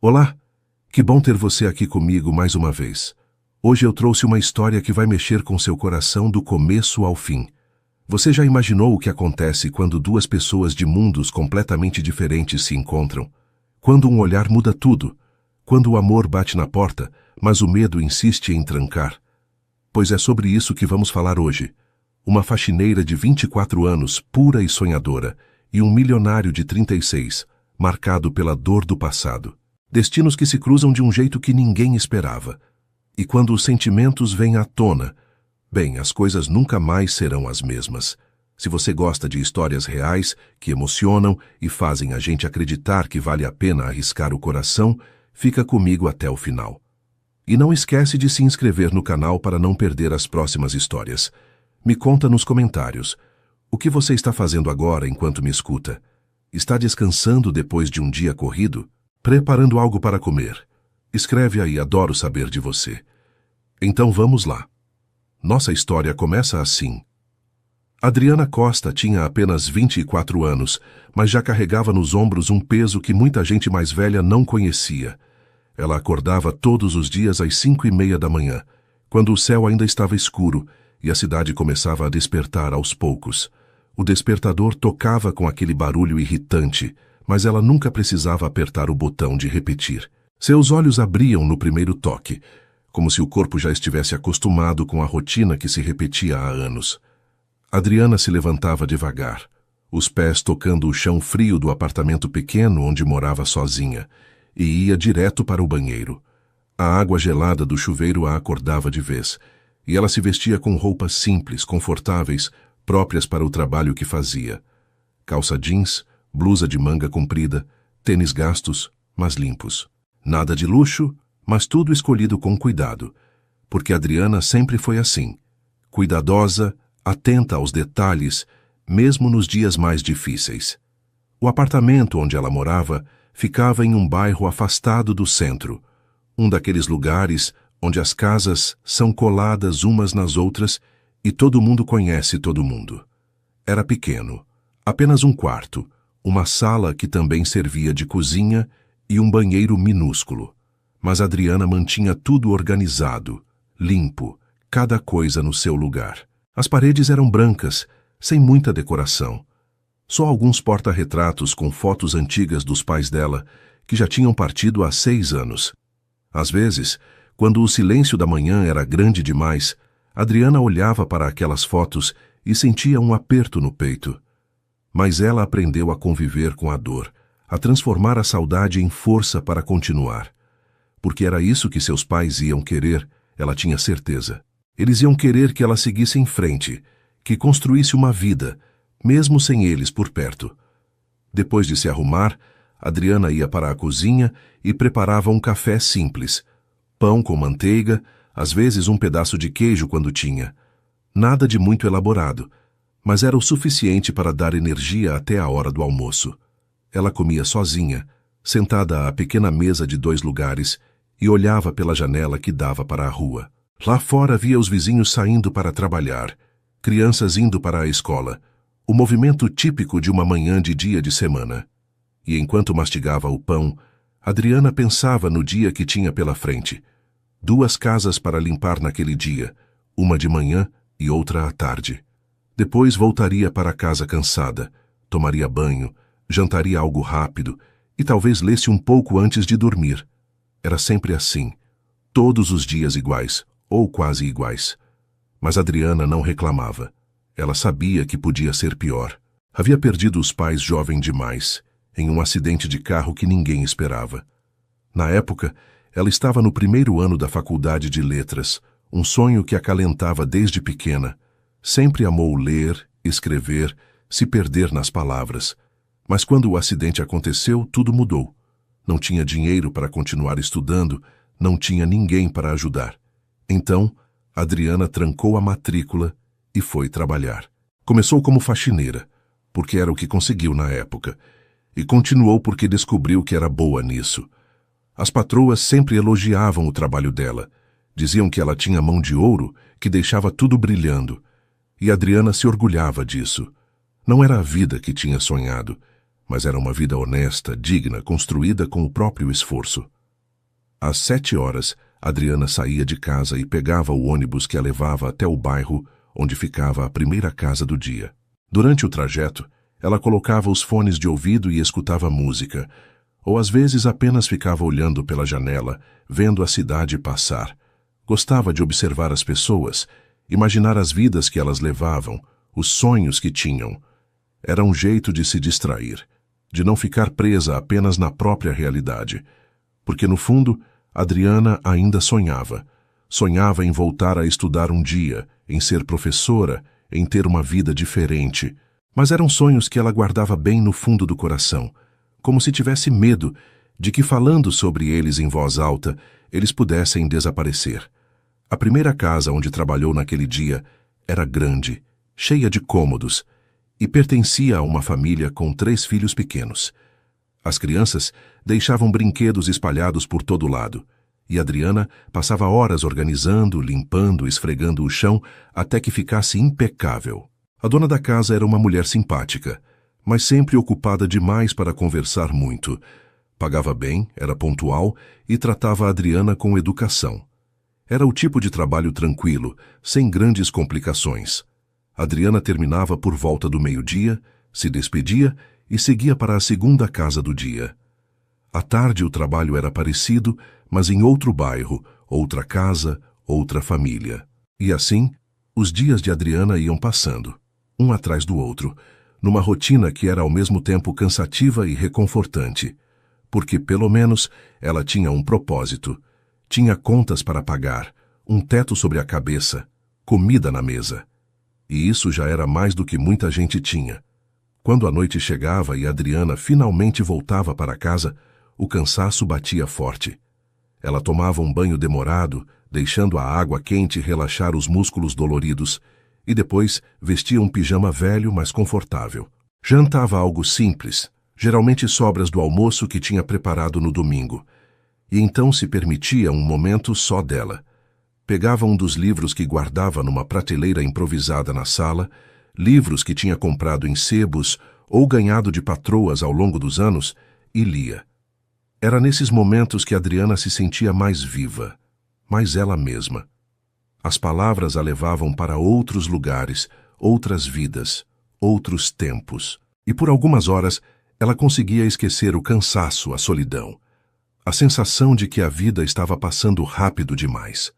Olá, que bom ter você aqui comigo mais uma vez. Hoje eu trouxe uma história que vai mexer com seu coração do começo ao fim. Você já imaginou o que acontece quando duas pessoas de mundos completamente diferentes se encontram? Quando um olhar muda tudo? Quando o amor bate na porta, mas o medo insiste em trancar? Pois é sobre isso que vamos falar hoje. Uma faxineira de 24 anos, pura e sonhadora, e um milionário de 36, marcado pela dor do passado. Destinos que se cruzam de um jeito que ninguém esperava. E quando os sentimentos vêm à tona, bem, as coisas nunca mais serão as mesmas. Se você gosta de histórias reais, que emocionam e fazem a gente acreditar que vale a pena arriscar o coração, fica comigo até o final. E não esquece de se inscrever no canal para não perder as próximas histórias. Me conta nos comentários. O que você está fazendo agora enquanto me escuta? Está descansando depois de um dia corrido? Preparando algo para comer? Escreve aí, adoro saber de você. Então vamos lá. Nossa história começa assim. Adriana Costa tinha apenas 24 anos, mas já carregava nos ombros um peso que muita gente mais velha não conhecia. Ela acordava todos os dias às 5:30 da manhã, quando o céu ainda estava escuro e a cidade começava a despertar aos poucos. O despertador tocava com aquele barulho irritante, mas ela nunca precisava apertar o botão de repetir. Seus olhos abriam no primeiro toque, como se o corpo já estivesse acostumado com a rotina que se repetia há anos. Adriana se levantava devagar, os pés tocando o chão frio do apartamento pequeno onde morava sozinha, e ia direto para o banheiro. A água gelada do chuveiro a acordava de vez, e ela se vestia com roupas simples, confortáveis, próprias para o trabalho que fazia. Calça jeans, blusa de manga comprida, tênis gastos, mas limpos. Nada de luxo, mas tudo escolhido com cuidado, porque Adriana sempre foi assim, cuidadosa, atenta aos detalhes, mesmo nos dias mais difíceis. O apartamento onde ela morava ficava em um bairro afastado do centro, um daqueles lugares onde as casas são coladas umas nas outras e todo mundo conhece todo mundo. Era pequeno, apenas um quarto, uma sala que também servia de cozinha e um banheiro minúsculo. Mas Adriana mantinha tudo organizado, limpo, cada coisa no seu lugar. As paredes eram brancas, sem muita decoração. Só alguns porta-retratos com fotos antigas dos pais dela, que já tinham partido há 6 anos. Às vezes, quando o silêncio da manhã era grande demais, Adriana olhava para aquelas fotos e sentia um aperto no peito. Mas ela aprendeu a conviver com a dor, a transformar a saudade em força para continuar. Porque era isso que seus pais iam querer, ela tinha certeza. Eles iam querer que ela seguisse em frente, que construísse uma vida, mesmo sem eles por perto. Depois de se arrumar, Adriana ia para a cozinha e preparava um café simples. Pão com manteiga, às vezes um pedaço de queijo quando tinha. Nada de muito elaborado, mas era o suficiente para dar energia até a hora do almoço. Ela comia sozinha, sentada à pequena mesa de 2 lugares, e olhava pela janela que dava para a rua. Lá fora via os vizinhos saindo para trabalhar, crianças indo para a escola, o movimento típico de uma manhã de dia de semana. E enquanto mastigava o pão, Adriana pensava no dia que tinha pela frente. 2 casas para limpar naquele dia, uma de manhã e outra à tarde. Depois voltaria para casa cansada, tomaria banho, jantaria algo rápido e talvez lesse um pouco antes de dormir. Era sempre assim, todos os dias iguais, ou quase iguais. Mas Adriana não reclamava. Ela sabia que podia ser pior. Havia perdido os pais jovem demais, em um acidente de carro que ninguém esperava. Na época, ela estava no 1º ano da faculdade de letras, um sonho que acalentava desde pequena. Sempre amou ler, escrever, se perder nas palavras. Mas quando o acidente aconteceu, tudo mudou. Não tinha dinheiro para continuar estudando, não tinha ninguém para ajudar. Então, Adriana trancou a matrícula e foi trabalhar. Começou como faxineira, porque era o que conseguiu na época, e continuou porque descobriu que era boa nisso. As patroas sempre elogiavam o trabalho dela, diziam que ela tinha mão de ouro, que deixava tudo brilhando, e Adriana se orgulhava disso. Não era a vida que tinha sonhado, mas era uma vida honesta, digna, construída com o próprio esforço. Às 7 horas, Adriana saía de casa e pegava o ônibus que a levava até o bairro onde ficava a primeira casa do dia. Durante o trajeto, ela colocava os fones de ouvido e escutava música, ou às vezes apenas ficava olhando pela janela, vendo a cidade passar. Gostava de observar as pessoas, imaginar as vidas que elas levavam, os sonhos que tinham. Era um jeito de se distrair, de não ficar presa apenas na própria realidade. Porque, no fundo, Adriana ainda sonhava. Sonhava em voltar a estudar um dia, em ser professora, em ter uma vida diferente. Mas eram sonhos que ela guardava bem no fundo do coração, como se tivesse medo de que, falando sobre eles em voz alta, eles pudessem desaparecer. A primeira casa onde trabalhou naquele dia era grande, cheia de cômodos, e pertencia a uma família com 3 filhos pequenos. As crianças deixavam brinquedos espalhados por todo lado, e Adriana passava horas organizando, limpando, esfregando o chão até que ficasse impecável. A dona da casa era uma mulher simpática, mas sempre ocupada demais para conversar muito. Pagava bem, era pontual e tratava a Adriana com educação. Era o tipo de trabalho tranquilo, sem grandes complicações. Adriana terminava por volta do meio-dia, se despedia e seguia para a segunda casa do dia. À tarde o trabalho era parecido, mas em outro bairro, outra casa, outra família. E assim, os dias de Adriana iam passando, um atrás do outro, numa rotina que era ao mesmo tempo cansativa e reconfortante, porque pelo menos ela tinha um propósito, tinha contas para pagar, um teto sobre a cabeça, comida na mesa. E isso já era mais do que muita gente tinha. Quando a noite chegava e Adriana finalmente voltava para casa, o cansaço batia forte. Ela tomava um banho demorado, deixando a água quente relaxar os músculos doloridos, e depois vestia um pijama velho, mas confortável. Jantava algo simples, geralmente sobras do almoço que tinha preparado no domingo, e então se permitia um momento só dela. Pegava um dos livros que guardava numa prateleira improvisada na sala, livros que tinha comprado em sebos ou ganhado de patroas ao longo dos anos, e lia. Era nesses momentos que Adriana se sentia mais viva, mais ela mesma. As palavras a levavam para outros lugares, outras vidas, outros tempos. E por algumas horas ela conseguia esquecer o cansaço, a solidão, a sensação de que a vida estava passando rápido demais.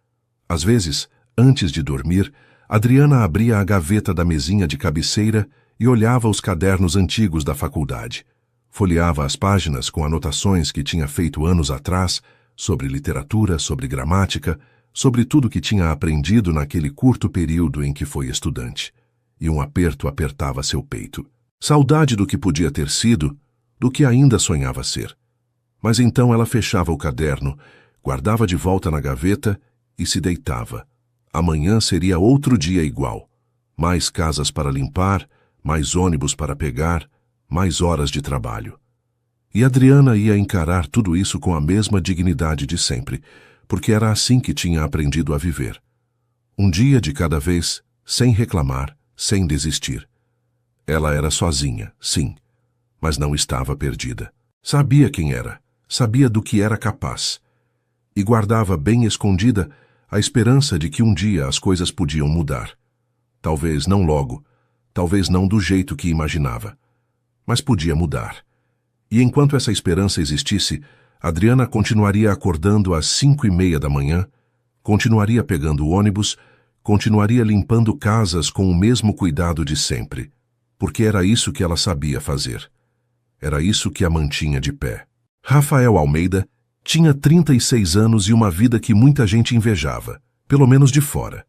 Às vezes, antes de dormir, Adriana abria a gaveta da mesinha de cabeceira e olhava os cadernos antigos da faculdade. Folheava as páginas com anotações que tinha feito anos atrás sobre literatura, sobre gramática, sobre tudo que tinha aprendido naquele curto período em que foi estudante. E um aperto apertava seu peito. Saudade do que podia ter sido, do que ainda sonhava ser. Mas então ela fechava o caderno, guardava de volta na gaveta e se deitava. Amanhã seria outro dia igual. Mais casas para limpar, mais ônibus para pegar, mais horas de trabalho. E Adriana ia encarar tudo isso com a mesma dignidade de sempre, porque era assim que tinha aprendido a viver. Um dia de cada vez, sem reclamar, sem desistir. Ela era sozinha, sim, mas não estava perdida. Sabia quem era, sabia do que era capaz. E guardava bem escondida a esperança de que um dia as coisas podiam mudar. Talvez não logo, talvez não do jeito que imaginava, mas podia mudar. E enquanto essa esperança existisse, Adriana continuaria acordando às 5:30 da manhã, continuaria pegando o ônibus, continuaria limpando casas com o mesmo cuidado de sempre, porque era isso que ela sabia fazer. Era isso que a mantinha de pé. Rafael Almeida tinha 36 anos e uma vida que muita gente invejava, pelo menos de fora.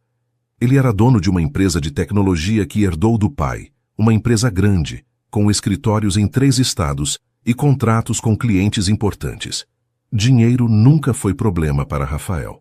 Ele era dono de uma empresa de tecnologia que herdou do pai, uma empresa grande, com escritórios em 3 estados e contratos com clientes importantes. Dinheiro nunca foi problema para Rafael.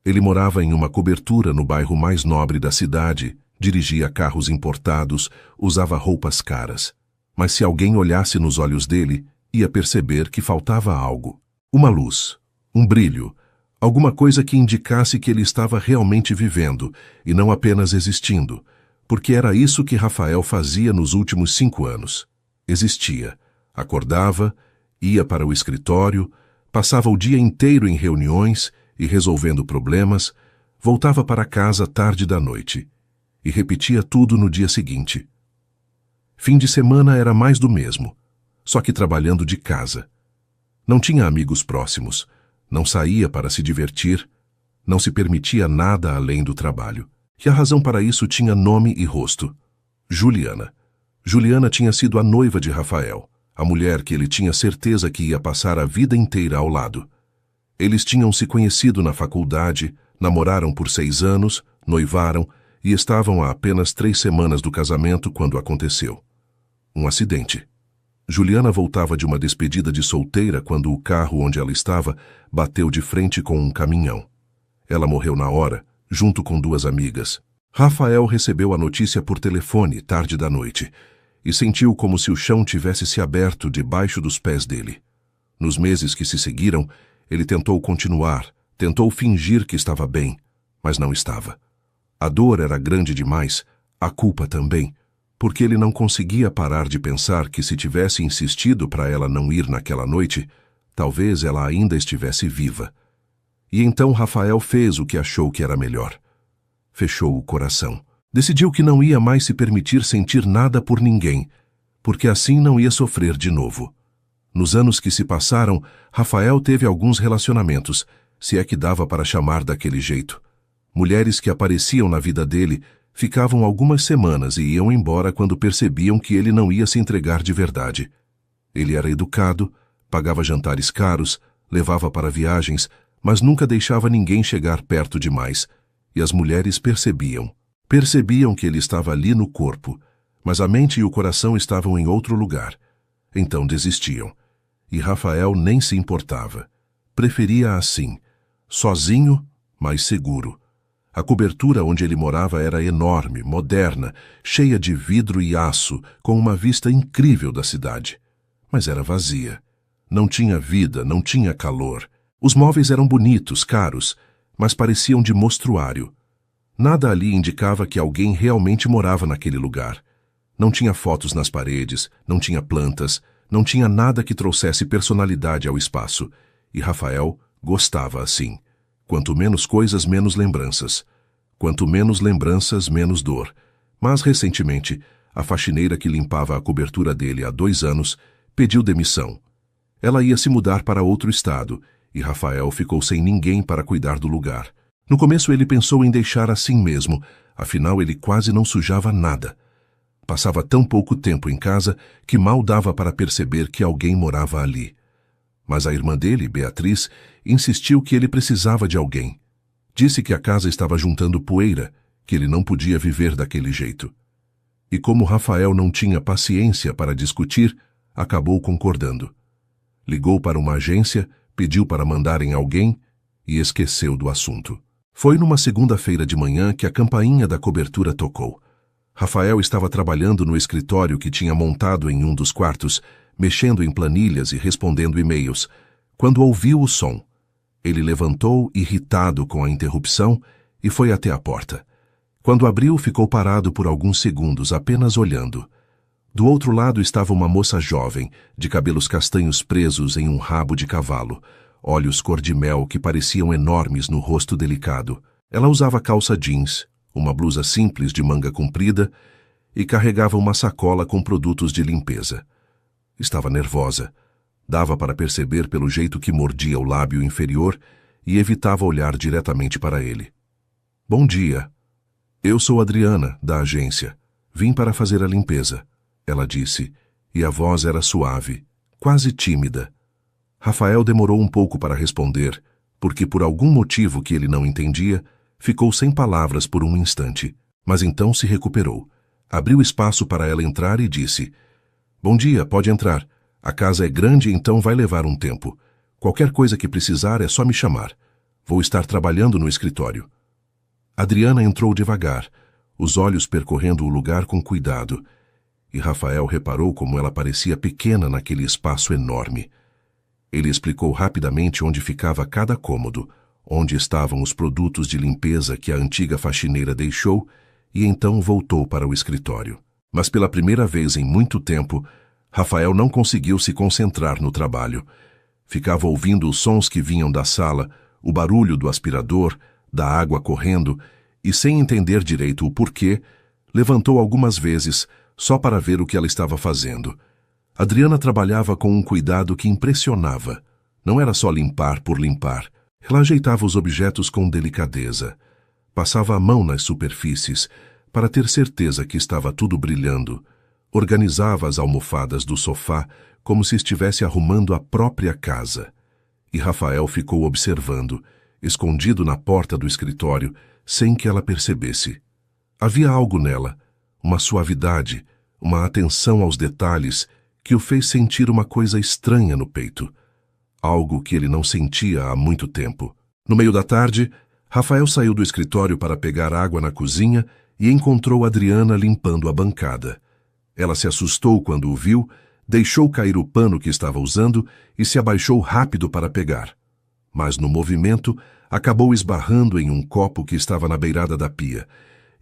Ele morava em uma cobertura no bairro mais nobre da cidade, dirigia carros importados, usava roupas caras. Mas se alguém olhasse nos olhos dele, ia perceber que faltava algo. Uma luz, um brilho, alguma coisa que indicasse que ele estava realmente vivendo e não apenas existindo, porque era isso que Rafael fazia nos últimos 5 anos. Existia, Acordava, ia para o escritório, passava o dia inteiro em reuniões e resolvendo problemas, voltava para casa tarde da noite e repetia tudo no dia seguinte. Fim de semana era mais do mesmo, só que trabalhando de casa. Não tinha amigos próximos, não saía para se divertir, não se permitia nada além do trabalho. E a razão para isso tinha nome e rosto. Juliana. Juliana tinha sido a noiva de Rafael, a mulher que ele tinha certeza que ia passar a vida inteira ao lado. Eles tinham se conhecido na faculdade, namoraram por 6 anos, noivaram e estavam a apenas 3 semanas do casamento quando aconteceu. Um acidente. Juliana voltava de uma despedida de solteira quando o carro onde ela estava bateu de frente com um caminhão. Ela morreu na hora, junto com 2 amigas. Rafael recebeu a notícia por telefone tarde da noite e sentiu como se o chão tivesse se aberto debaixo dos pés dele. Nos meses que se seguiram, ele tentou continuar, tentou fingir que estava bem, mas não estava. A dor era grande demais, a culpa também, porque ele não conseguia parar de pensar que se tivesse insistido para ela não ir naquela noite, talvez ela ainda estivesse viva. E então Rafael fez o que achou que era melhor. Fechou o coração. Decidiu que não ia mais se permitir sentir nada por ninguém, porque assim não ia sofrer de novo. Nos anos que se passaram, Rafael teve alguns relacionamentos, se é que dava para chamar daquele jeito. Mulheres que apareciam na vida dele ficavam algumas semanas e iam embora quando percebiam que ele não ia se entregar de verdade. Ele era educado, pagava jantares caros, levava para viagens, mas nunca deixava ninguém chegar perto demais. E as mulheres percebiam que ele estava ali no corpo, mas a mente e o coração estavam em outro lugar. Então desistiam. E Rafael nem se importava. Preferia assim, sozinho, mas seguro. A cobertura onde ele morava era enorme, moderna, cheia de vidro e aço, com uma vista incrível da cidade. Mas era vazia. Não tinha vida, não tinha calor. Os móveis eram bonitos, caros, mas pareciam de mostruário. Nada ali indicava que alguém realmente morava naquele lugar. Não tinha fotos nas paredes, não tinha plantas, não tinha nada que trouxesse personalidade ao espaço. E Rafael gostava assim. Quanto menos coisas, menos lembranças. Quanto menos lembranças, menos dor. Mas, recentemente, a faxineira que limpava a cobertura dele há 2 anos pediu demissão. Ela ia se mudar para outro estado, e Rafael ficou sem ninguém para cuidar do lugar. No começo ele pensou em deixar assim mesmo, afinal ele quase não sujava nada. Passava tão pouco tempo em casa que mal dava para perceber que alguém morava ali. Mas a irmã dele, Beatriz, insistiu que ele precisava de alguém. Disse que a casa estava juntando poeira, que ele não podia viver daquele jeito. E como Rafael não tinha paciência para discutir, acabou concordando. Ligou para uma agência, pediu para mandarem alguém e esqueceu do assunto. Foi numa segunda-feira de manhã que a campainha da cobertura tocou. Rafael estava trabalhando no escritório que tinha montado em um dos quartos, mexendo em planilhas e respondendo e-mails, quando ouviu o som. Ele levantou, irritado com a interrupção, e foi até a porta. Quando abriu, ficou parado por alguns segundos, apenas olhando. Do outro lado estava uma moça jovem, de cabelos castanhos presos em um rabo de cavalo, olhos cor-de-mel que pareciam enormes no rosto delicado. Ela usava calça jeans, uma blusa simples de manga comprida e carregava uma sacola com produtos de limpeza. Estava nervosa. Dava para perceber pelo jeito que mordia o lábio inferior e evitava olhar diretamente para ele. Bom dia. Eu sou Adriana, da agência. Vim para fazer a limpeza, ela disse, e a voz era suave, quase tímida. Rafael demorou um pouco para responder, porque por algum motivo que ele não entendia, ficou sem palavras por um instante, mas então se recuperou. Abriu espaço para ela entrar e disse: Bom dia, pode entrar. A casa é grande, então vai levar um tempo. Qualquer coisa que precisar é só me chamar. Vou estar trabalhando no escritório. Adriana entrou devagar, os olhos percorrendo o lugar com cuidado, e Rafael reparou como ela parecia pequena naquele espaço enorme. Ele explicou rapidamente onde ficava cada cômodo, onde estavam os produtos de limpeza que a antiga faxineira deixou, e então voltou para o escritório. Mas pela primeira vez em muito tempo, Rafael não conseguiu se concentrar no trabalho. Ficava ouvindo os sons que vinham da sala, o barulho do aspirador, da água correndo, e sem entender direito o porquê, levantou algumas vezes só para ver o que ela estava fazendo. Adriana trabalhava com um cuidado que impressionava. Não era só limpar por limpar. Ela ajeitava os objetos com delicadeza. Passava a mão nas superfícies para ter certeza que estava tudo brilhando. Organizava as almofadas do sofá como se estivesse arrumando a própria casa. E Rafael ficou observando, escondido na porta do escritório, sem que ela percebesse. Havia algo nela, uma suavidade, uma atenção aos detalhes que o fez sentir uma coisa estranha no peito. Algo que ele não sentia há muito tempo. No meio da tarde, Rafael saiu do escritório para pegar água na cozinha e encontrou Adriana limpando a bancada. Ela se assustou quando o viu, deixou cair o pano que estava usando e se abaixou rápido para pegar. Mas no movimento, acabou esbarrando em um copo que estava na beirada da pia,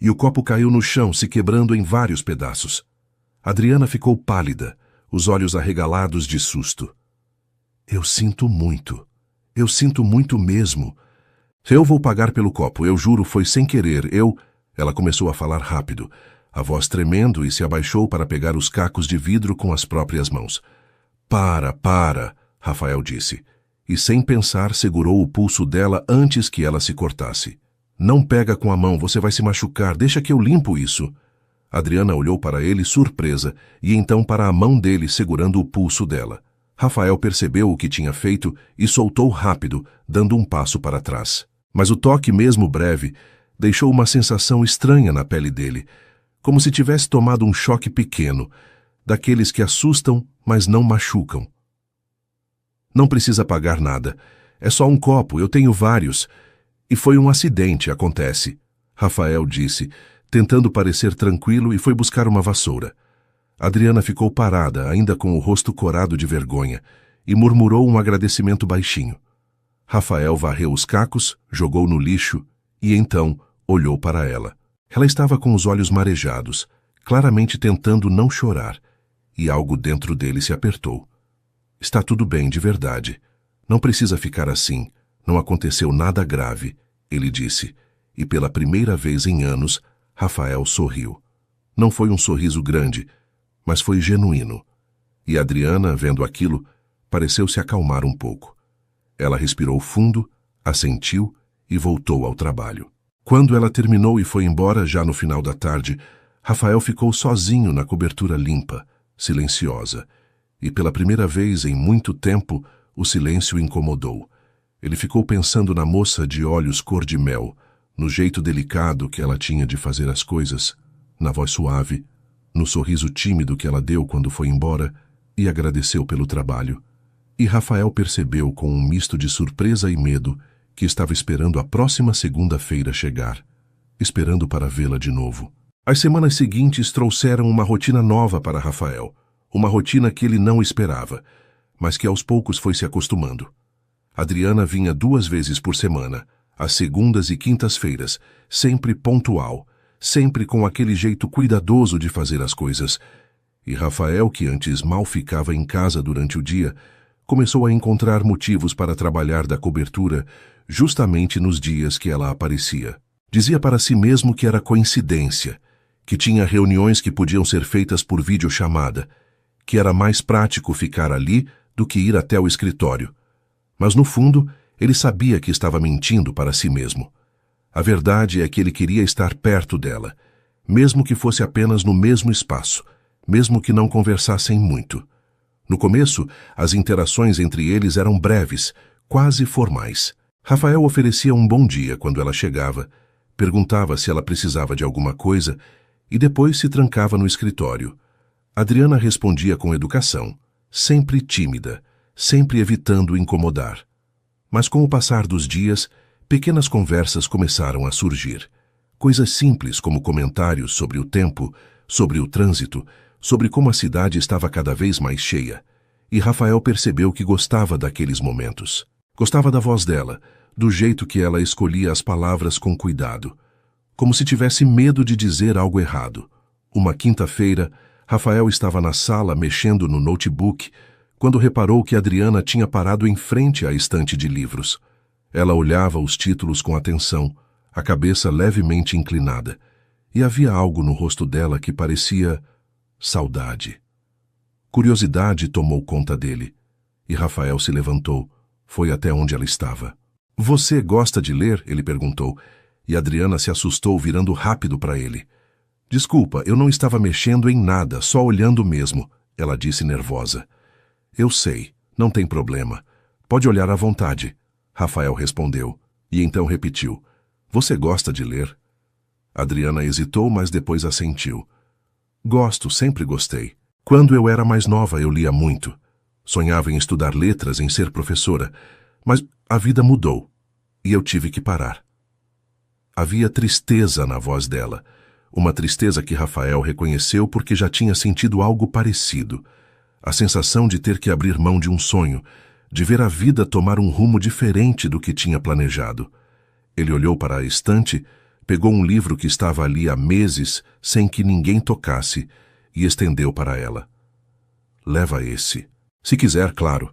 e o copo caiu no chão, se quebrando em vários pedaços. Adriana ficou pálida, os olhos arregalados de susto. Eu sinto muito mesmo. Eu vou pagar pelo copo, eu juro, foi sem querer, Ela começou a falar rápido, a voz tremendo, e se abaixou para pegar os cacos de vidro com as próprias mãos. Para, Rafael disse, e sem pensar segurou o pulso dela antes que ela se cortasse. Não pega com a mão, você vai se machucar, deixa que eu limpo isso. Adriana olhou para ele surpresa e então para a mão dele segurando o pulso dela. Rafael percebeu o que tinha feito e soltou rápido, dando um passo para trás. Mas o toque, mesmo breve, deixou uma sensação estranha na pele dele, como se tivesse tomado um choque pequeno, daqueles que assustam, mas não machucam. Não precisa pagar nada. É só um copo, eu tenho vários. E foi um acidente, acontece, Rafael disse, tentando parecer tranquilo, e foi buscar uma vassoura. Adriana ficou parada, ainda com o rosto corado de vergonha, e murmurou um agradecimento baixinho. Rafael varreu os cacos, jogou no lixo e então olhou para ela. Ela estava com os olhos marejados, claramente tentando não chorar, e algo dentro dele se apertou. Está tudo bem, de verdade. Não precisa ficar assim. Não aconteceu nada grave, ele disse, e pela primeira vez em anos, Rafael sorriu. Não foi um sorriso grande, mas foi genuíno. E Adriana, vendo aquilo, pareceu se acalmar um pouco. Ela respirou fundo, assentiu e voltou ao trabalho. Quando ela terminou e foi embora, já no final da tarde, Rafael ficou sozinho na cobertura limpa, silenciosa. E pela primeira vez em muito tempo, o silêncio incomodou. Ele ficou pensando na moça de olhos cor de mel, no jeito delicado que ela tinha de fazer as coisas, na voz suave, no sorriso tímido que ela deu quando foi embora e agradeceu pelo trabalho. E Rafael percebeu com um misto de surpresa e medo que estava esperando a próxima segunda-feira chegar, esperando para vê-la de novo. As semanas seguintes trouxeram uma rotina nova para Rafael, uma rotina que ele não esperava, mas que aos poucos foi se acostumando. Adriana vinha 2 vezes por semana, às segundas e quintas-feiras, sempre pontual, sempre com aquele jeito cuidadoso de fazer as coisas. E Rafael, que antes mal ficava em casa durante o dia, começou a encontrar motivos para trabalhar da cobertura justamente nos dias que ela aparecia. Dizia para si mesmo que era coincidência, que tinha reuniões que podiam ser feitas por videochamada, que era mais prático ficar ali do que ir até o escritório. Mas no fundo, ele sabia que estava mentindo para si mesmo. A verdade é que ele queria estar perto dela, mesmo que fosse apenas no mesmo espaço, mesmo que não conversassem muito. No começo, as interações entre eles eram breves, quase formais. Rafael oferecia um bom dia quando ela chegava, perguntava se ela precisava de alguma coisa e depois se trancava no escritório. Adriana respondia com educação, sempre tímida, sempre evitando incomodar. Mas com o passar dos dias, pequenas conversas começaram a surgir. Coisas simples como comentários sobre o tempo, sobre o trânsito, sobre como a cidade estava cada vez mais cheia. E Rafael percebeu que gostava daqueles momentos. Gostava da voz dela, do jeito que ela escolhia as palavras com cuidado. Como se tivesse medo de dizer algo errado. Uma quinta-feira, Rafael estava na sala mexendo no notebook quando reparou que Adriana tinha parado em frente à estante de livros. Ela olhava os títulos com atenção, a cabeça levemente inclinada, e havia algo no rosto dela que parecia saudade. Curiosidade tomou conta dele, e Rafael se levantou, foi até onde ela estava. "Você gosta de ler?" ele perguntou, e Adriana se assustou virando rápido para ele. "Desculpa, eu não estava mexendo em nada, só olhando mesmo", ela disse nervosa. "Eu sei, não tem problema. Pode olhar à vontade", Rafael respondeu, e então repetiu. "Você gosta de ler?" Adriana hesitou, mas depois assentiu. "Gosto, sempre gostei. Quando eu era mais nova, eu lia muito. Sonhava em estudar letras, em ser professora, mas a vida mudou, e eu tive que parar." Havia tristeza na voz dela, uma tristeza que Rafael reconheceu porque já tinha sentido algo parecido. A sensação de ter que abrir mão de um sonho, de ver a vida tomar um rumo diferente do que tinha planejado. Ele olhou para a estante, pegou um livro que estava ali há meses sem que ninguém tocasse e estendeu para ela. "Leva esse. Se quiser, claro.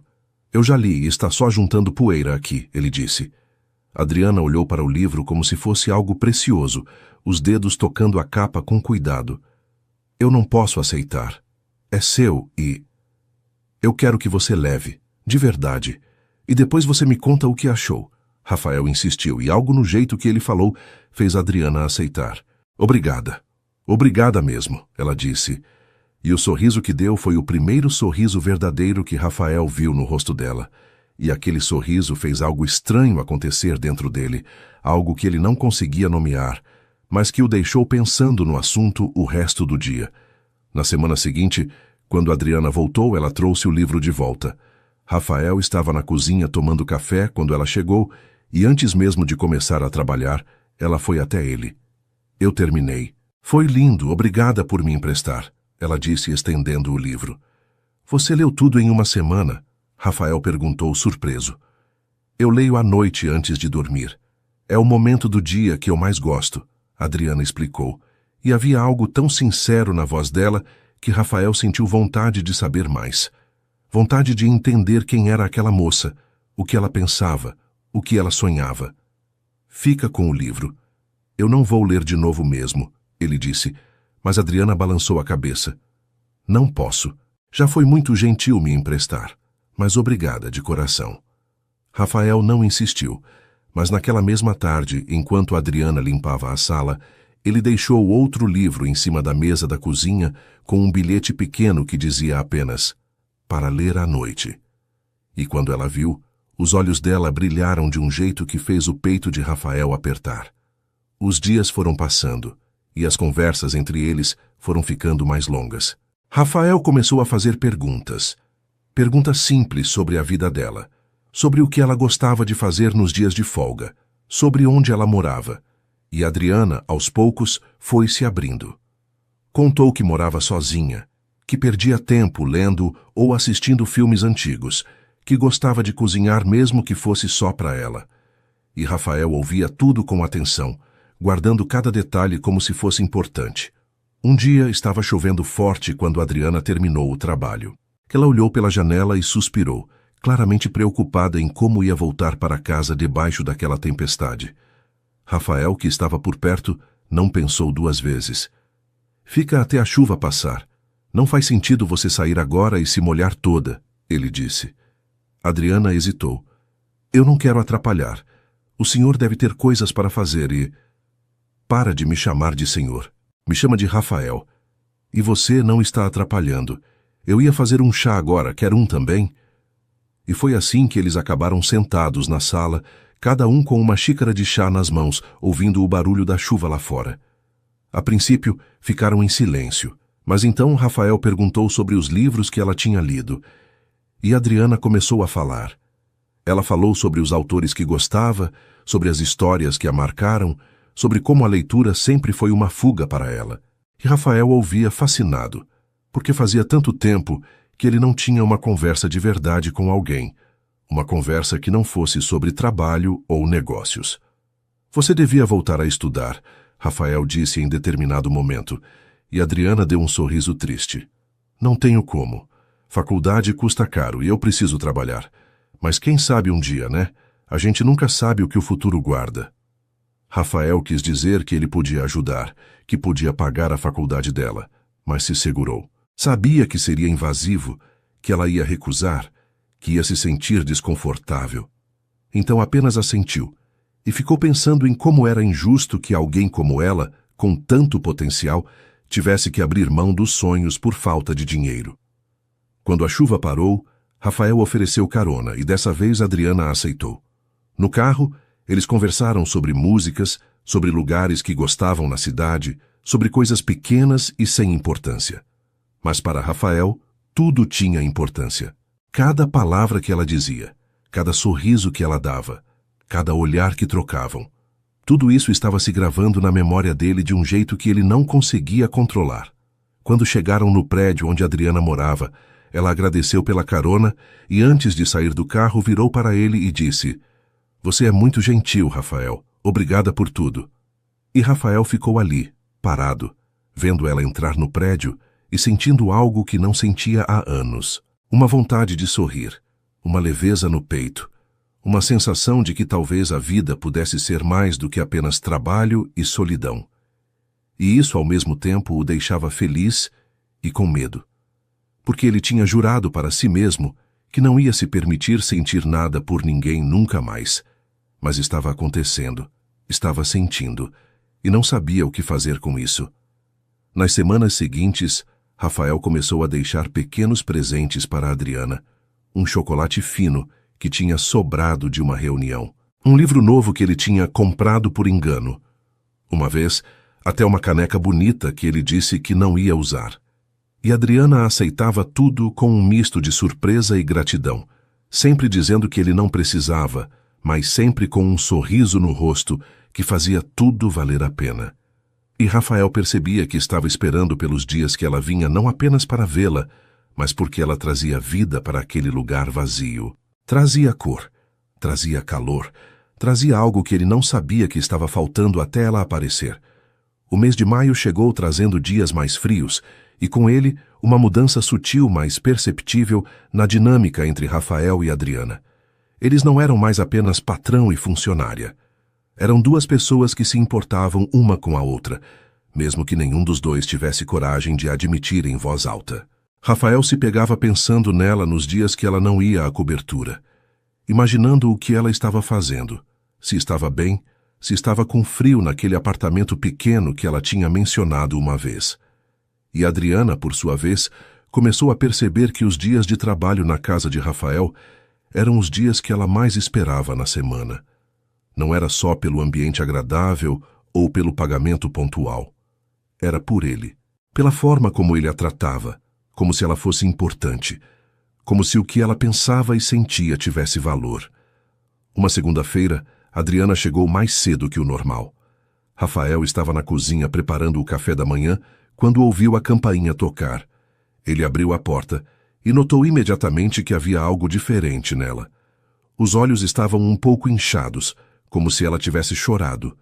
Eu já li e está só juntando poeira aqui", ele disse. Adriana olhou para o livro como se fosse algo precioso, os dedos tocando a capa com cuidado. "Eu não posso aceitar. É seu e... eu quero que você leve, de verdade. E depois você me conta o que achou." Rafael insistiu, e algo no jeito que ele falou fez Adriana aceitar. "Obrigada. Obrigada mesmo", ela disse. E o sorriso que deu foi o primeiro sorriso verdadeiro que Rafael viu no rosto dela. E aquele sorriso fez algo estranho acontecer dentro dele, algo que ele não conseguia nomear, mas que o deixou pensando no assunto o resto do dia. Na semana seguinte, quando Adriana voltou, ela trouxe o livro de volta. Rafael estava na cozinha tomando café quando ela chegou, e antes mesmo de começar a trabalhar, ela foi até ele. "Eu terminei. Foi lindo, obrigada por me emprestar", ela disse estendendo o livro. "Você leu tudo em uma semana?" Rafael perguntou surpreso. "Eu leio à noite antes de dormir. É o momento do dia que eu mais gosto", Adriana explicou, e havia algo tão sincero na voz dela que Rafael sentiu vontade de saber mais. Vontade de entender quem era aquela moça, o que ela pensava, o que ela sonhava. "Fica com o livro. Eu não vou ler de novo mesmo", ele disse, mas Adriana balançou a cabeça. "Não posso. Já foi muito gentil me emprestar, mas obrigada de coração." Rafael não insistiu, mas naquela mesma tarde, enquanto Adriana limpava a sala, ele deixou outro livro em cima da mesa da cozinha com um bilhete pequeno que dizia apenas "Para ler à noite." E quando ela viu, os olhos dela brilharam de um jeito que fez o peito de Rafael apertar. Os dias foram passando, e as conversas entre eles foram ficando mais longas. Rafael começou a fazer perguntas. Perguntas simples sobre a vida dela, sobre o que ela gostava de fazer nos dias de folga, sobre onde ela morava. E Adriana, aos poucos, foi se abrindo. Contou que morava sozinha, que perdia tempo lendo ou assistindo filmes antigos, que gostava de cozinhar mesmo que fosse só para ela. E Rafael ouvia tudo com atenção, guardando cada detalhe como se fosse importante. Um dia estava chovendo forte quando Adriana terminou o trabalho. Ela olhou pela janela e suspirou, claramente preocupada em como ia voltar para casa debaixo daquela tempestade. Rafael, que estava por perto, não pensou duas vezes. "Fica até a chuva passar. Não faz sentido você sair agora e se molhar toda", ele disse. Adriana hesitou. "Eu não quero atrapalhar. O senhor deve ter coisas para fazer e..." "Para de me chamar de senhor. Me chama de Rafael. E você não está atrapalhando. Eu ia fazer um chá agora, quer um também?" E foi assim que eles acabaram sentados na sala, cada um com uma xícara de chá nas mãos, ouvindo o barulho da chuva lá fora. A princípio, ficaram em silêncio, mas então Rafael perguntou sobre os livros que ela tinha lido. E Adriana começou a falar. Ela falou sobre os autores que gostava, sobre as histórias que a marcaram, sobre como a leitura sempre foi uma fuga para ela. E Rafael ouvia fascinado, porque fazia tanto tempo que ele não tinha uma conversa de verdade com alguém, uma conversa que não fosse sobre trabalho ou negócios. "Você devia voltar a estudar", Rafael disse em determinado momento, E Adriana deu um sorriso triste. Não tenho como. Faculdade custa caro e eu preciso trabalhar. Mas quem sabe um dia, né? A gente nunca sabe o que o futuro guarda. Rafael quis dizer que ele podia ajudar, que podia pagar a faculdade dela, mas se segurou. Sabia que seria invasivo, que ela ia recusar, que ia se sentir desconfortável. Então apenas assentiu e ficou pensando em como era injusto que alguém como ela, com tanto potencial, tivesse que abrir mão dos sonhos por falta de dinheiro. Quando a chuva parou, Rafael ofereceu carona e dessa vez Adriana aceitou. No carro, eles conversaram sobre músicas, sobre lugares que gostavam na cidade, sobre coisas pequenas e sem importância. Mas para Rafael, tudo tinha importância. Cada palavra que ela dizia, cada sorriso que ela dava, cada olhar que trocavam. Tudo isso estava se gravando na memória dele de um jeito que ele não conseguia controlar. Quando chegaram no prédio onde Adriana morava, ela agradeceu pela carona e antes de sair do carro virou para ele e disse: "Você é muito gentil, Rafael. Obrigada por tudo." E Rafael ficou ali, parado, vendo ela entrar no prédio e sentindo algo que não sentia há anos. Uma vontade de sorrir, uma leveza no peito, uma sensação de que talvez a vida pudesse ser mais do que apenas trabalho e solidão. E isso ao mesmo tempo o deixava feliz e com medo. Porque ele tinha jurado para si mesmo que não ia se permitir sentir nada por ninguém nunca mais. Mas estava acontecendo, estava sentindo, e não sabia o que fazer com isso. Nas semanas seguintes, Rafael começou a deixar pequenos presentes para Adriana. Um chocolate fino que tinha sobrado de uma reunião. Um livro novo que ele tinha comprado por engano. Uma vez, até uma caneca bonita que ele disse que não ia usar. E Adriana aceitava tudo com um misto de surpresa e gratidão, sempre dizendo que ele não precisava, mas sempre com um sorriso no rosto que fazia tudo valer a pena. E Rafael percebia que estava esperando pelos dias que ela vinha não apenas para vê-la, mas porque ela trazia vida para aquele lugar vazio. Trazia cor, trazia calor, trazia algo que ele não sabia que estava faltando até ela aparecer. O mês de maio chegou trazendo dias mais frios, e com ele uma mudança sutil, mas perceptível na dinâmica entre Rafael e Adriana. Eles não eram mais apenas patrão e funcionária. Eram duas pessoas que se importavam uma com a outra, mesmo que nenhum dos dois tivesse coragem de admitir em voz alta. Rafael se pegava pensando nela nos dias que ela não ia à cobertura, imaginando o que ela estava fazendo, se estava bem, se estava com frio naquele apartamento pequeno que ela tinha mencionado uma vez. E Adriana, por sua vez, começou a perceber que os dias de trabalho na casa de Rafael eram os dias que ela mais esperava na semana. Não era só pelo ambiente agradável ou pelo pagamento pontual. Era por ele, pela forma como ele a tratava, como se ela fosse importante, como se o que ela pensava e sentia tivesse valor. Uma segunda-feira, Adriana chegou mais cedo que o normal. Rafael estava na cozinha preparando o café da manhã quando ouviu a campainha tocar. Ele abriu a porta e notou imediatamente que havia algo diferente nela. Os olhos estavam um pouco inchados, como se ela tivesse chorado,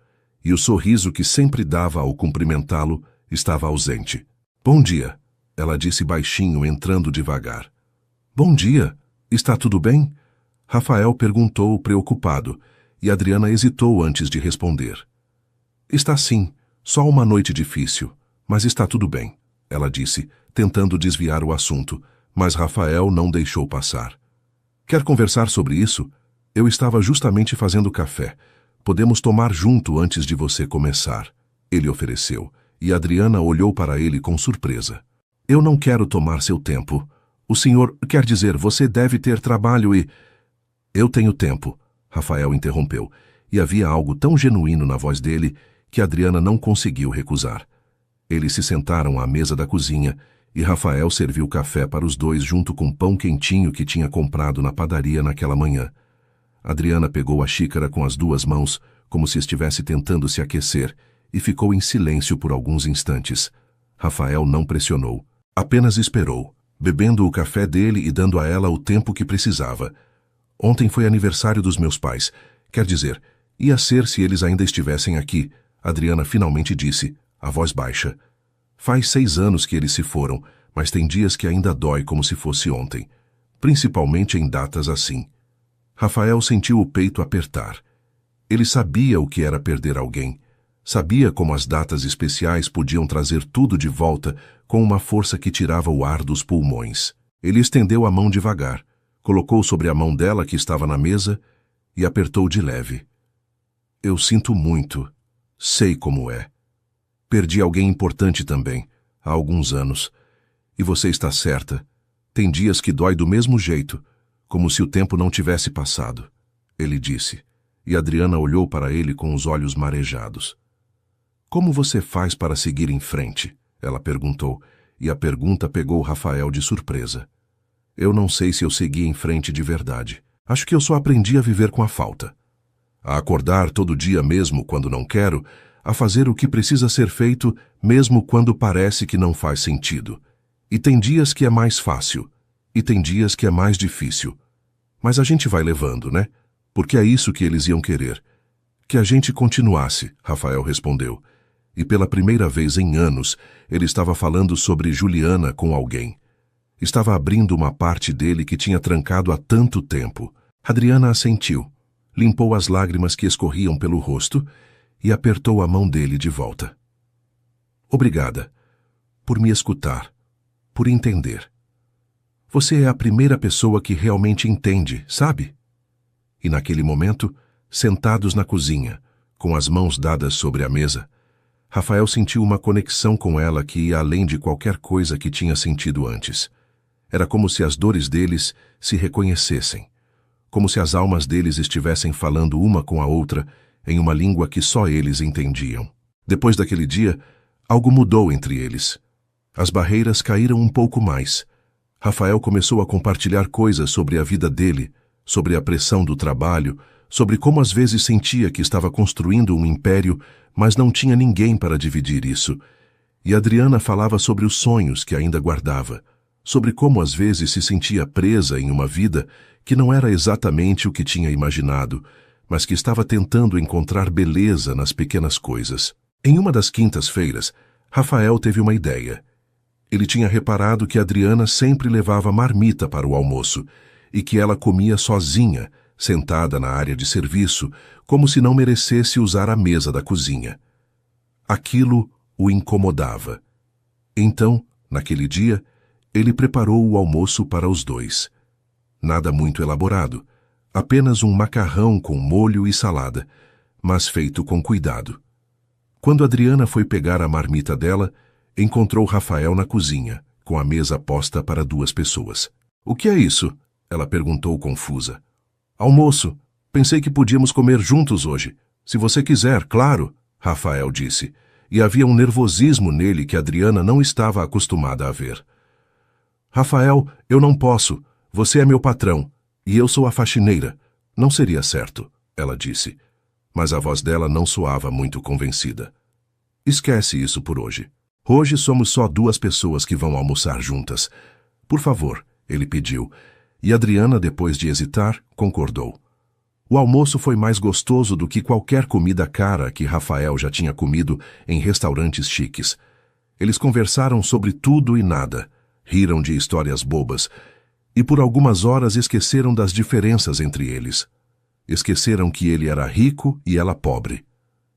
e o sorriso que sempre dava ao cumprimentá-lo estava ausente. "Bom dia", ela disse baixinho, entrando devagar. "Bom dia. Está tudo bem?" Rafael perguntou, preocupado, e Adriana hesitou antes de responder. "Está sim, só uma noite difícil, mas está tudo bem", ela disse, tentando desviar o assunto, mas Rafael não deixou passar. "Quer conversar sobre isso? Eu estava justamente fazendo café. Podemos tomar junto antes de você começar", ele ofereceu, e Adriana olhou para ele com surpresa. "Eu não quero tomar seu tempo. O senhor, quer dizer, você deve ter trabalho e..." "Eu tenho tempo", Rafael interrompeu, e havia algo tão genuíno na voz dele que Adriana não conseguiu recusar. Eles se sentaram à mesa da cozinha e Rafael serviu café para os dois junto com pão quentinho que tinha comprado na padaria naquela manhã. Adriana pegou a xícara com as duas mãos, como se estivesse tentando se aquecer, e ficou em silêncio por alguns instantes. Rafael não pressionou, apenas esperou, bebendo o café dele e dando a ela o tempo que precisava. "Ontem foi aniversário dos meus pais. Quer dizer, ia ser se eles ainda estivessem aqui", Adriana finalmente disse, a voz baixa. Faz 6 anos que eles se foram, mas tem dias que ainda dói como se fosse ontem, principalmente em datas assim. Rafael sentiu o peito apertar. Ele sabia o que era perder alguém. Sabia como as datas especiais podiam trazer tudo de volta com uma força que tirava o ar dos pulmões. Ele estendeu a mão devagar, colocou sobre a mão dela que estava na mesa e apertou de leve. Eu sinto muito. Sei como é. Perdi alguém importante também, há alguns anos. E você está certa. Tem dias que dói do mesmo jeito, como se o tempo não tivesse passado, ele disse, e Adriana olhou para ele com os olhos marejados. Como você faz para seguir em frente? Ela perguntou, e a pergunta pegou Rafael de surpresa. Eu não sei se eu segui em frente de verdade. Acho que eu só aprendi a viver com a falta. A acordar todo dia mesmo quando não quero, a fazer o que precisa ser feito mesmo quando parece que não faz sentido. E tem dias que é mais fácil, e tem dias que é mais difícil. Mas a gente vai levando, né? Porque é isso que eles iam querer. Que a gente continuasse, Rafael respondeu. E pela primeira vez em anos, ele estava falando sobre Juliana com alguém. Estava abrindo uma parte dele que tinha trancado há tanto tempo. Adriana assentiu, limpou as lágrimas que escorriam pelo rosto e apertou a mão dele de volta. Obrigada por me escutar, por entender. Você é a primeira pessoa que realmente entende, sabe? E naquele momento, sentados na cozinha, com as mãos dadas sobre a mesa, Rafael sentiu uma conexão com ela que ia além de qualquer coisa que tinha sentido antes. Era como se as dores deles se reconhecessem, como se as almas deles estivessem falando uma com a outra em uma língua que só eles entendiam. Depois daquele dia, algo mudou entre eles. As barreiras caíram um pouco mais. Rafael começou a compartilhar coisas sobre a vida dele, sobre a pressão do trabalho, sobre como às vezes sentia que estava construindo um império, mas não tinha ninguém para dividir isso. E Adriana falava sobre os sonhos que ainda guardava, sobre como às vezes se sentia presa em uma vida que não era exatamente o que tinha imaginado, mas que estava tentando encontrar beleza nas pequenas coisas. Em uma das quintas-feiras, Rafael teve uma ideia. Ele tinha reparado que Adriana sempre levava marmita para o almoço e que ela comia sozinha, sentada na área de serviço, como se não merecesse usar a mesa da cozinha. Aquilo o incomodava. Então, naquele dia, ele preparou o almoço para os dois. Nada muito elaborado, apenas um macarrão com molho e salada, mas feito com cuidado. Quando Adriana foi pegar a marmita dela, encontrou Rafael na cozinha, com a mesa posta para 2 pessoas. O que é isso? Ela perguntou confusa. Almoço. Pensei que podíamos comer juntos hoje. Se você quiser, claro, Rafael disse, e havia um nervosismo nele que Adriana não estava acostumada a ver. Rafael, eu não posso. Você é meu patrão, e eu sou a faxineira. Não seria certo, ela disse, mas a voz dela não soava muito convencida. Esquece isso por hoje. Hoje somos só 2 pessoas que vão almoçar juntas. Por favor, ele pediu, e Adriana, depois de hesitar, concordou. O almoço foi mais gostoso do que qualquer comida cara que Rafael já tinha comido em restaurantes chiques. Eles conversaram sobre tudo e nada, riram de histórias bobas, e por algumas horas esqueceram das diferenças entre eles. Esqueceram que ele era rico e ela pobre.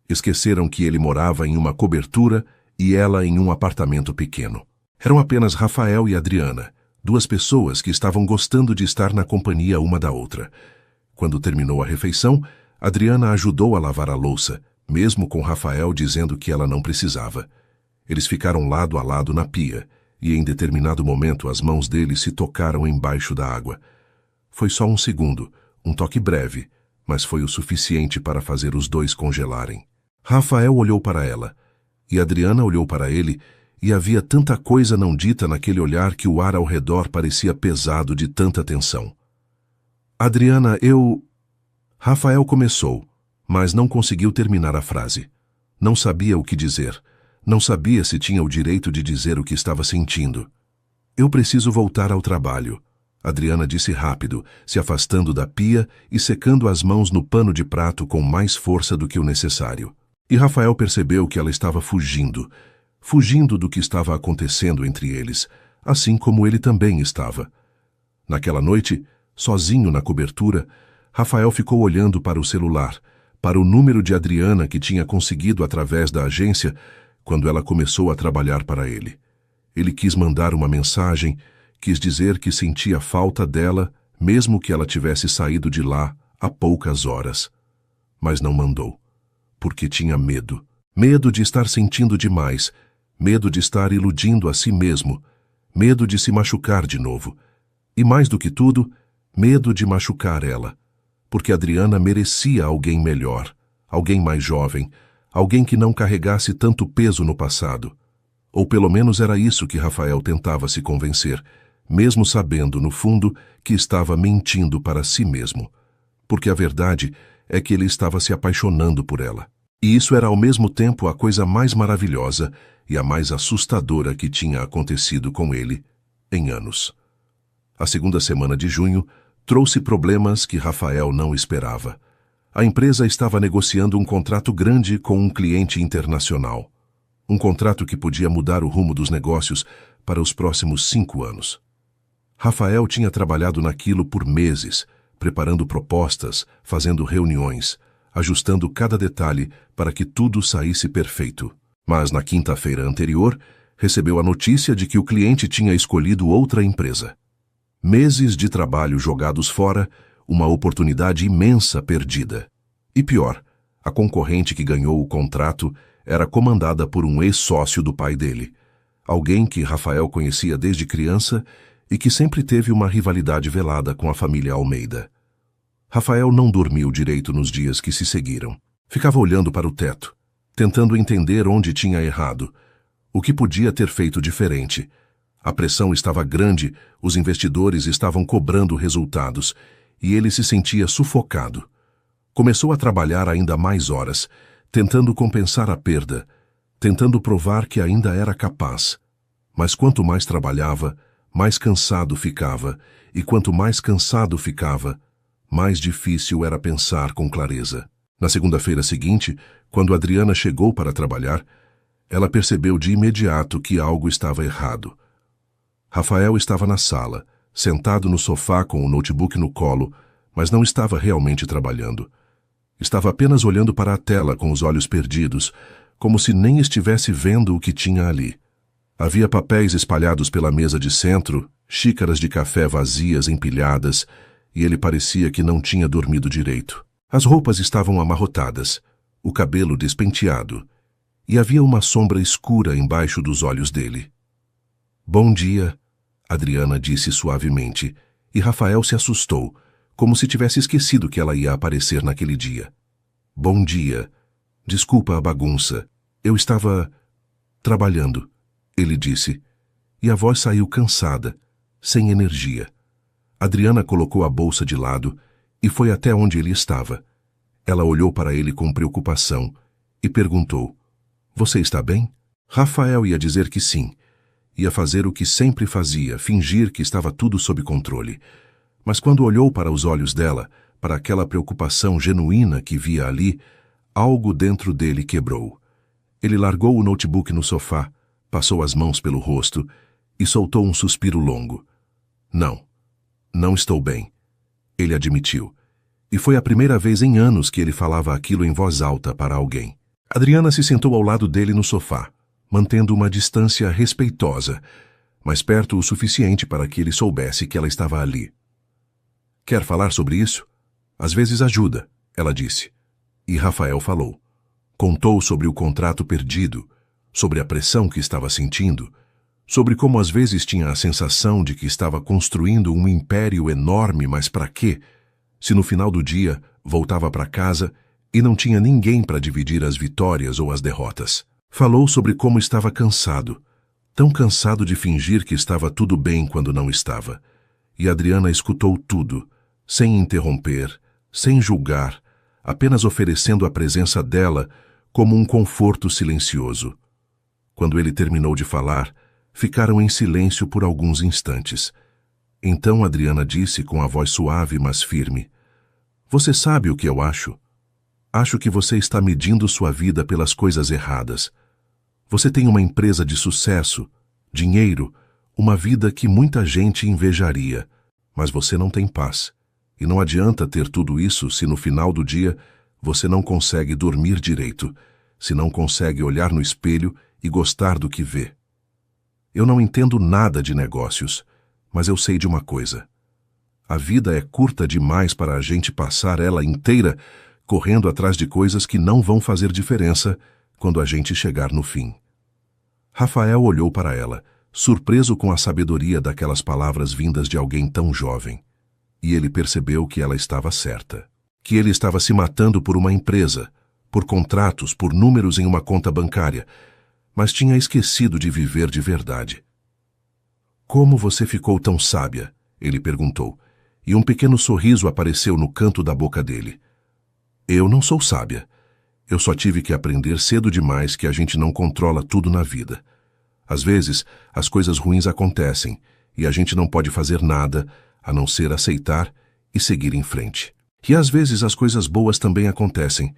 Esqueceram que ele morava em uma cobertura e ela em um apartamento pequeno. Eram apenas Rafael e Adriana, 2 pessoas que estavam gostando de estar na companhia uma da outra. Quando terminou a refeição, Adriana ajudou a lavar a louça, mesmo com Rafael dizendo que ela não precisava. Eles ficaram lado a lado na pia, e em determinado momento as mãos deles se tocaram embaixo da água. Foi só um segundo, um toque breve, mas foi o suficiente para fazer os 2 congelarem. Rafael olhou para ela, e Adriana olhou para ele, e havia tanta coisa não dita naquele olhar que o ar ao redor parecia pesado de tanta tensão. Adriana, Rafael começou, mas não conseguiu terminar a frase. Não sabia o que dizer. Não sabia se tinha o direito de dizer o que estava sentindo. Eu preciso voltar ao trabalho, Adriana disse rápido, se afastando da pia e secando as mãos no pano de prato com mais força do que o necessário. E Rafael percebeu que ela estava fugindo, fugindo do que estava acontecendo entre eles, assim como ele também estava. Naquela noite, sozinho na cobertura, Rafael ficou olhando para o celular, para o número de Adriana que tinha conseguido através da agência quando ela começou a trabalhar para ele. Ele quis mandar uma mensagem, quis dizer que sentia falta dela, mesmo que ela tivesse saído de lá há poucas horas. Mas não mandou, porque tinha medo. Medo de estar sentindo demais, medo de estar iludindo a si mesmo, medo de se machucar de novo. E mais do que tudo, medo de machucar ela, porque Adriana merecia alguém melhor, alguém mais jovem, alguém que não carregasse tanto peso no passado. Ou pelo menos era isso que Rafael tentava se convencer, mesmo sabendo, no fundo, que estava mentindo para si mesmo. Porque a verdade é que ele estava se apaixonando por ela. E isso era ao mesmo tempo a coisa mais maravilhosa e a mais assustadora que tinha acontecido com ele em anos. A segunda semana de junho trouxe problemas que Rafael não esperava. A empresa estava negociando um contrato grande com um cliente internacional. Um contrato que podia mudar o rumo dos negócios para os próximos 5 anos. Rafael tinha trabalhado naquilo por meses, preparando propostas, fazendo reuniões, ajustando cada detalhe para que tudo saísse perfeito. Mas na quinta-feira anterior, recebeu a notícia de que o cliente tinha escolhido outra empresa. Meses de trabalho jogados fora, uma oportunidade imensa perdida. E pior, a concorrente que ganhou o contrato era comandada por um ex-sócio do pai dele, alguém que Rafael conhecia desde criança e que sempre teve uma rivalidade velada com a família Almeida. Rafael não dormiu direito nos dias que se seguiram. Ficava olhando para o teto, tentando entender onde tinha errado, o que podia ter feito diferente. A pressão estava grande, os investidores estavam cobrando resultados, e ele se sentia sufocado. Começou a trabalhar ainda mais horas, tentando compensar a perda, tentando provar que ainda era capaz. Mas quanto mais trabalhava, mais cansado ficava, e quanto mais cansado ficava, mais difícil era pensar com clareza. Na segunda-feira seguinte, quando Adriana chegou para trabalhar, ela percebeu de imediato que algo estava errado. Rafael estava na sala, sentado no sofá com o notebook no colo, mas não estava realmente trabalhando. Estava apenas olhando para a tela com os olhos perdidos, como se nem estivesse vendo o que tinha ali. Havia papéis espalhados pela mesa de centro, xícaras de café vazias empilhadas, e ele parecia que não tinha dormido direito. As roupas estavam amarrotadas, o cabelo despenteado, e havia uma sombra escura embaixo dos olhos dele. "Bom dia", Adriana disse suavemente, e Rafael se assustou, como se tivesse esquecido que ela ia aparecer naquele dia. "Bom dia. Desculpa a bagunça. Eu estava trabalhando", ele disse, e a voz saiu cansada, sem energia. Adriana colocou a bolsa de lado e foi até onde ele estava. Ela olhou para ele com preocupação e perguntou: "Você está bem?" Rafael ia dizer que sim. Ia fazer o que sempre fazia, fingir que estava tudo sob controle. Mas quando olhou para os olhos dela, para aquela preocupação genuína que via ali, algo dentro dele quebrou. Ele largou o notebook no sofá, passou as mãos pelo rosto e soltou um suspiro longo. Não estou bem", ele admitiu. E foi a primeira vez em anos que ele falava aquilo em voz alta para alguém. Adriana se sentou ao lado dele no sofá, mantendo uma distância respeitosa, mas perto o suficiente para que ele soubesse que ela estava ali. "Quer falar sobre isso? Às vezes ajuda", ela disse. E Rafael falou. Contou sobre o contrato perdido, sobre a pressão que estava sentindo, sobre como às vezes tinha a sensação de que estava construindo um império enorme, mas para quê? Se no final do dia voltava para casa e não tinha ninguém para dividir as vitórias ou as derrotas. Falou sobre como estava cansado, tão cansado de fingir que estava tudo bem quando não estava. E Adriana escutou tudo, sem interromper, sem julgar, apenas oferecendo a presença dela como um conforto silencioso. Quando ele terminou de falar, ficaram em silêncio por alguns instantes. Então Adriana disse com a voz suave, mas firme: "Você sabe o que eu acho? Acho que você está medindo sua vida pelas coisas erradas. Você tem uma empresa de sucesso, dinheiro, uma vida que muita gente invejaria, mas você não tem paz. E não adianta ter tudo isso se no final do dia você não consegue dormir direito, se não consegue olhar no espelho e gostar do que vê. Eu não entendo nada de negócios, mas eu sei de uma coisa. A vida é curta demais para a gente passar ela inteira correndo atrás de coisas que não vão fazer diferença quando a gente chegar no fim. Rafael olhou para ela, surpreso com a sabedoria daquelas palavras vindas de alguém tão jovem. E ele percebeu que ela estava certa. Que ele estava se matando por uma empresa, por contratos, por números em uma conta bancária, mas tinha esquecido de viver de verdade. Como você ficou tão sábia? Ele perguntou, e um pequeno sorriso apareceu no canto da boca dele. Eu não sou sábia. Eu só tive que aprender cedo demais que a gente não controla tudo na vida. Às vezes, as coisas ruins acontecem, e a gente não pode fazer nada, a não ser aceitar e seguir em frente. E às vezes as coisas boas também acontecem,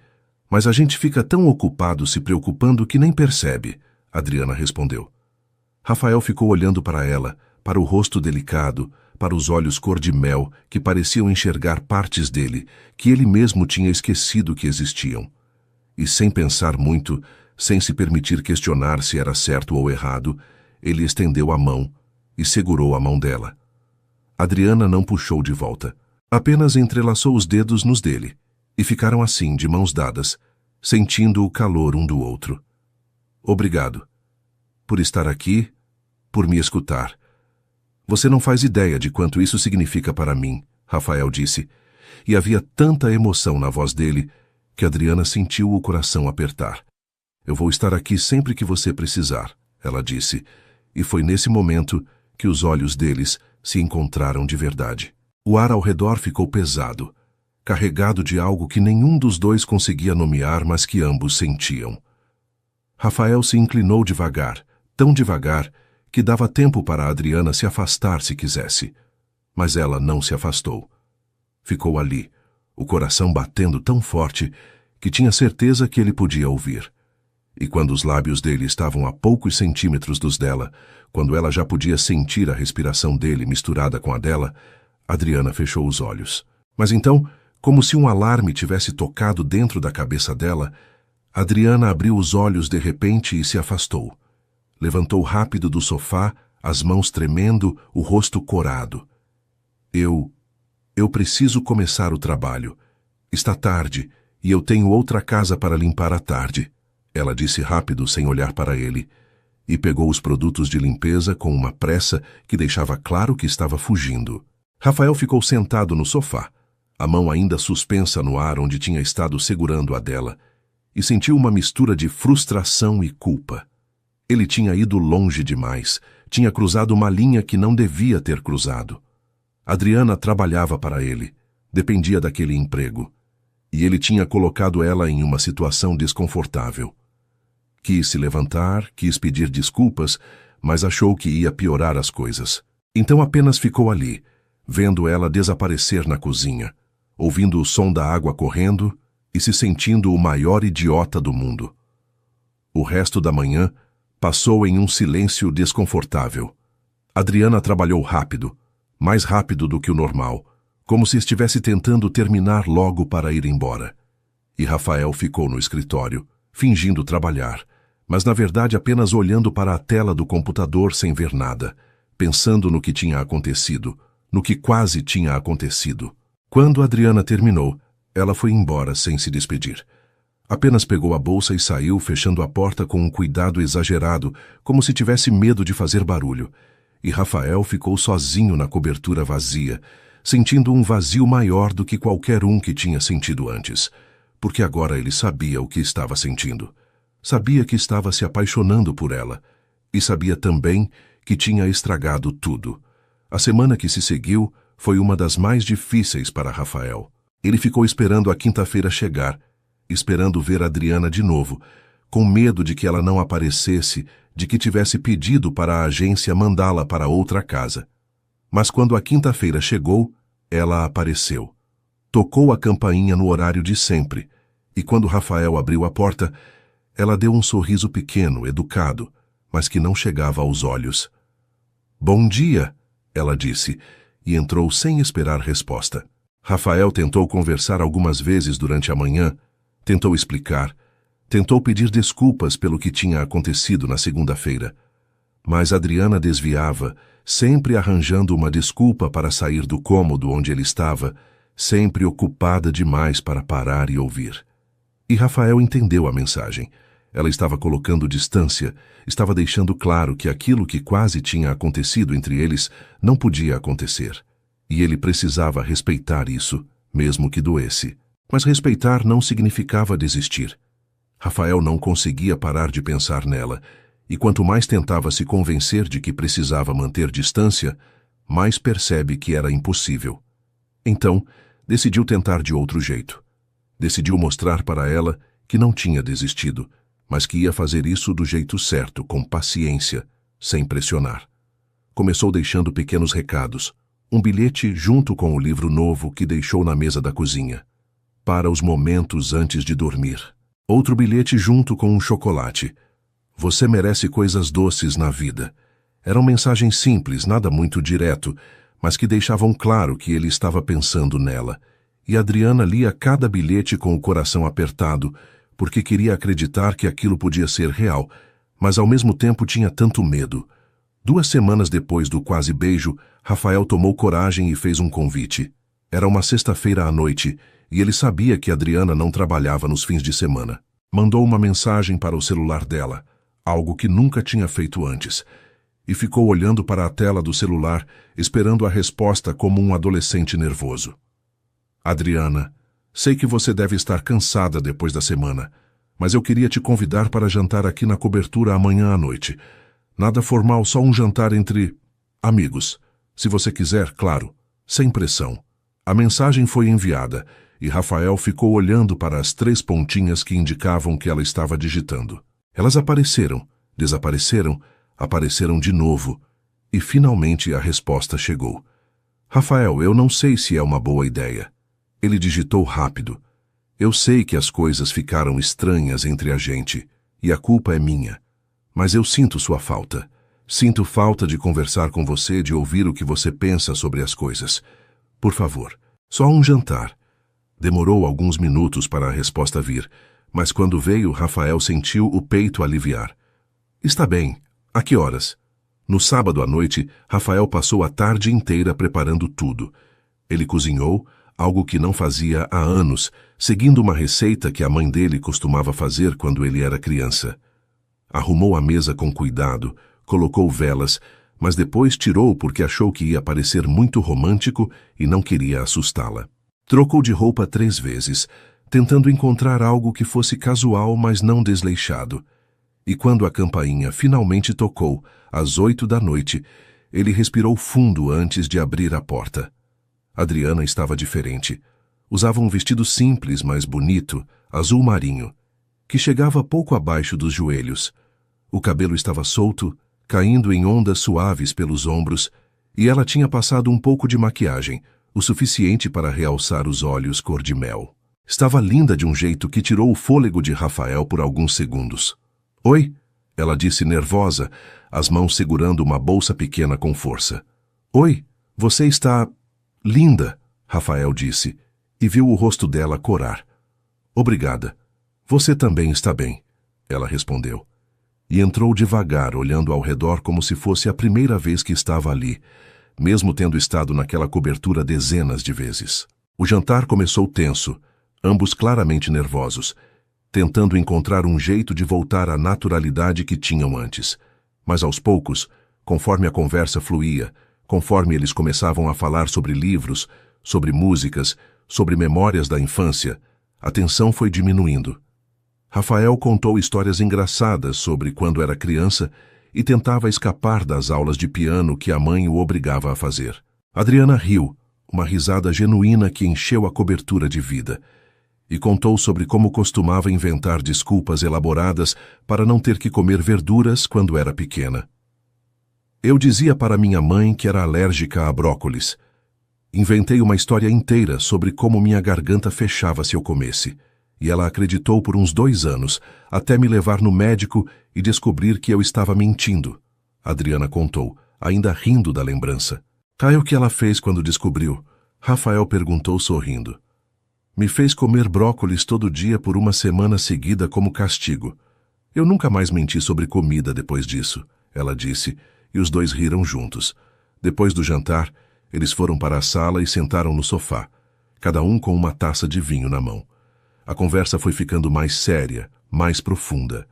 mas a gente fica tão ocupado se preocupando que nem percebe, Adriana respondeu. Rafael ficou olhando para ela, para o rosto delicado, para os olhos cor de mel que pareciam enxergar partes dele, que ele mesmo tinha esquecido que existiam. E sem pensar muito, sem se permitir questionar se era certo ou errado, ele estendeu a mão e segurou a mão dela. Adriana não puxou de volta. Apenas entrelaçou os dedos nos dele, e ficaram assim, de mãos dadas, sentindo o calor um do outro. Obrigado. Por estar aqui, por me escutar. Você não faz ideia de quanto isso significa para mim, Rafael disse, e havia tanta emoção na voz dele que Adriana sentiu o coração apertar. Eu vou estar aqui sempre que você precisar, ela disse, e foi nesse momento que os olhos deles se encontraram de verdade. O ar ao redor ficou pesado, carregado de algo que nenhum dos dois conseguia nomear, mas que ambos sentiam. Rafael se inclinou devagar, tão devagar, que dava tempo para a Adriana se afastar se quisesse. Mas ela não se afastou. Ficou ali, o coração batendo tão forte que tinha certeza que ele podia ouvir. E quando os lábios dele estavam a poucos centímetros dos dela, quando ela já podia sentir a respiração dele misturada com a dela, Adriana fechou os olhos. Mas então, como se um alarme tivesse tocado dentro da cabeça dela, Adriana abriu os olhos de repente e se afastou. Levantou rápido do sofá, as mãos tremendo, o rosto corado. Eu preciso começar o trabalho. Está tarde, e eu tenho outra casa para limpar à tarde, ela disse rápido sem olhar para ele, e pegou os produtos de limpeza com uma pressa que deixava claro que estava fugindo. Rafael ficou sentado no sofá, a mão ainda suspensa no ar onde tinha estado segurando a dela, e sentiu uma mistura de frustração e culpa. Ele tinha ido longe demais, tinha cruzado uma linha que não devia ter cruzado. Adriana trabalhava para ele, dependia daquele emprego, e ele tinha colocado ela em uma situação desconfortável. Quis se levantar, quis pedir desculpas, mas achou que ia piorar as coisas. Então apenas ficou ali, vendo ela desaparecer na cozinha, ouvindo o som da água correndo e se sentindo o maior idiota do mundo. O resto da manhã passou em um silêncio desconfortável. Adriana trabalhou rápido, mais rápido do que o normal, como se estivesse tentando terminar logo para ir embora. E Rafael ficou no escritório, fingindo trabalhar, mas na verdade apenas olhando para a tela do computador sem ver nada, pensando no que tinha acontecido, no que quase tinha acontecido. Quando Adriana terminou, ela foi embora sem se despedir. Apenas pegou a bolsa e saiu, fechando a porta com um cuidado exagerado, como se tivesse medo de fazer barulho. E Rafael ficou sozinho na cobertura vazia, sentindo um vazio maior do que qualquer um que tinha sentido antes, porque agora ele sabia o que estava sentindo. Sabia que estava se apaixonando por ela, e sabia também que tinha estragado tudo. A semana que se seguiu foi uma das mais difíceis para Rafael. Ele ficou esperando a quinta-feira chegar, esperando ver Adriana de novo, com medo de que ela não aparecesse, de que tivesse pedido para a agência mandá-la para outra casa. Mas quando a quinta-feira chegou, ela apareceu. Tocou a campainha no horário de sempre, e quando Rafael abriu a porta, Ela deu um sorriso pequeno, educado, mas que não chegava aos olhos. Bom dia, ela disse, e entrou sem esperar resposta. Rafael tentou conversar algumas vezes durante a manhã, tentou explicar, tentou pedir desculpas pelo que tinha acontecido na segunda-feira. Mas Adriana desviava, sempre arranjando uma desculpa para sair do cômodo onde ele estava, sempre ocupada demais para parar e ouvir. E Rafael entendeu a mensagem. Ela estava colocando distância, estava deixando claro que aquilo que quase tinha acontecido entre eles não podia acontecer. E ele precisava respeitar isso, mesmo que doesse. Mas respeitar não significava desistir. Rafael não conseguia parar de pensar nela, e quanto mais tentava se convencer de que precisava manter distância, mais percebe que era impossível. Então, decidiu tentar de outro jeito. Decidiu mostrar para ela que não tinha desistido, mas que ia fazer isso do jeito certo, com paciência, sem pressionar. Começou deixando pequenos recados, um bilhete junto com o livro novo que deixou na mesa da cozinha, para os momentos antes de dormir. Outro bilhete junto com um chocolate. Você merece coisas doces na vida. Eram mensagens simples, nada muito direto, mas que deixavam claro que ele estava pensando nela. E Adriana lia cada bilhete com o coração apertado, porque queria acreditar que aquilo podia ser real, mas ao mesmo tempo tinha tanto medo. 2 semanas depois do quase beijo, Rafael tomou coragem e fez um convite. Era uma sexta-feira à noite, e ele sabia que Adriana não trabalhava nos fins de semana. Mandou uma mensagem para o celular dela, algo que nunca tinha feito antes, e ficou olhando para a tela do celular, esperando a resposta como um adolescente nervoso. Adriana, sei que você deve estar cansada depois da semana, mas eu queria te convidar para jantar aqui na cobertura amanhã à noite. Nada formal, só um jantar entre amigos. Se você quiser, claro, sem pressão. A mensagem foi enviada, e Rafael ficou olhando para as 3 pontinhas que indicavam que ela estava digitando. Elas apareceram, desapareceram, apareceram de novo, e finalmente a resposta chegou. Rafael, eu não sei se é uma boa ideia. Ele digitou rápido. Eu sei que as coisas ficaram estranhas entre a gente, e a culpa é minha. Mas eu sinto sua falta. Sinto falta de conversar com você, de ouvir o que você pensa sobre as coisas. Por favor, só um jantar. Demorou alguns minutos para a resposta vir, mas quando veio, Rafael sentiu o peito aliviar. Está bem. A que horas? No sábado à noite, Rafael passou a tarde inteira preparando tudo. Ele cozinhou, algo que não fazia há anos, seguindo uma receita que a mãe dele costumava fazer quando ele era criança. Arrumou a mesa com cuidado, colocou velas, mas depois tirou porque achou que ia parecer muito romântico e não queria assustá-la. Trocou de roupa 3 vezes, tentando encontrar algo que fosse casual, mas não desleixado. E quando a campainha finalmente tocou, às 8 da noite, ele respirou fundo antes de abrir a porta. Adriana estava diferente. Usava um vestido simples, mas bonito, azul marinho, que chegava pouco abaixo dos joelhos. O cabelo estava solto, caindo em ondas suaves pelos ombros, e ela tinha passado um pouco de maquiagem, o suficiente para realçar os olhos cor de mel. Estava linda de um jeito que tirou o fôlego de Rafael por alguns segundos. Oi? Ela disse nervosa, as mãos segurando uma bolsa pequena com força. Oi, você está linda, Rafael disse, e viu o rosto dela corar. Obrigada. Você também está bem, ela respondeu. E entrou devagar, olhando ao redor como se fosse a primeira vez que estava ali, mesmo tendo estado naquela cobertura dezenas de vezes. O jantar começou tenso, ambos claramente nervosos, tentando encontrar um jeito de voltar à naturalidade que tinham antes. Mas aos poucos, conforme a conversa fluía, conforme eles começavam a falar sobre livros, sobre músicas, sobre memórias da infância, a tensão foi diminuindo. Rafael contou histórias engraçadas sobre quando era criança e tentava escapar das aulas de piano que a mãe o obrigava a fazer. Adriana riu, uma risada genuína que encheu a cobertura de vida, e contou sobre como costumava inventar desculpas elaboradas para não ter que comer verduras quando era pequena. Eu dizia para minha mãe que era alérgica a brócolis. Inventei uma história inteira sobre como minha garganta fechava se eu comesse, E ela acreditou por uns 2 anos, até me levar no médico e descobrir que eu estava mentindo. Adriana contou, ainda rindo da lembrança. O que ela fez quando descobriu? Rafael perguntou sorrindo. Me fez comer brócolis todo dia por uma semana seguida como castigo. Eu nunca mais menti sobre comida depois disso, ela disse, e os dois riram juntos. Depois do jantar, eles foram para a sala e sentaram no sofá, cada um com uma taça de vinho na mão. A conversa foi ficando mais séria, mais profunda.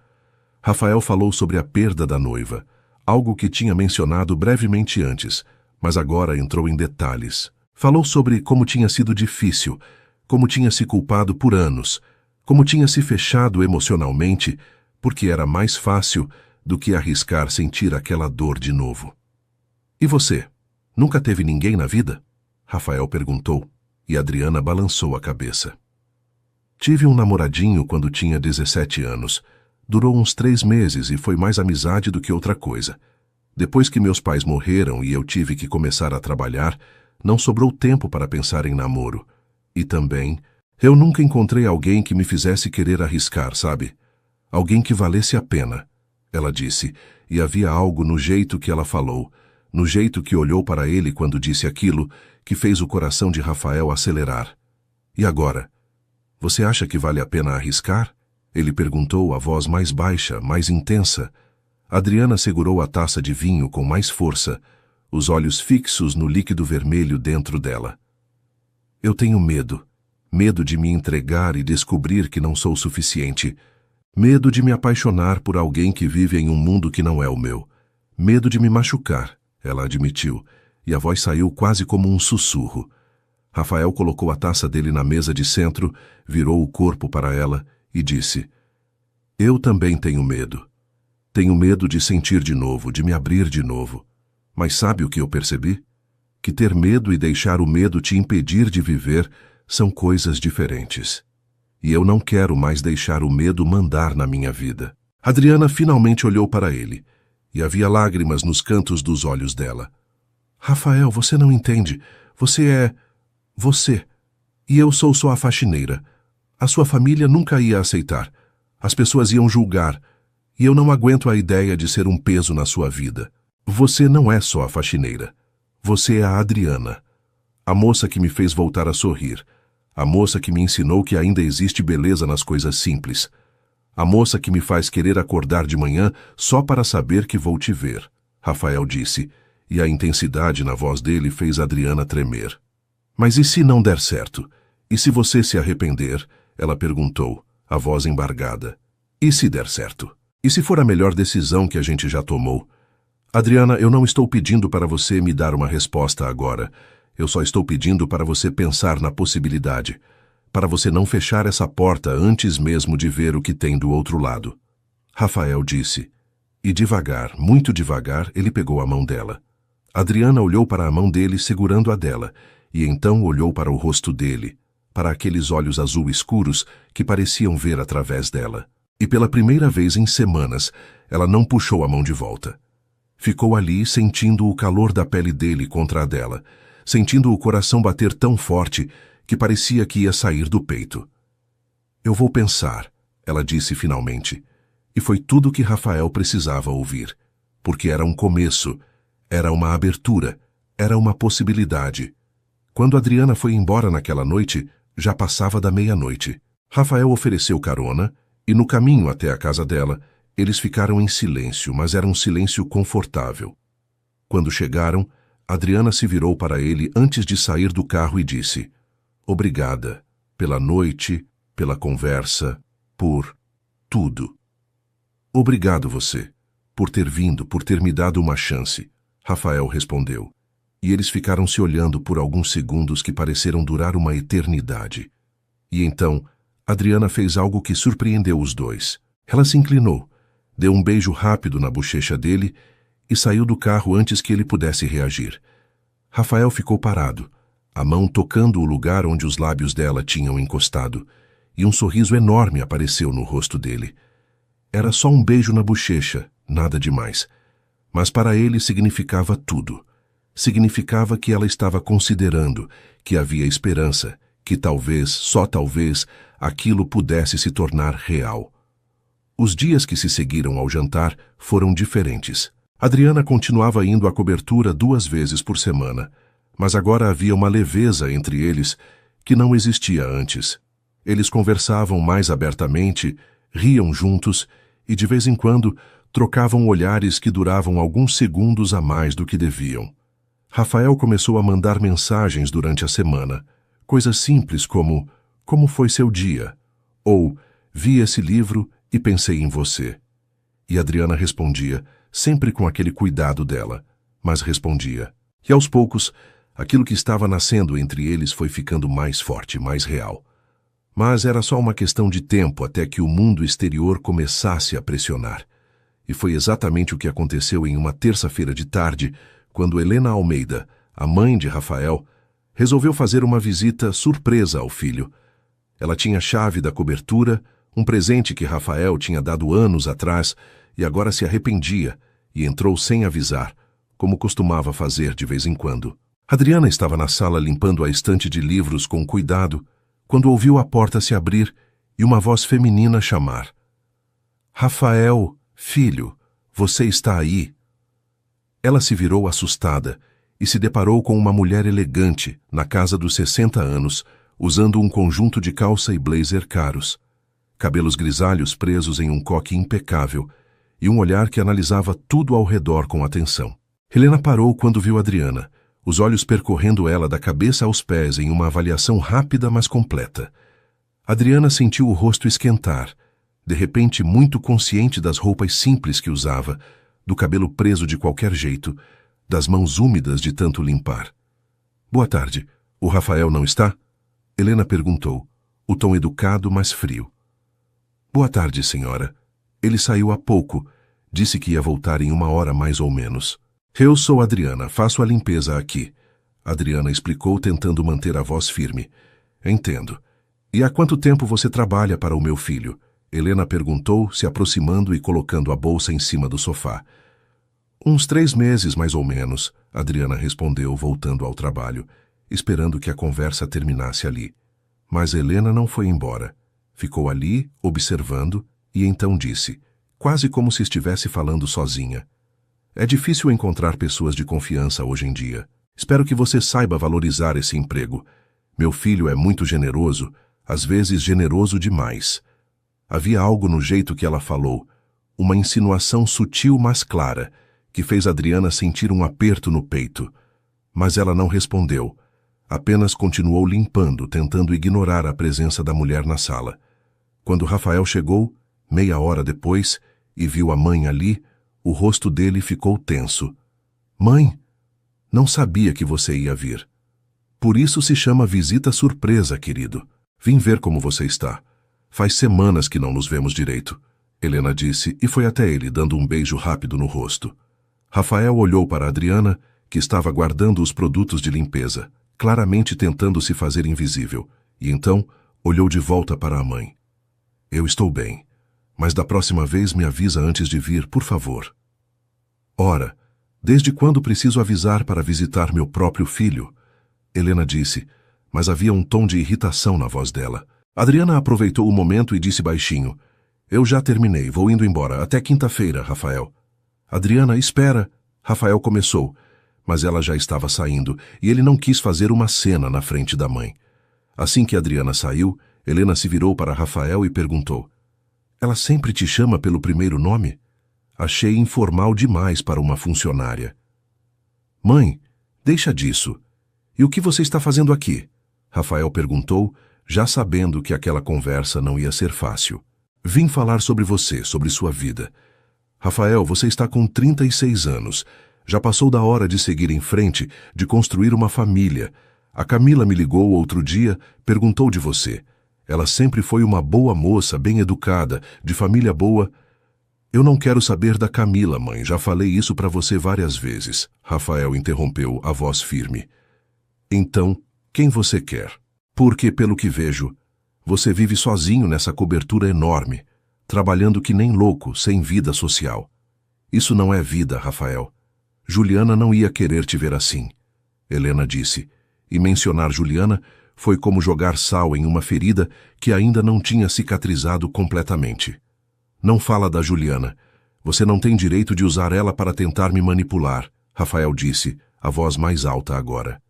Rafael falou sobre a perda da noiva, algo que tinha mencionado brevemente antes, mas agora entrou em detalhes. Falou sobre como tinha sido difícil, como tinha se culpado por anos, como tinha se fechado emocionalmente, porque era mais fácil do que arriscar sentir aquela dor de novo. E você? Nunca teve ninguém na vida? Rafael perguntou, e Adriana balançou a cabeça. Tive um namoradinho quando tinha 17 anos. Durou uns 3 meses e foi mais amizade do que outra coisa. Depois que meus pais morreram e eu tive que começar a trabalhar, não sobrou tempo para pensar em namoro. E também, eu nunca encontrei alguém que me fizesse querer arriscar, sabe? Alguém que valesse a pena, ela disse, e havia algo no jeito que ela falou, no jeito que olhou para ele quando disse aquilo, que fez o coração de Rafael acelerar. E agora? Você acha que vale a pena arriscar? Ele perguntou, a voz mais baixa, mais intensa. Adriana segurou a taça de vinho com mais força, os olhos fixos no líquido vermelho dentro dela. Eu tenho medo. Medo de me entregar e descobrir que não sou suficiente. Medo de me apaixonar por alguém que vive em um mundo que não é o meu. Medo de me machucar, ela admitiu, e a voz saiu quase como um sussurro. Rafael colocou a taça dele na mesa de centro, virou o corpo para ela e disse: Eu também tenho medo. Tenho medo de sentir de novo, de me abrir de novo. Mas sabe o que eu percebi? Que ter medo e deixar o medo te impedir de viver são coisas diferentes. E eu não quero mais deixar o medo mandar na minha vida. Adriana finalmente olhou para ele, e havia lágrimas nos cantos dos olhos dela. Rafael, você não entende. Você é... você. E eu sou só a faxineira. A sua família nunca ia aceitar. As pessoas iam julgar. E eu não aguento a ideia de ser um peso na sua vida. Você não é só a faxineira. Você é a Adriana. A moça que me fez voltar a sorrir. A moça que me ensinou que ainda existe beleza nas coisas simples. A moça que me faz querer acordar de manhã só para saber que vou te ver, Rafael disse, e a intensidade na voz dele fez Adriana tremer. Mas e se não der certo? E se você se arrepender? Ela perguntou, a voz embargada. E se der certo? E se for a melhor decisão que a gente já tomou? Adriana, eu não estou pedindo para você me dar uma resposta agora. Eu só estou pedindo para você pensar na possibilidade. Para você não fechar essa porta antes mesmo de ver o que tem do outro lado. Rafael disse. E devagar, muito devagar, ele pegou a mão dela. Adriana olhou para a mão dele segurando a dela, e então olhou para o rosto dele, para aqueles olhos azul escuros que pareciam ver através dela. E pela primeira vez em semanas, ela não puxou a mão de volta. Ficou ali sentindo o calor da pele dele contra a dela, sentindo o coração bater tão forte que parecia que ia sair do peito. Eu vou pensar, ela disse finalmente. E foi tudo o que Rafael precisava ouvir, porque era um começo, era uma abertura, era uma possibilidade. Quando Adriana foi embora naquela noite, já passava da meia-noite. Rafael ofereceu carona, e no caminho até a casa dela, eles ficaram em silêncio, mas era um silêncio confortável. Quando chegaram, Adriana se virou para ele antes de sair do carro e disse: Obrigada, pela noite, pela conversa, por tudo. Obrigado você, por ter vindo, por ter me dado uma chance, Rafael respondeu. E eles ficaram se olhando por alguns segundos que pareceram durar uma eternidade. E então, Adriana fez algo que surpreendeu os dois. Ela se inclinou, deu um beijo rápido na bochecha dele e saiu do carro antes que ele pudesse reagir. Rafael ficou parado, a mão tocando o lugar onde os lábios dela tinham encostado, e um sorriso enorme apareceu no rosto dele. Era só um beijo na bochecha, nada demais. Mas para ele significava tudo. Significava que ela estava considerando, que havia esperança, que talvez, só talvez, aquilo pudesse se tornar real. Os dias que se seguiram ao jantar foram diferentes. Adriana continuava indo à cobertura 2 vezes por semana, mas agora havia uma leveza entre eles que não existia antes. Eles conversavam mais abertamente, riam juntos e, de vez em quando, trocavam olhares que duravam alguns segundos a mais do que deviam. Rafael começou a mandar mensagens durante a semana, coisas simples como "Como foi seu dia?" ou "Vi esse livro e pensei em você." E Adriana respondia, sempre com aquele cuidado dela, mas respondia. E aos poucos, aquilo que estava nascendo entre eles foi ficando mais forte, mais real. Mas era só uma questão de tempo até que o mundo exterior começasse a pressionar. E foi exatamente o que aconteceu em uma terça-feira de tarde, quando Helena Almeida, a mãe de Rafael, resolveu fazer uma visita surpresa ao filho. Ela tinha a chave da cobertura, um presente que Rafael tinha dado anos atrás e agora se arrependia, e entrou sem avisar, como costumava fazer de vez em quando. Adriana estava na sala limpando a estante de livros com cuidado, quando ouviu a porta se abrir e uma voz feminina chamar. "Rafael, filho, você está aí?" Ela se virou assustada e se deparou com uma mulher elegante, na casa dos 60 anos, usando um conjunto de calça e blazer caros, cabelos grisalhos presos em um coque impecável e um olhar que analisava tudo ao redor com atenção. Helena parou quando viu Adriana, os olhos percorrendo ela da cabeça aos pés em uma avaliação rápida, mas completa. Adriana sentiu o rosto esquentar, de repente muito consciente das roupas simples que usava, do cabelo preso de qualquer jeito, das mãos úmidas de tanto limpar. "Boa tarde. O Rafael não está?" Helena perguntou, o tom educado, mas frio. "Boa tarde, senhora. Ele saiu há pouco. Disse que ia voltar em 1 hora mais ou menos." "Eu sou Adriana, faço a limpeza aqui." Adriana explicou, tentando manter a voz firme. "Entendo. E há quanto tempo você trabalha para o meu filho?" Helena perguntou, se aproximando e colocando a bolsa em cima do sofá. "Uns 3 meses, mais ou menos," Adriana respondeu, voltando ao trabalho, esperando que a conversa terminasse ali. Mas Helena não foi embora. Ficou ali, observando, e então disse, quase como se estivesse falando sozinha. "É difícil encontrar pessoas de confiança hoje em dia. Espero que você saiba valorizar esse emprego. Meu filho é muito generoso, às vezes generoso demais." Havia algo no jeito que ela falou, uma insinuação sutil mas clara, que fez Adriana sentir um aperto no peito. Mas ela não respondeu, apenas continuou limpando, tentando ignorar a presença da mulher na sala. Quando Rafael chegou, meia hora depois, e viu a mãe ali, o rosto dele ficou tenso. "Mãe, não sabia que você ia vir. Por isso se chama visita surpresa, querido. Vim ver como você está. Faz semanas que não nos vemos direito." Helena disse e foi até ele, dando um beijo rápido no rosto. Rafael olhou para Adriana, que estava guardando os produtos de limpeza, claramente tentando se fazer invisível, e então olhou de volta para a mãe. "Eu estou bem, mas da próxima vez me avisa antes de vir, por favor." "Ora, desde quando preciso avisar para visitar meu próprio filho?" Helena disse, mas havia um tom de irritação na voz dela. Adriana aproveitou o momento e disse baixinho, "Eu já terminei, vou indo embora. Até quinta-feira, Rafael." "Adriana, espera." Rafael começou, mas ela já estava saindo e ele não quis fazer uma cena na frente da mãe. Assim que Adriana saiu, Helena se virou para Rafael e perguntou, "Ela sempre te chama pelo primeiro nome? Achei informal demais para uma funcionária." "Mãe, deixa disso. E o que você está fazendo aqui?" Rafael perguntou, já sabendo que aquela conversa não ia ser fácil. "Vim falar sobre você, sobre sua vida. Rafael, você está com 36 anos. Já passou da hora de seguir em frente, de construir uma família. A Camila me ligou outro dia, perguntou de você. Ela sempre foi uma boa moça, bem educada, de família boa." "Eu não quero saber da Camila, mãe. Já falei isso para você várias vezes." Rafael interrompeu, a voz firme. "Então, quem você quer? Porque, pelo que vejo, você vive sozinho nessa cobertura enorme, trabalhando que nem louco, sem vida social. Isso não é vida, Rafael. Juliana não ia querer te ver assim." Helena disse, e mencionar Juliana Foi como jogar sal em uma ferida que ainda não tinha cicatrizado completamente. Não fala da Juliana. Você não tem direito de usar ela para tentar me manipular, Rafael disse, a voz mais alta agora.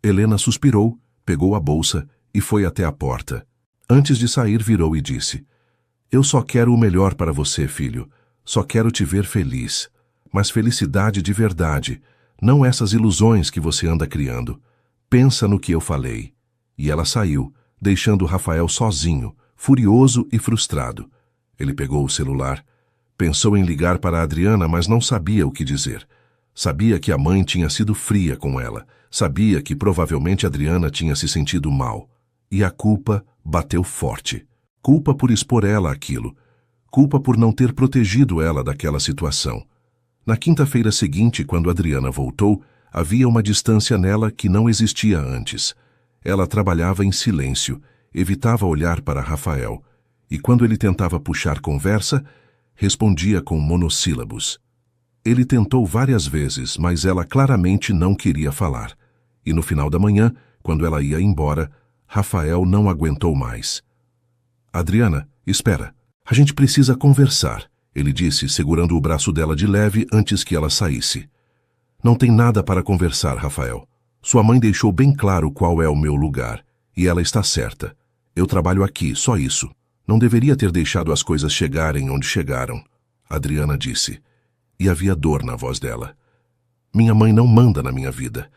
Helena suspirou, pegou a bolsa e foi até a porta. Antes de sair, virou e disse: Eu só quero o melhor para você, filho. Só quero te ver feliz. Mas felicidade de verdade, não essas ilusões que você anda criando. Pensa no que eu falei. E ela saiu, deixando Rafael sozinho, furioso e frustrado. Ele pegou o celular. Pensou em ligar para a Adriana, mas não sabia o que dizer. Sabia que a mãe tinha sido fria com ela. Sabia que provavelmente Adriana tinha se sentido mal. E a culpa bateu forte. Culpa por expor ela àquilo. Culpa por não ter protegido ela daquela situação. Na quinta-feira seguinte, quando Adriana voltou, havia uma distância nela que não existia antes. Ela trabalhava em silêncio, evitava olhar para Rafael, e quando ele tentava puxar conversa, respondia com monossílabos. Ele tentou várias vezes, mas ela claramente não queria falar. E no final da manhã, quando ela ia embora, Rafael não aguentou mais. Adriana, espera. A gente precisa conversar, ele disse, segurando o braço dela de leve antes que ela saísse. Não tem nada para conversar, Rafael. Sua mãe deixou bem claro qual é o meu lugar, e ela está certa. Eu trabalho aqui, só isso. Não deveria ter deixado as coisas chegarem onde chegaram, Adriana disse. E havia dor na voz dela. Minha mãe não manda na minha vida,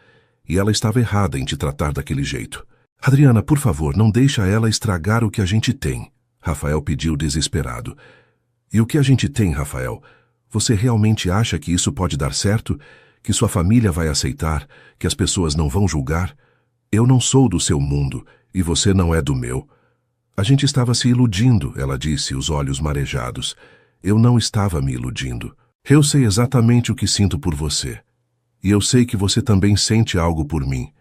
e ela estava errada em te tratar daquele jeito. Adriana, por favor, não deixa ela estragar o que a gente tem, Rafael pediu desesperado. E o que a gente tem, Rafael? Você realmente acha que isso pode dar certo? Que sua família vai aceitar? Que as pessoas não vão julgar? Eu não sou do seu mundo, e você não é do meu. A gente estava se iludindo, ela disse, os olhos marejados. Eu não estava me iludindo. Eu sei exatamente o que sinto por você. E eu sei que você também sente algo por mim.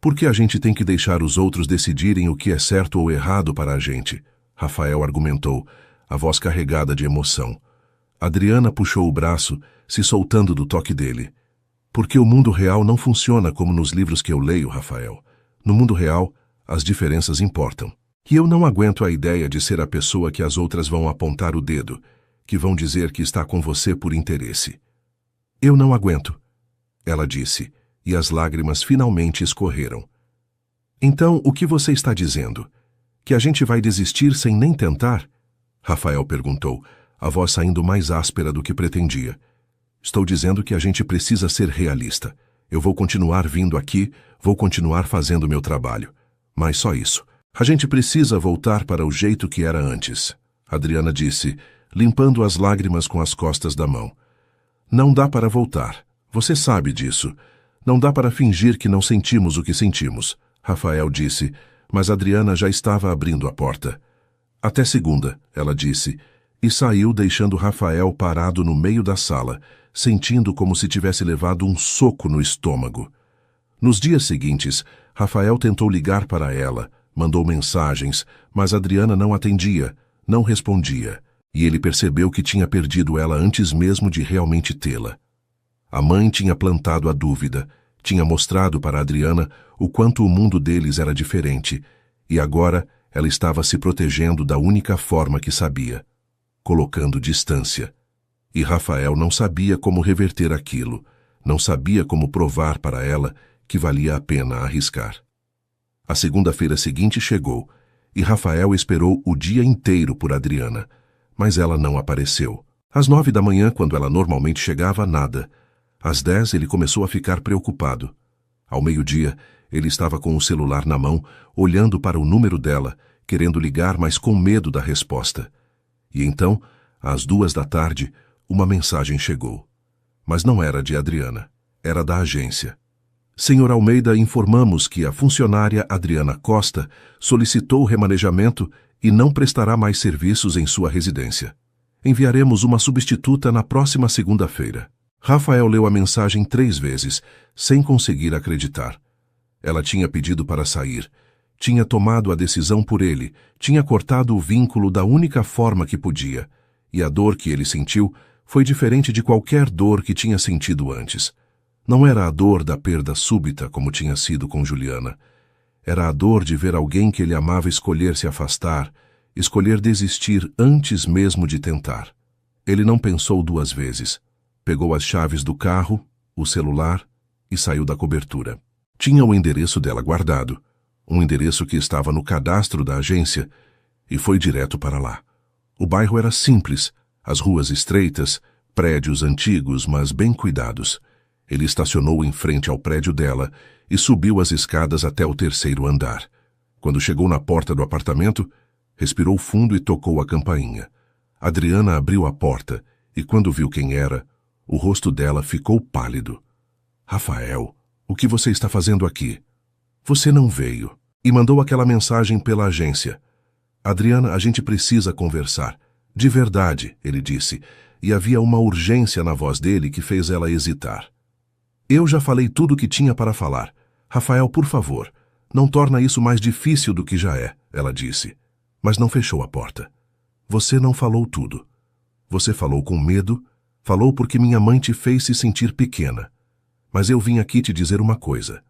Por que a gente tem que deixar os outros decidirem o que é certo ou errado para a gente? Rafael argumentou, a voz carregada de emoção. Adriana puxou o braço, se soltando do toque dele. Porque o mundo real não funciona como nos livros que eu leio, Rafael. No mundo real, as diferenças importam. E eu não aguento a ideia de ser a pessoa que as outras vão apontar o dedo, que vão dizer que está com você por interesse. Eu não aguento, ela disse, e as lágrimas finalmente escorreram. Então, o que você está dizendo? Que a gente vai desistir sem nem tentar? Rafael perguntou, a voz saindo mais áspera do que pretendia. Estou dizendo que a gente precisa ser realista. Eu vou continuar vindo aqui, vou continuar fazendo meu trabalho. Mas só isso. A gente precisa voltar para o jeito que era antes, Adriana disse, limpando as lágrimas com as costas da mão. Não dá para voltar. Você sabe disso. Não dá para fingir que não sentimos o que sentimos, Rafael disse, mas Adriana já estava abrindo a porta. Até segunda, ela disse, e saiu deixando Rafael parado no meio da sala, sentindo como se tivesse levado um soco no estômago. Nos dias seguintes, Rafael tentou ligar para ela, mandou mensagens, mas Adriana não atendia, não respondia, e ele percebeu que tinha perdido ela antes mesmo de realmente tê-la. A mãe tinha plantado a dúvida, tinha mostrado para Adriana o quanto o mundo deles era diferente, e agora ela estava se protegendo da única forma que sabia, colocando distância. E Rafael não sabia como reverter aquilo, não sabia como provar para ela que valia a pena arriscar. A segunda-feira seguinte chegou, e Rafael esperou o dia inteiro por Adriana, mas ela não apareceu. Às 9 da manhã, quando ela normalmente chegava, nada. Às 10, ele começou a ficar preocupado. Ao meio-dia, ele estava com o celular na mão, olhando para o número dela, querendo ligar, mas com medo da resposta. E então, às 2 da tarde, uma mensagem chegou. Mas não era de Adriana, era da agência. Senhor Almeida, informamos que a funcionária Adriana Costa solicitou remanejamento e não prestará mais serviços em sua residência. Enviaremos uma substituta na próxima segunda-feira. Rafael leu a mensagem 3 vezes, sem conseguir acreditar. Ela tinha pedido para sair, tinha tomado a decisão por ele, tinha cortado o vínculo da única forma que podia, e a dor que ele sentiu foi diferente de qualquer dor que tinha sentido antes. Não era a dor da perda súbita como tinha sido com Juliana. Era a dor de ver alguém que ele amava escolher se afastar, escolher desistir antes mesmo de tentar. Ele não pensou duas vezes. Pegou as chaves do carro, o celular e saiu da cobertura. Tinha o endereço dela guardado, um endereço que estava no cadastro da agência, e foi direto para lá. O bairro era simples, as ruas estreitas, prédios antigos, mas bem cuidados. Ele estacionou em frente ao prédio dela e subiu as escadas até o terceiro andar. Quando chegou na porta do apartamento, respirou fundo e tocou a campainha. Adriana abriu a porta e, quando viu quem era, o rosto dela ficou pálido. Rafael, o que você está fazendo aqui? Você não veio. E mandou aquela mensagem pela agência. Adriana, a gente precisa conversar. De verdade, ele disse, e havia uma urgência na voz dele que fez ela hesitar. Eu já falei tudo o que tinha para falar. Rafael, por favor, não torna isso mais difícil do que já é, ela disse. Mas não fechou a porta. Você não falou tudo. Você falou com medo, falou porque minha mãe te fez se sentir pequena. Mas eu vim aqui te dizer uma coisa.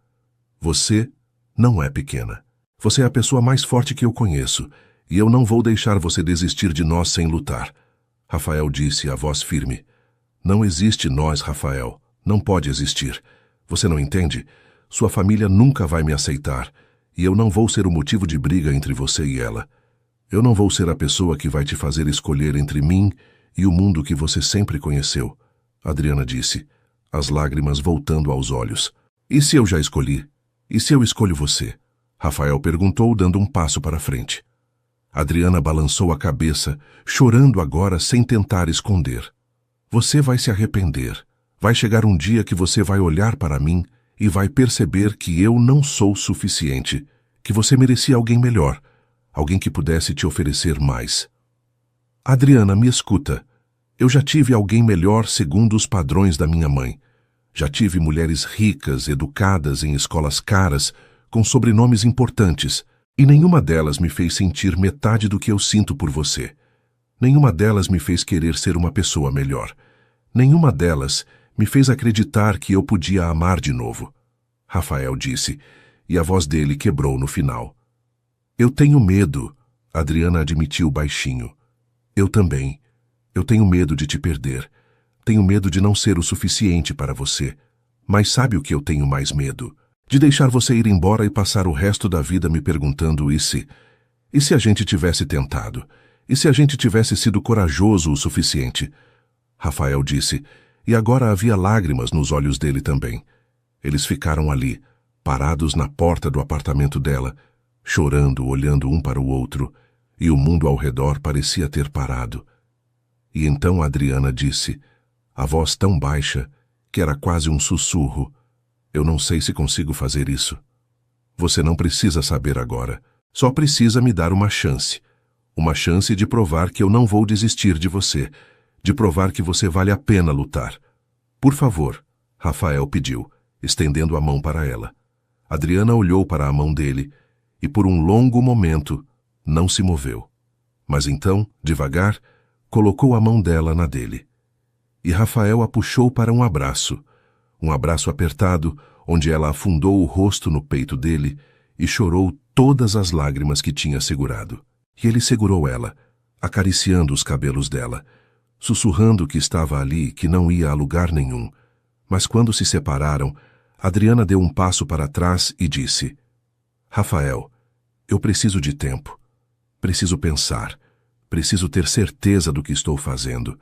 Você não é pequena. Você é a pessoa mais forte que eu conheço, e eu não vou deixar você desistir de nós sem lutar. Rafael disse, a voz firme. Não existe nós, Rafael. Não pode existir. Você não entende? Sua família nunca vai me aceitar, e eu não vou ser o motivo de briga entre você e ela. Eu não vou ser a pessoa que vai te fazer escolher entre mim e o mundo que você sempre conheceu. Adriana disse, as lágrimas voltando aos olhos. E se eu já escolhi? E se eu escolho você? Rafael perguntou, dando um passo para frente. Adriana balançou a cabeça, chorando agora sem tentar esconder. Você vai se arrepender. Vai chegar um dia que você vai olhar para mim e vai perceber que eu não sou suficiente, que você merecia alguém melhor, alguém que pudesse te oferecer mais. Adriana, me escuta. Eu já tive alguém melhor segundo os padrões da minha mãe. Já tive mulheres ricas, educadas em escolas caras, com sobrenomes importantes, e nenhuma delas me fez sentir metade do que eu sinto por você. Nenhuma delas me fez querer ser uma pessoa melhor. Nenhuma delas me fez acreditar que eu podia amar de novo. Rafael disse, e a voz dele quebrou no final. Eu tenho medo, Adriana admitiu baixinho. Eu também. Eu tenho medo de te perder. Tenho medo de não ser o suficiente para você. Mas sabe o que eu tenho mais medo? De deixar você ir embora e passar o resto da vida me perguntando e se? E se a gente tivesse tentado? E se a gente tivesse sido corajoso o suficiente? Rafael disse, e agora havia lágrimas nos olhos dele também. Eles ficaram ali, parados na porta do apartamento dela, chorando, olhando um para o outro, e o mundo ao redor parecia ter parado. E então Adriana disse, a voz tão baixa que era quase um sussurro, eu não sei se consigo fazer isso. Você não precisa saber agora, só precisa me dar uma chance de provar que eu não vou desistir de você, de provar que você vale a pena lutar. Por favor, Rafael pediu, estendendo a mão para ela. Adriana olhou para a mão dele e por um longo momento não se moveu. Mas então, devagar, colocou a mão dela na dele. E Rafael a puxou para um abraço apertado, onde ela afundou o rosto no peito dele e chorou todas as lágrimas que tinha segurado. E ele segurou ela, acariciando os cabelos dela, sussurrando que estava ali, que não ia a lugar nenhum. Mas quando se separaram, Adriana deu um passo para trás e disse, Rafael, eu preciso de tempo. Preciso pensar. Preciso ter certeza do que estou fazendo.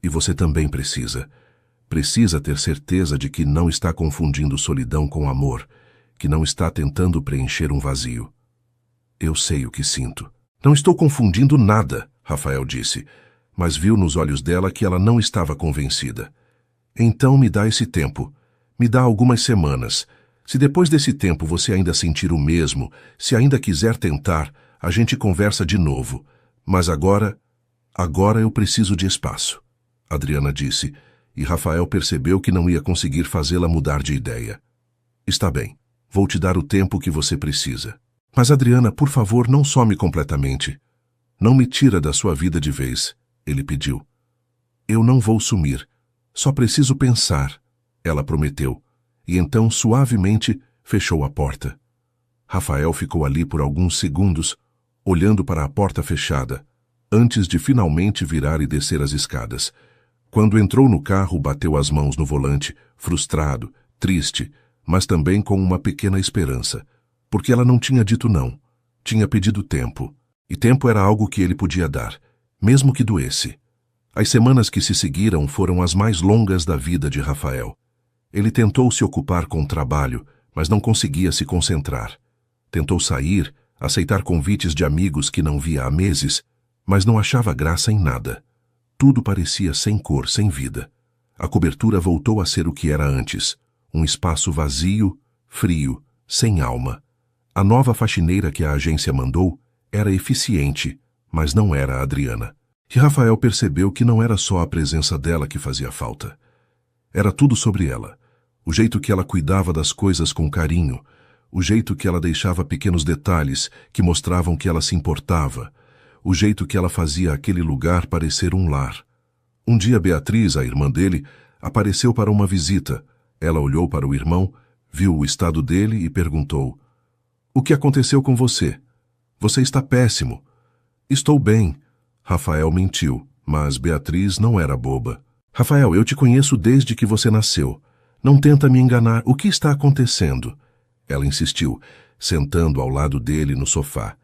E você também precisa. Precisa ter certeza de que não está confundindo solidão com amor, que não está tentando preencher um vazio. Eu sei o que sinto. Não estou confundindo nada, Rafael disse, mas viu nos olhos dela que ela não estava convencida. Então me dá esse tempo. Me dá algumas semanas. Se depois desse tempo você ainda sentir o mesmo, se ainda quiser tentar, a gente conversa de novo. Mas agora eu preciso de espaço, Adriana disse, e Rafael percebeu que não ia conseguir fazê-la mudar de ideia. Está bem, vou te dar o tempo que você precisa. Mas Adriana, por favor, não some completamente. Não me tira da sua vida de vez, ele pediu. Eu não vou sumir, só preciso pensar, ela prometeu, e então suavemente fechou a porta. Rafael ficou ali por alguns segundos, olhando para a porta fechada, antes de finalmente virar e descer as escadas. Quando entrou no carro, bateu as mãos no volante, frustrado, triste, mas também com uma pequena esperança, porque ela não tinha dito não, tinha pedido tempo, e tempo era algo que ele podia dar, mesmo que doesse. As semanas que se seguiram foram as mais longas da vida de Rafael. Ele tentou se ocupar com o trabalho, mas não conseguia se concentrar. Tentou sair, aceitar convites de amigos que não via há meses, mas não achava graça em nada. Tudo parecia sem cor, sem vida. A cobertura voltou a ser o que era antes, um espaço vazio, frio, sem alma. A nova faxineira que a agência mandou era eficiente, mas não era a Adriana. E Rafael percebeu que não era só a presença dela que fazia falta. Era tudo sobre ela. O jeito que ela cuidava das coisas com carinho, o jeito que ela deixava pequenos detalhes que mostravam que ela se importava, o jeito que ela fazia aquele lugar parecer um lar. Um dia Beatriz, a irmã dele, apareceu para uma visita. Ela olhou para o irmão, viu o estado dele e perguntou: "O que aconteceu com você? Você está péssimo." "Estou bem." Rafael mentiu, mas Beatriz não era boba. "Rafael, eu te conheço desde que você nasceu. Não tenta me enganar. O que está acontecendo?" Ela insistiu, sentando ao lado dele no sofá.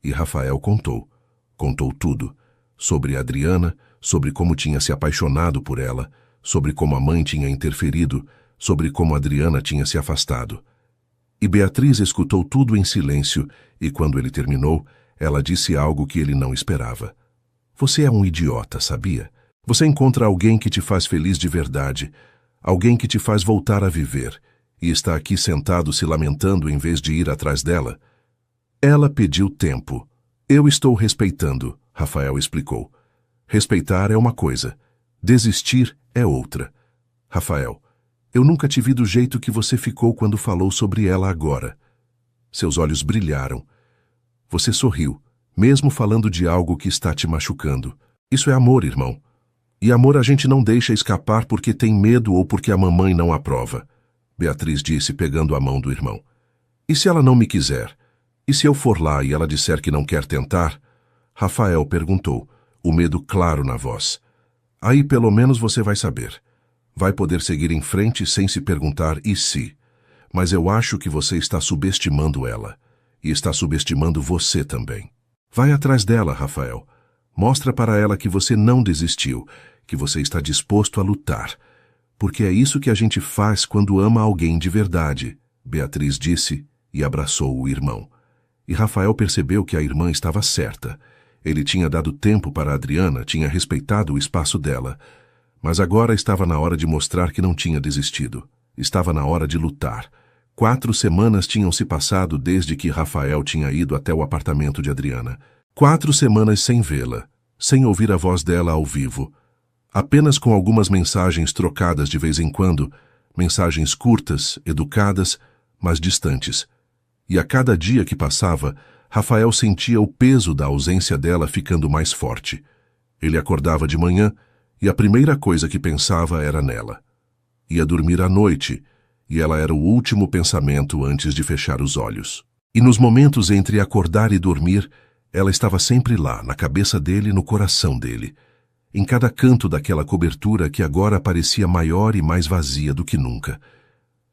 E Rafael contou. Contou tudo. Sobre Adriana, sobre como tinha se apaixonado por ela, sobre como a mãe tinha interferido, sobre como Adriana tinha se afastado. E Beatriz escutou tudo em silêncio, e quando ele terminou, ela disse algo que ele não esperava. "Você é um idiota, sabia? Você encontra alguém que te faz feliz de verdade, alguém que te faz voltar a viver, e está aqui sentado se lamentando em vez de ir atrás dela." "Ela pediu tempo. Eu estou respeitando", Rafael explicou. "Respeitar é uma coisa, desistir é outra." "Rafael, eu nunca te vi do jeito que você ficou quando falou sobre ela agora." Seus olhos brilharam. Você sorriu, mesmo falando de algo que está te machucando. Isso é amor, irmão. E amor a gente não deixa escapar porque tem medo ou porque a mamãe não aprova. Beatriz disse, pegando a mão do irmão. "E se ela não me quiser? E se eu for lá e ela disser que não quer tentar?" Rafael perguntou, o medo claro na voz. "Aí pelo menos você vai saber. Vai poder seguir em frente sem se perguntar e se. Mas eu acho que você está subestimando ela. E está subestimando você também. Vai atrás dela, Rafael. Mostra para ela que você não desistiu, que você está disposto a lutar. Porque é isso que a gente faz quando ama alguém de verdade", Beatriz disse e abraçou o irmão. E Rafael percebeu que a irmã estava certa. Ele tinha dado tempo para Adriana, tinha respeitado o espaço dela. Mas agora estava na hora de mostrar que não tinha desistido. Estava na hora de lutar. 4 semanas tinham se passado desde que Rafael tinha ido até o apartamento de Adriana. 4 semanas sem vê-la, sem ouvir a voz dela ao vivo. Apenas com algumas mensagens trocadas de vez em quando, mensagens curtas, educadas, mas distantes. E a cada dia que passava, Rafael sentia o peso da ausência dela ficando mais forte. Ele acordava de manhã e a primeira coisa que pensava era nela. Ia dormir à noite, e ela era o último pensamento antes de fechar os olhos. E nos momentos entre acordar e dormir, ela estava sempre lá, na cabeça dele e no coração dele, em cada canto daquela cobertura que agora parecia maior e mais vazia do que nunca.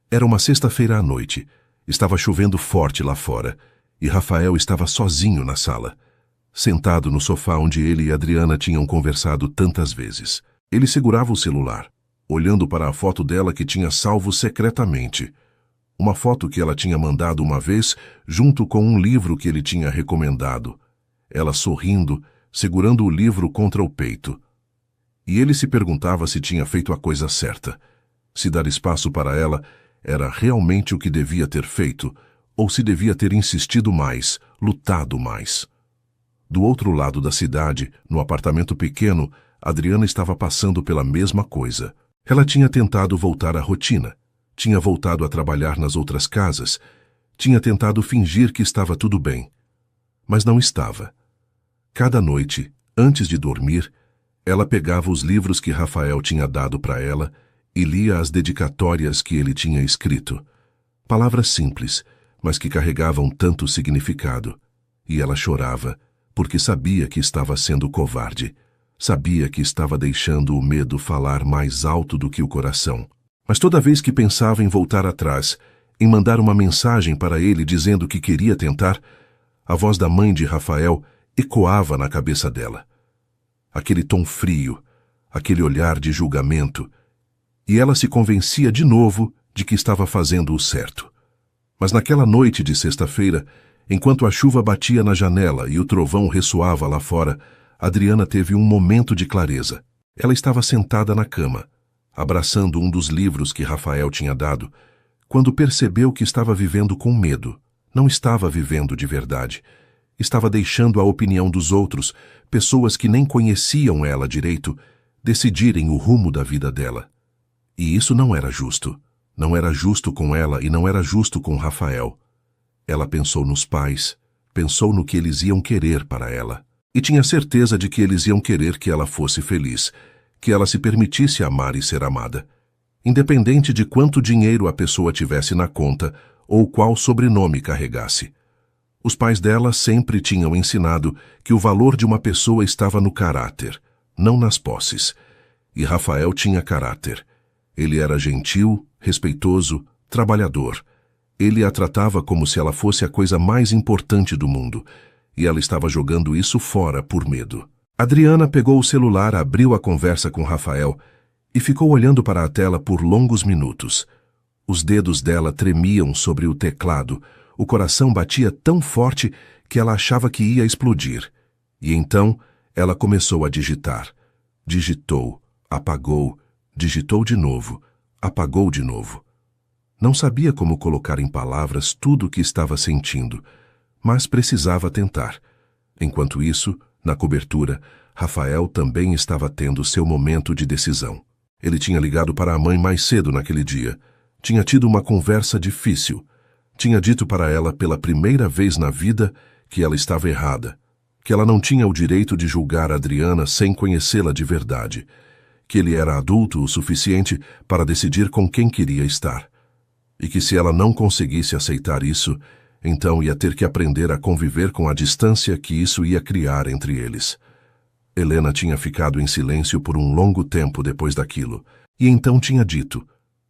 Era uma sexta-feira à noite, estava chovendo forte lá fora, e Rafael estava sozinho na sala, sentado no sofá onde ele e Adriana tinham conversado tantas vezes. Ele segurava o celular, olhando para a foto dela que tinha salvo secretamente. Uma foto que ela tinha mandado uma vez, junto com um livro que ele tinha recomendado. Ela sorrindo, segurando o livro contra o peito. E ele se perguntava se tinha feito a coisa certa. Se dar espaço para ela era realmente o que devia ter feito, ou se devia ter insistido mais, lutado mais. Do outro lado da cidade, no apartamento pequeno, Adriana estava passando pela mesma coisa. Ela tinha tentado voltar à rotina, tinha voltado a trabalhar nas outras casas, tinha tentado fingir que estava tudo bem. Mas não estava. Cada noite, antes de dormir, ela pegava os livros que Rafael tinha dado para ela e lia as dedicatórias que ele tinha escrito. Palavras simples, mas que carregavam tanto significado. E ela chorava, porque sabia que estava sendo covarde. Sabia que estava deixando o medo falar mais alto do que o coração. Mas toda vez que pensava em voltar atrás, em mandar uma mensagem para ele dizendo que queria tentar, a voz da mãe de Rafael ecoava na cabeça dela. Aquele tom frio, aquele olhar de julgamento, e ela se convencia de novo de que estava fazendo o certo. Mas naquela noite de sexta-feira, enquanto a chuva batia na janela e o trovão ressoava lá fora, Adriana teve um momento de clareza. Ela estava sentada na cama, abraçando um dos livros que Rafael tinha dado, quando percebeu que estava vivendo com medo. Não estava vivendo de verdade. Estava deixando a opinião dos outros, pessoas que nem conheciam ela direito, decidirem o rumo da vida dela. E isso não era justo. Não era justo com ela e não era justo com Rafael. Ela pensou nos pais, pensou no que eles iam querer para ela. E tinha certeza de que eles iam querer que ela fosse feliz, que ela se permitisse amar e ser amada. Independente de quanto dinheiro a pessoa tivesse na conta ou qual sobrenome carregasse. Os pais dela sempre tinham ensinado que o valor de uma pessoa estava no caráter, não nas posses. E Rafael tinha caráter. Ele era gentil, respeitoso, trabalhador. Ele a tratava como se ela fosse a coisa mais importante do mundo, e ela estava jogando isso fora por medo. Adriana pegou o celular, abriu a conversa com Rafael e ficou olhando para a tela por longos minutos. Os dedos dela tremiam sobre o teclado, o coração batia tão forte que ela achava que ia explodir. E então ela começou a digitar. Digitou, apagou, digitou de novo, apagou de novo. Não sabia como colocar em palavras tudo o que estava sentindo, mas precisava tentar. Enquanto isso, na cobertura, Rafael também estava tendo seu momento de decisão. Ele tinha ligado para a mãe mais cedo naquele dia. Tinha tido uma conversa difícil. Tinha dito para ela pela primeira vez na vida que ela estava errada, que ela não tinha o direito de julgar Adriana sem conhecê-la de verdade, que ele era adulto o suficiente para decidir com quem queria estar, e que se ela não conseguisse aceitar isso, então ia ter que aprender a conviver com a distância que isso ia criar entre eles. Helena tinha ficado em silêncio por um longo tempo depois daquilo, e então tinha dito,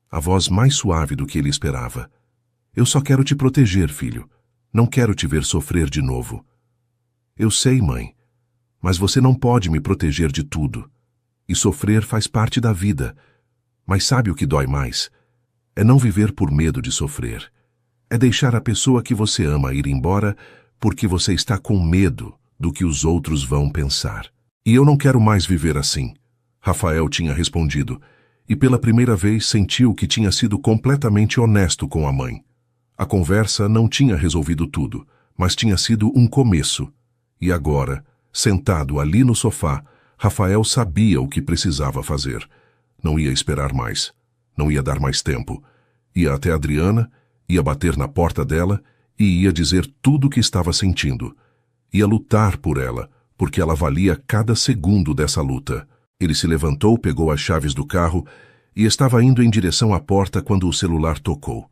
a voz mais suave do que ele esperava: "Eu só quero te proteger, filho. Não quero te ver sofrer de novo." "Eu sei, mãe, mas você não pode me proteger de tudo. E sofrer faz parte da vida. Mas sabe o que dói mais? É não viver por medo de sofrer. É deixar a pessoa que você ama ir embora porque você está com medo do que os outros vão pensar. E eu não quero mais viver assim." Rafael tinha respondido, e pela primeira vez sentiu que tinha sido completamente honesto com a mãe. A conversa não tinha resolvido tudo, mas tinha sido um começo. E agora, sentado ali no sofá, Rafael sabia o que precisava fazer. Não ia esperar mais. Não ia dar mais tempo. Ia até Adriana, ia bater na porta dela e ia dizer tudo o que estava sentindo. Ia lutar por ela, porque ela valia cada segundo dessa luta. Ele se levantou, pegou as chaves do carro e estava indo em direção à porta quando o celular tocou.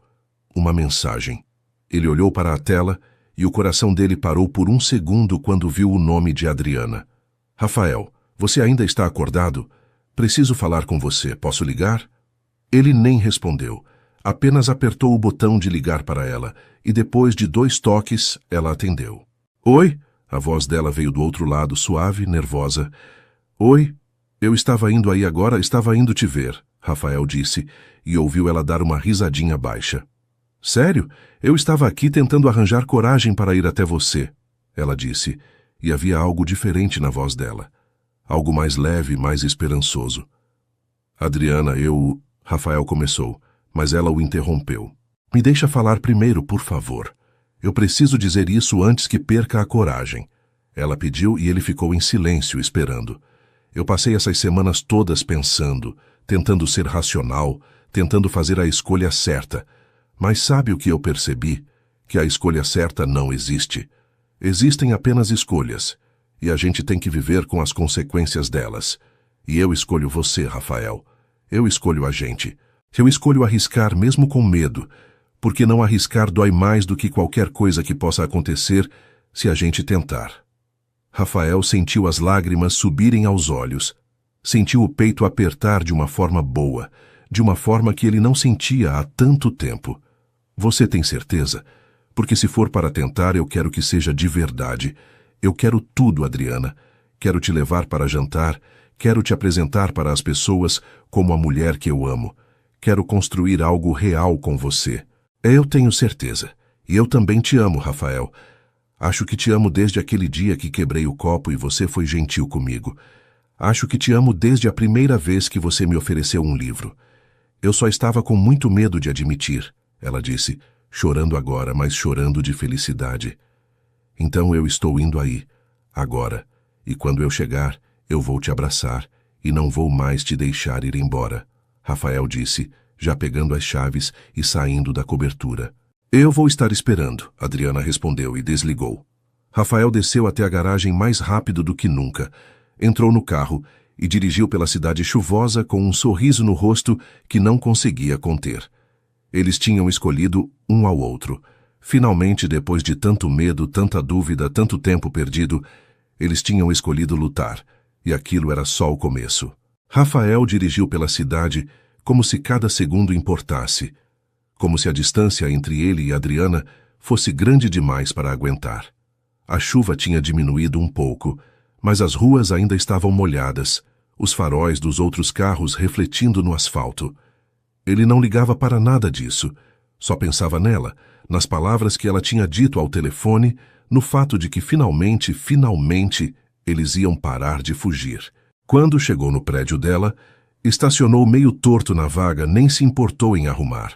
Uma mensagem. Ele olhou para a tela e o coração dele parou por um segundo quando viu o nome de Adriana. "Rafael, você ainda está acordado? Preciso falar com você. Posso ligar?" Ele nem respondeu. Apenas apertou o botão de ligar para ela e depois de 2 toques, ela atendeu. "Oi?" A voz dela veio do outro lado, suave, nervosa. "Oi? Eu estava indo aí agora, estava indo te ver", Rafael disse, e ouviu ela dar uma risadinha baixa. "Sério? Eu estava aqui tentando arranjar coragem para ir até você", ela disse, e havia algo diferente na voz dela. Algo mais leve, mais esperançoso. "Adriana, Rafael começou, mas ela o interrompeu. "Me deixa falar primeiro, por favor. Eu preciso dizer isso antes que perca a coragem." Ela pediu e ele ficou em silêncio, esperando. "Eu passei essas semanas todas pensando, tentando ser racional, tentando fazer a escolha certa. Mas sabe o que eu percebi? Que a escolha certa não existe. Existem apenas escolhas, e a gente tem que viver com as consequências delas. E eu escolho você, Rafael. Eu escolho a gente. Eu escolho arriscar mesmo com medo, porque não arriscar dói mais do que qualquer coisa que possa acontecer se a gente tentar. Rafael sentiu as lágrimas subirem aos olhos. Sentiu o peito apertar de uma forma boa, de uma forma que ele não sentia há tanto tempo. Você tem certeza? Porque se for para tentar, eu quero que seja de verdade. Eu quero tudo, Adriana. Quero te levar para jantar, quero te apresentar para as pessoas como a mulher que eu amo. Quero construir algo real com você. Eu tenho certeza. E eu também te amo, Rafael. Acho que te amo desde aquele dia que quebrei o copo e você foi gentil comigo. Acho que te amo desde a primeira vez que você me ofereceu um livro. Eu só estava com muito medo de admitir, ela disse, chorando agora, mas chorando de felicidade. Então eu estou indo aí, agora, e quando eu chegar, eu vou te abraçar e não vou mais te deixar ir embora, Rafael disse, já pegando as chaves e saindo da cobertura. Eu vou estar esperando, Adriana respondeu e desligou. Rafael desceu até a garagem mais rápido do que nunca, entrou no carro e dirigiu pela cidade chuvosa com um sorriso no rosto que não conseguia conter. Eles tinham escolhido um ao outro. Finalmente, depois de tanto medo, tanta dúvida, tanto tempo perdido, eles tinham escolhido lutar, e aquilo era só o começo. Rafael dirigiu pela cidade como se cada segundo importasse, como se a distância entre ele e Adriana fosse grande demais para aguentar. A chuva tinha diminuído um pouco, mas as ruas ainda estavam molhadas, os faróis dos outros carros refletindo no asfalto. Ele não ligava para nada disso, só pensava nela, nas palavras que ela tinha dito ao telefone, no fato de que finalmente, eles iam parar de fugir. Quando chegou no prédio dela, estacionou meio torto na vaga, nem se importou em arrumar.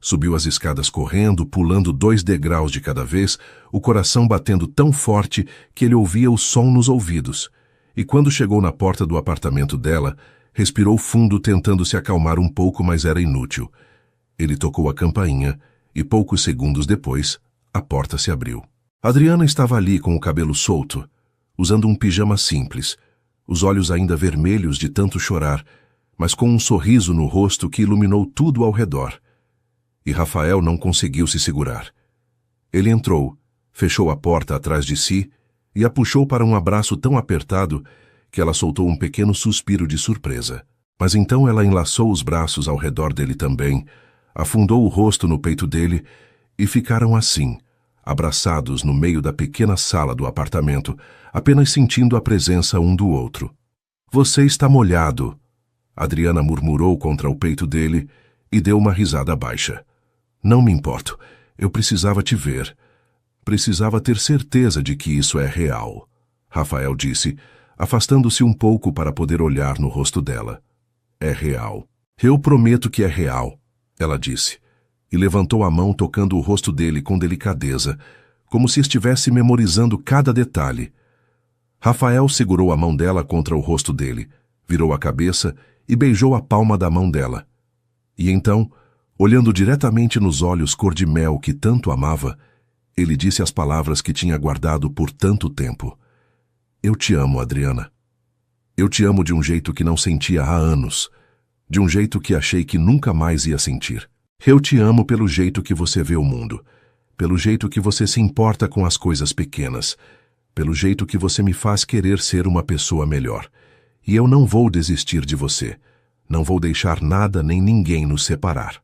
Subiu as escadas correndo, pulando 2 degraus de cada vez, o coração batendo tão forte que ele ouvia o som nos ouvidos. E quando chegou na porta do apartamento dela, respirou fundo tentando se acalmar um pouco, mas era inútil. Ele tocou a campainha e poucos segundos depois, a porta se abriu. Adriana estava ali com o cabelo solto, usando um pijama simples, os olhos ainda vermelhos de tanto chorar, mas com um sorriso no rosto que iluminou tudo ao redor. E Rafael não conseguiu se segurar. Ele entrou, fechou a porta atrás de si e a puxou para um abraço tão apertado que ela soltou um pequeno suspiro de surpresa. Mas então ela enlaçou os braços ao redor dele também, afundou o rosto no peito dele e ficaram assim, abraçados no meio da pequena sala do apartamento, apenas sentindo a presença um do outro. Você está molhado, Adriana murmurou contra o peito dele e deu uma risada baixa. Não me importo, eu precisava te ver. Precisava ter certeza de que isso é real, Rafael disse, afastando-se um pouco para poder olhar no rosto dela. É real. Eu prometo que é real, ela disse, e levantou a mão tocando o rosto dele com delicadeza, como se estivesse memorizando cada detalhe. Rafael segurou a mão dela contra o rosto dele, virou a cabeça e beijou a palma da mão dela. E então, olhando diretamente nos olhos cor-de-mel que tanto amava, ele disse as palavras que tinha guardado por tanto tempo. Eu te amo, Adriana. Eu te amo de um jeito que não sentia há anos, de um jeito que achei que nunca mais ia sentir. Eu te amo pelo jeito que você vê o mundo, pelo jeito que você se importa com as coisas pequenas, pelo jeito que você me faz querer ser uma pessoa melhor. E eu não vou desistir de você. Não vou deixar nada nem ninguém nos separar.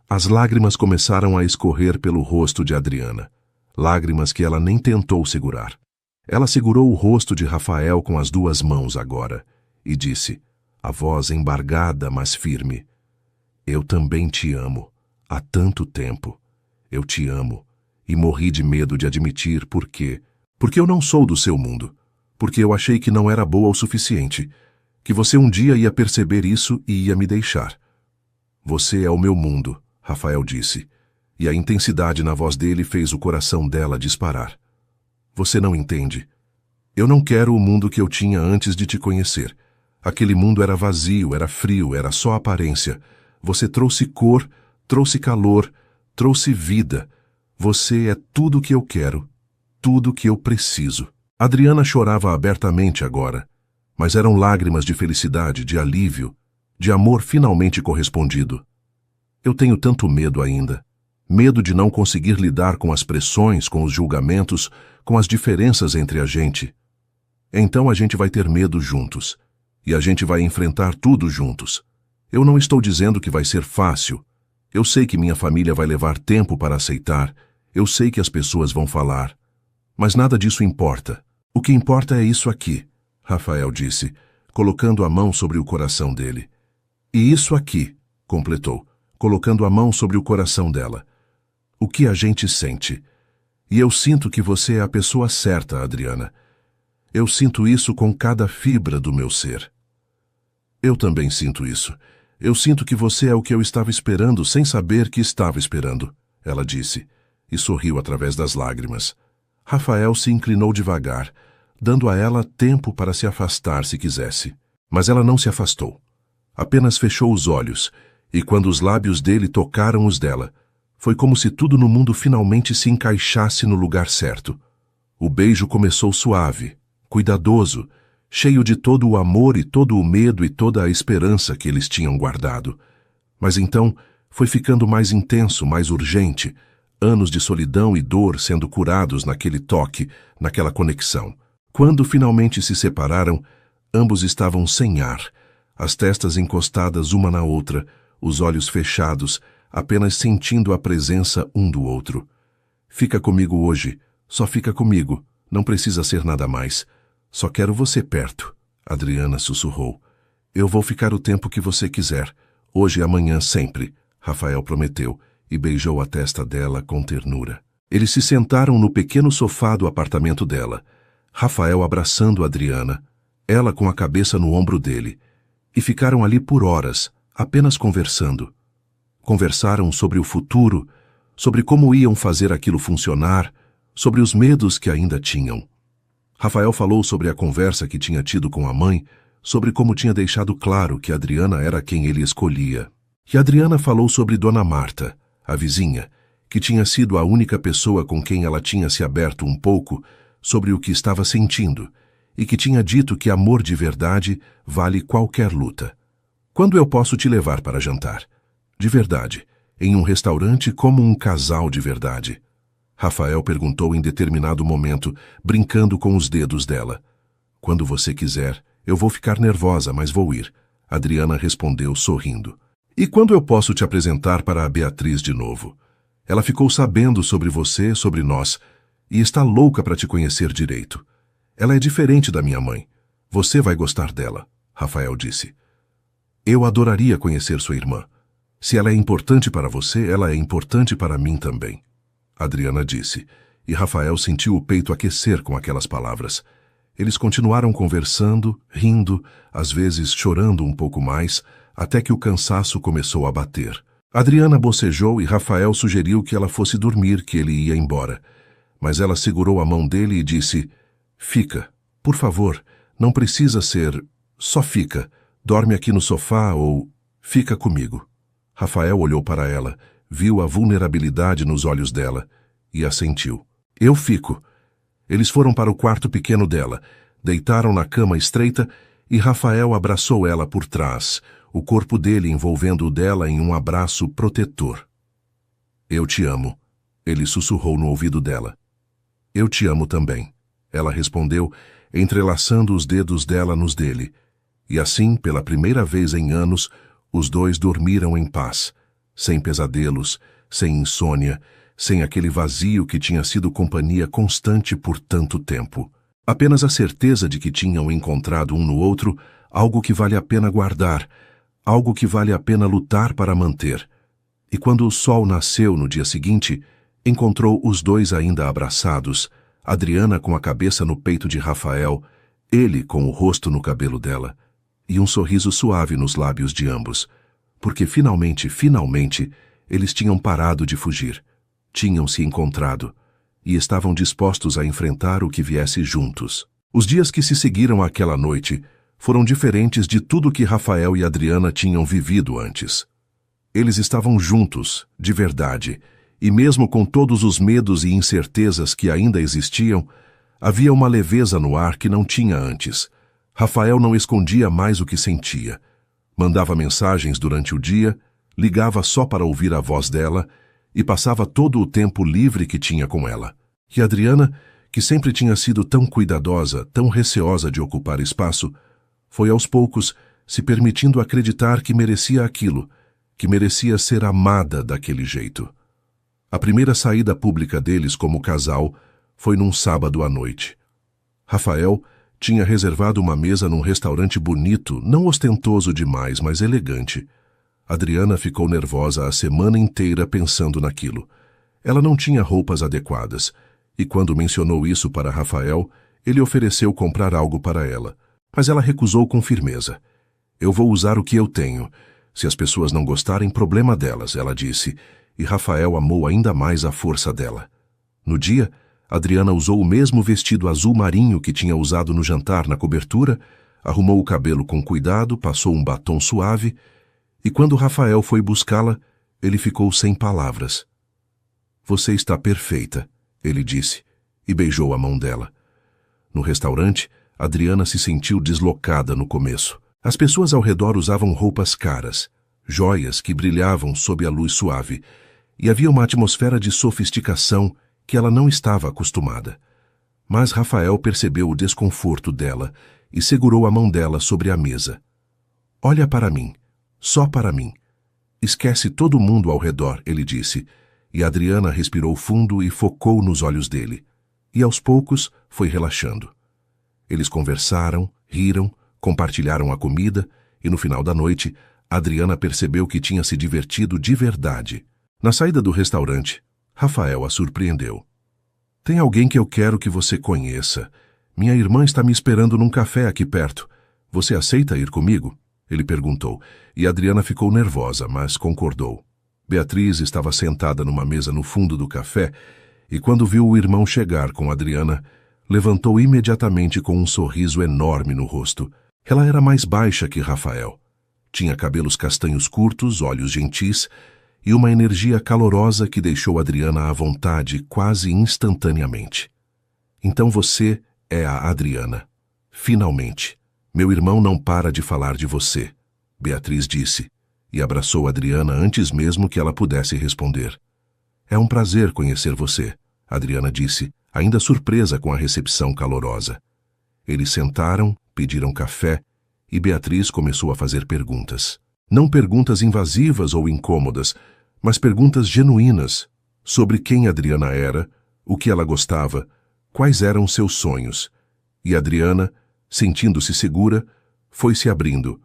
As lágrimas começaram a escorrer pelo rosto de Adriana, lágrimas que ela nem tentou segurar. Ela segurou o rosto de Rafael com as 2 mãos agora e disse, a voz embargada, mas firme, eu também te amo, há tanto tempo. Eu te amo, e morri de medo de admitir por quê. Porque eu não sou do seu mundo, porque eu achei que não era boa o suficiente, que você um dia ia perceber isso e ia me deixar. Você é o meu mundo, Rafael disse, e a intensidade na voz dele fez o coração dela disparar. Você não entende. Eu não quero o mundo que eu tinha antes de te conhecer. Aquele mundo era vazio, era frio, era só aparência. Você trouxe cor, trouxe calor, trouxe vida. Você é tudo o que eu quero, tudo o que eu preciso. Adriana chorava abertamente agora, mas eram lágrimas de felicidade, de alívio, de amor finalmente correspondido. Eu tenho tanto medo ainda, Medo de não conseguir lidar com as pressões, com os julgamentos, com as diferenças entre a gente. Então a gente vai ter medo juntos. E a gente vai enfrentar tudo juntos. Eu não estou dizendo que vai ser fácil. Eu sei que minha família vai levar tempo para aceitar. Eu sei que as pessoas vão falar. Mas nada disso importa. O que importa é isso aqui, Rafael disse, colocando a mão sobre o coração dele. E isso aqui, completou, colocando a mão sobre o coração dela. O que a gente sente. E eu sinto que você é a pessoa certa, Adriana. Eu sinto isso com cada fibra do meu ser. Eu também sinto isso. Eu sinto que você é o que eu estava esperando sem saber que estava esperando, ela disse, e sorriu através das lágrimas. Rafael se inclinou devagar, dando a ela tempo para se afastar se quisesse. Mas ela não se afastou. Apenas fechou os olhos, e quando os lábios dele tocaram os dela, foi como se tudo no mundo finalmente se encaixasse no lugar certo. O beijo começou suave, cuidadoso, cheio de todo o amor e todo o medo e toda a esperança que eles tinham guardado. Mas então foi ficando mais intenso, mais urgente, anos de solidão e dor sendo curados naquele toque, naquela conexão. Quando finalmente se separaram, ambos estavam sem ar, as testas encostadas uma na outra, os olhos fechados, apenas sentindo a presença um do outro. Fica comigo hoje, só fica comigo, não precisa ser nada mais. Só quero você perto, Adriana sussurrou. Eu vou ficar o tempo que você quiser, hoje e amanhã sempre, Rafael prometeu, e beijou a testa dela com ternura. Eles se sentaram no pequeno sofá do apartamento dela, Rafael abraçando Adriana, ela com a cabeça no ombro dele, e ficaram ali por horas, apenas conversando. Conversaram sobre o futuro, sobre como iam fazer aquilo funcionar, sobre os medos que ainda tinham. Rafael falou sobre a conversa que tinha tido com a mãe, sobre como tinha deixado claro que Adriana era quem ele escolhia. E Adriana falou sobre Dona Marta, a vizinha, que tinha sido a única pessoa com quem ela tinha se aberto um pouco sobre o que estava sentindo, e que tinha dito que amor de verdade vale qualquer luta. Quando eu posso te levar para jantar? De verdade, em um restaurante como um casal de verdade. Rafael perguntou em determinado momento, brincando com os dedos dela. Quando você quiser, eu vou ficar nervosa, mas vou ir. Adriana respondeu sorrindo. E quando eu posso te apresentar para a Beatriz de novo? Ela ficou sabendo sobre você, sobre nós, e está louca para te conhecer direito. Ela é diferente da minha mãe. Você vai gostar dela, Rafael disse. Eu adoraria conhecer sua irmã. Se ela é importante para você, ela é importante para mim também. Adriana disse, e Rafael sentiu o peito aquecer com aquelas palavras. Eles continuaram conversando, rindo, às vezes chorando um pouco mais, até que o cansaço começou a bater. Adriana bocejou e Rafael sugeriu que ela fosse dormir, que ele ia embora. Mas ela segurou a mão dele e disse, fica, por favor, não precisa ser, só fica, dorme aqui no sofá ou fica comigo. Rafael olhou para ela, viu a vulnerabilidade nos olhos dela e assentiu. Eu fico. Eles foram para o quarto pequeno dela, deitaram na cama estreita e Rafael abraçou ela por trás, o corpo dele envolvendo o dela em um abraço protetor. Eu te amo, ele sussurrou no ouvido dela. Eu te amo também, ela respondeu, entrelaçando os dedos dela nos dele. E assim, pela primeira vez em anos, os dois dormiram em paz, sem pesadelos, sem insônia, sem aquele vazio que tinha sido companhia constante por tanto tempo. Apenas a certeza de que tinham encontrado um no outro algo que vale a pena guardar, algo que vale a pena lutar para manter. E quando o sol nasceu no dia seguinte, encontrou os dois ainda abraçados, Adriana com a cabeça no peito de Rafael, ele com o rosto no cabelo dela, e um sorriso suave nos lábios de ambos, porque finalmente, eles tinham parado de fugir, tinham se encontrado, e estavam dispostos a enfrentar o que viesse juntos. Os dias que se seguiram àquela noite foram diferentes de tudo que Rafael e Adriana tinham vivido antes. Eles estavam juntos, de verdade, e mesmo com todos os medos e incertezas que ainda existiam, havia uma leveza no ar que não tinha antes. Rafael não escondia mais o que sentia. Mandava mensagens durante o dia, ligava só para ouvir a voz dela, e passava todo o tempo livre que tinha com ela. E Adriana, que sempre tinha sido tão cuidadosa, tão receosa de ocupar espaço, foi aos poucos se permitindo acreditar que merecia aquilo, que merecia ser amada daquele jeito. A primeira saída pública deles como casal foi num sábado à noite. Rafael tinha reservado uma mesa num restaurante bonito, não ostentoso demais, mas elegante. Adriana ficou nervosa a semana inteira pensando naquilo. Ela não tinha roupas adequadas, e quando mencionou isso para Rafael, ele ofereceu comprar algo para ela. Mas ela recusou com firmeza. Eu vou usar o que eu tenho. Se as pessoas não gostarem, problema delas, ela disse, e Rafael amou ainda mais a força dela. No dia, Adriana usou o mesmo vestido azul marinho que tinha usado no jantar na cobertura, arrumou o cabelo com cuidado, passou um batom suave, e quando Rafael foi buscá-la, ele ficou sem palavras. Você está perfeita, ele disse, e beijou a mão dela. No restaurante, Adriana se sentiu deslocada no começo. As pessoas ao redor usavam roupas caras, joias que brilhavam sob a luz suave, e havia uma atmosfera de sofisticação que ela não estava acostumada. Mas Rafael percebeu o desconforto dela e segurou a mão dela sobre a mesa. Olha para mim, só para mim. Esquece todo mundo ao redor, ele disse, e Adriana respirou fundo e focou nos olhos dele. E aos poucos foi relaxando. Eles conversaram, riram, compartilharam a comida e no final da noite, Adriana percebeu que tinha se divertido de verdade. Na saída do restaurante, Rafael a surpreendeu. Tem alguém que eu quero que você conheça. Minha irmã está me esperando num café aqui perto. Você aceita ir comigo? Ele perguntou, e Adriana ficou nervosa, mas concordou. Beatriz estava sentada numa mesa no fundo do café e quando viu o irmão chegar com Adriana, levantou imediatamente com um sorriso enorme no rosto. Ela era mais baixa que Rafael. Tinha cabelos castanhos curtos, olhos gentis e uma energia calorosa que deixou Adriana à vontade quase instantaneamente. Então você é a Adriana. Finalmente. Meu irmão não para de falar de você, Beatriz disse, e abraçou Adriana antes mesmo que ela pudesse responder. É um prazer conhecer você, Adriana disse, ainda surpresa com a recepção calorosa. Eles sentaram, pediram café, e Beatriz começou a fazer perguntas. Não perguntas invasivas ou incômodas, mas perguntas genuínas sobre quem Adriana era, o que ela gostava, quais eram seus sonhos. E Adriana, sentindo-se segura, foi se abrindo.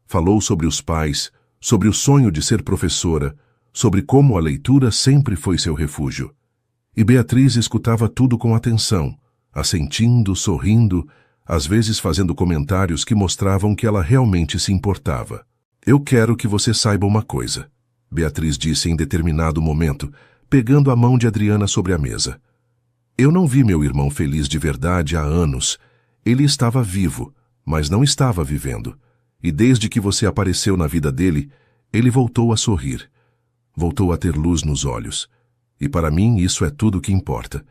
Falou sobre os pais, sobre o sonho de ser professora, sobre como a leitura sempre foi seu refúgio. E Beatriz escutava tudo com atenção, assentindo, sorrindo, às vezes fazendo comentários que mostravam que ela realmente se importava. Eu quero que você saiba uma coisa, Beatriz disse em determinado momento, pegando a mão de Adriana sobre a mesa. Eu não vi meu irmão feliz de verdade há anos. Ele estava vivo, mas não estava vivendo. E desde que você apareceu na vida dele, ele voltou a sorrir. Voltou a ter luz nos olhos. E para mim isso é tudo o que importa.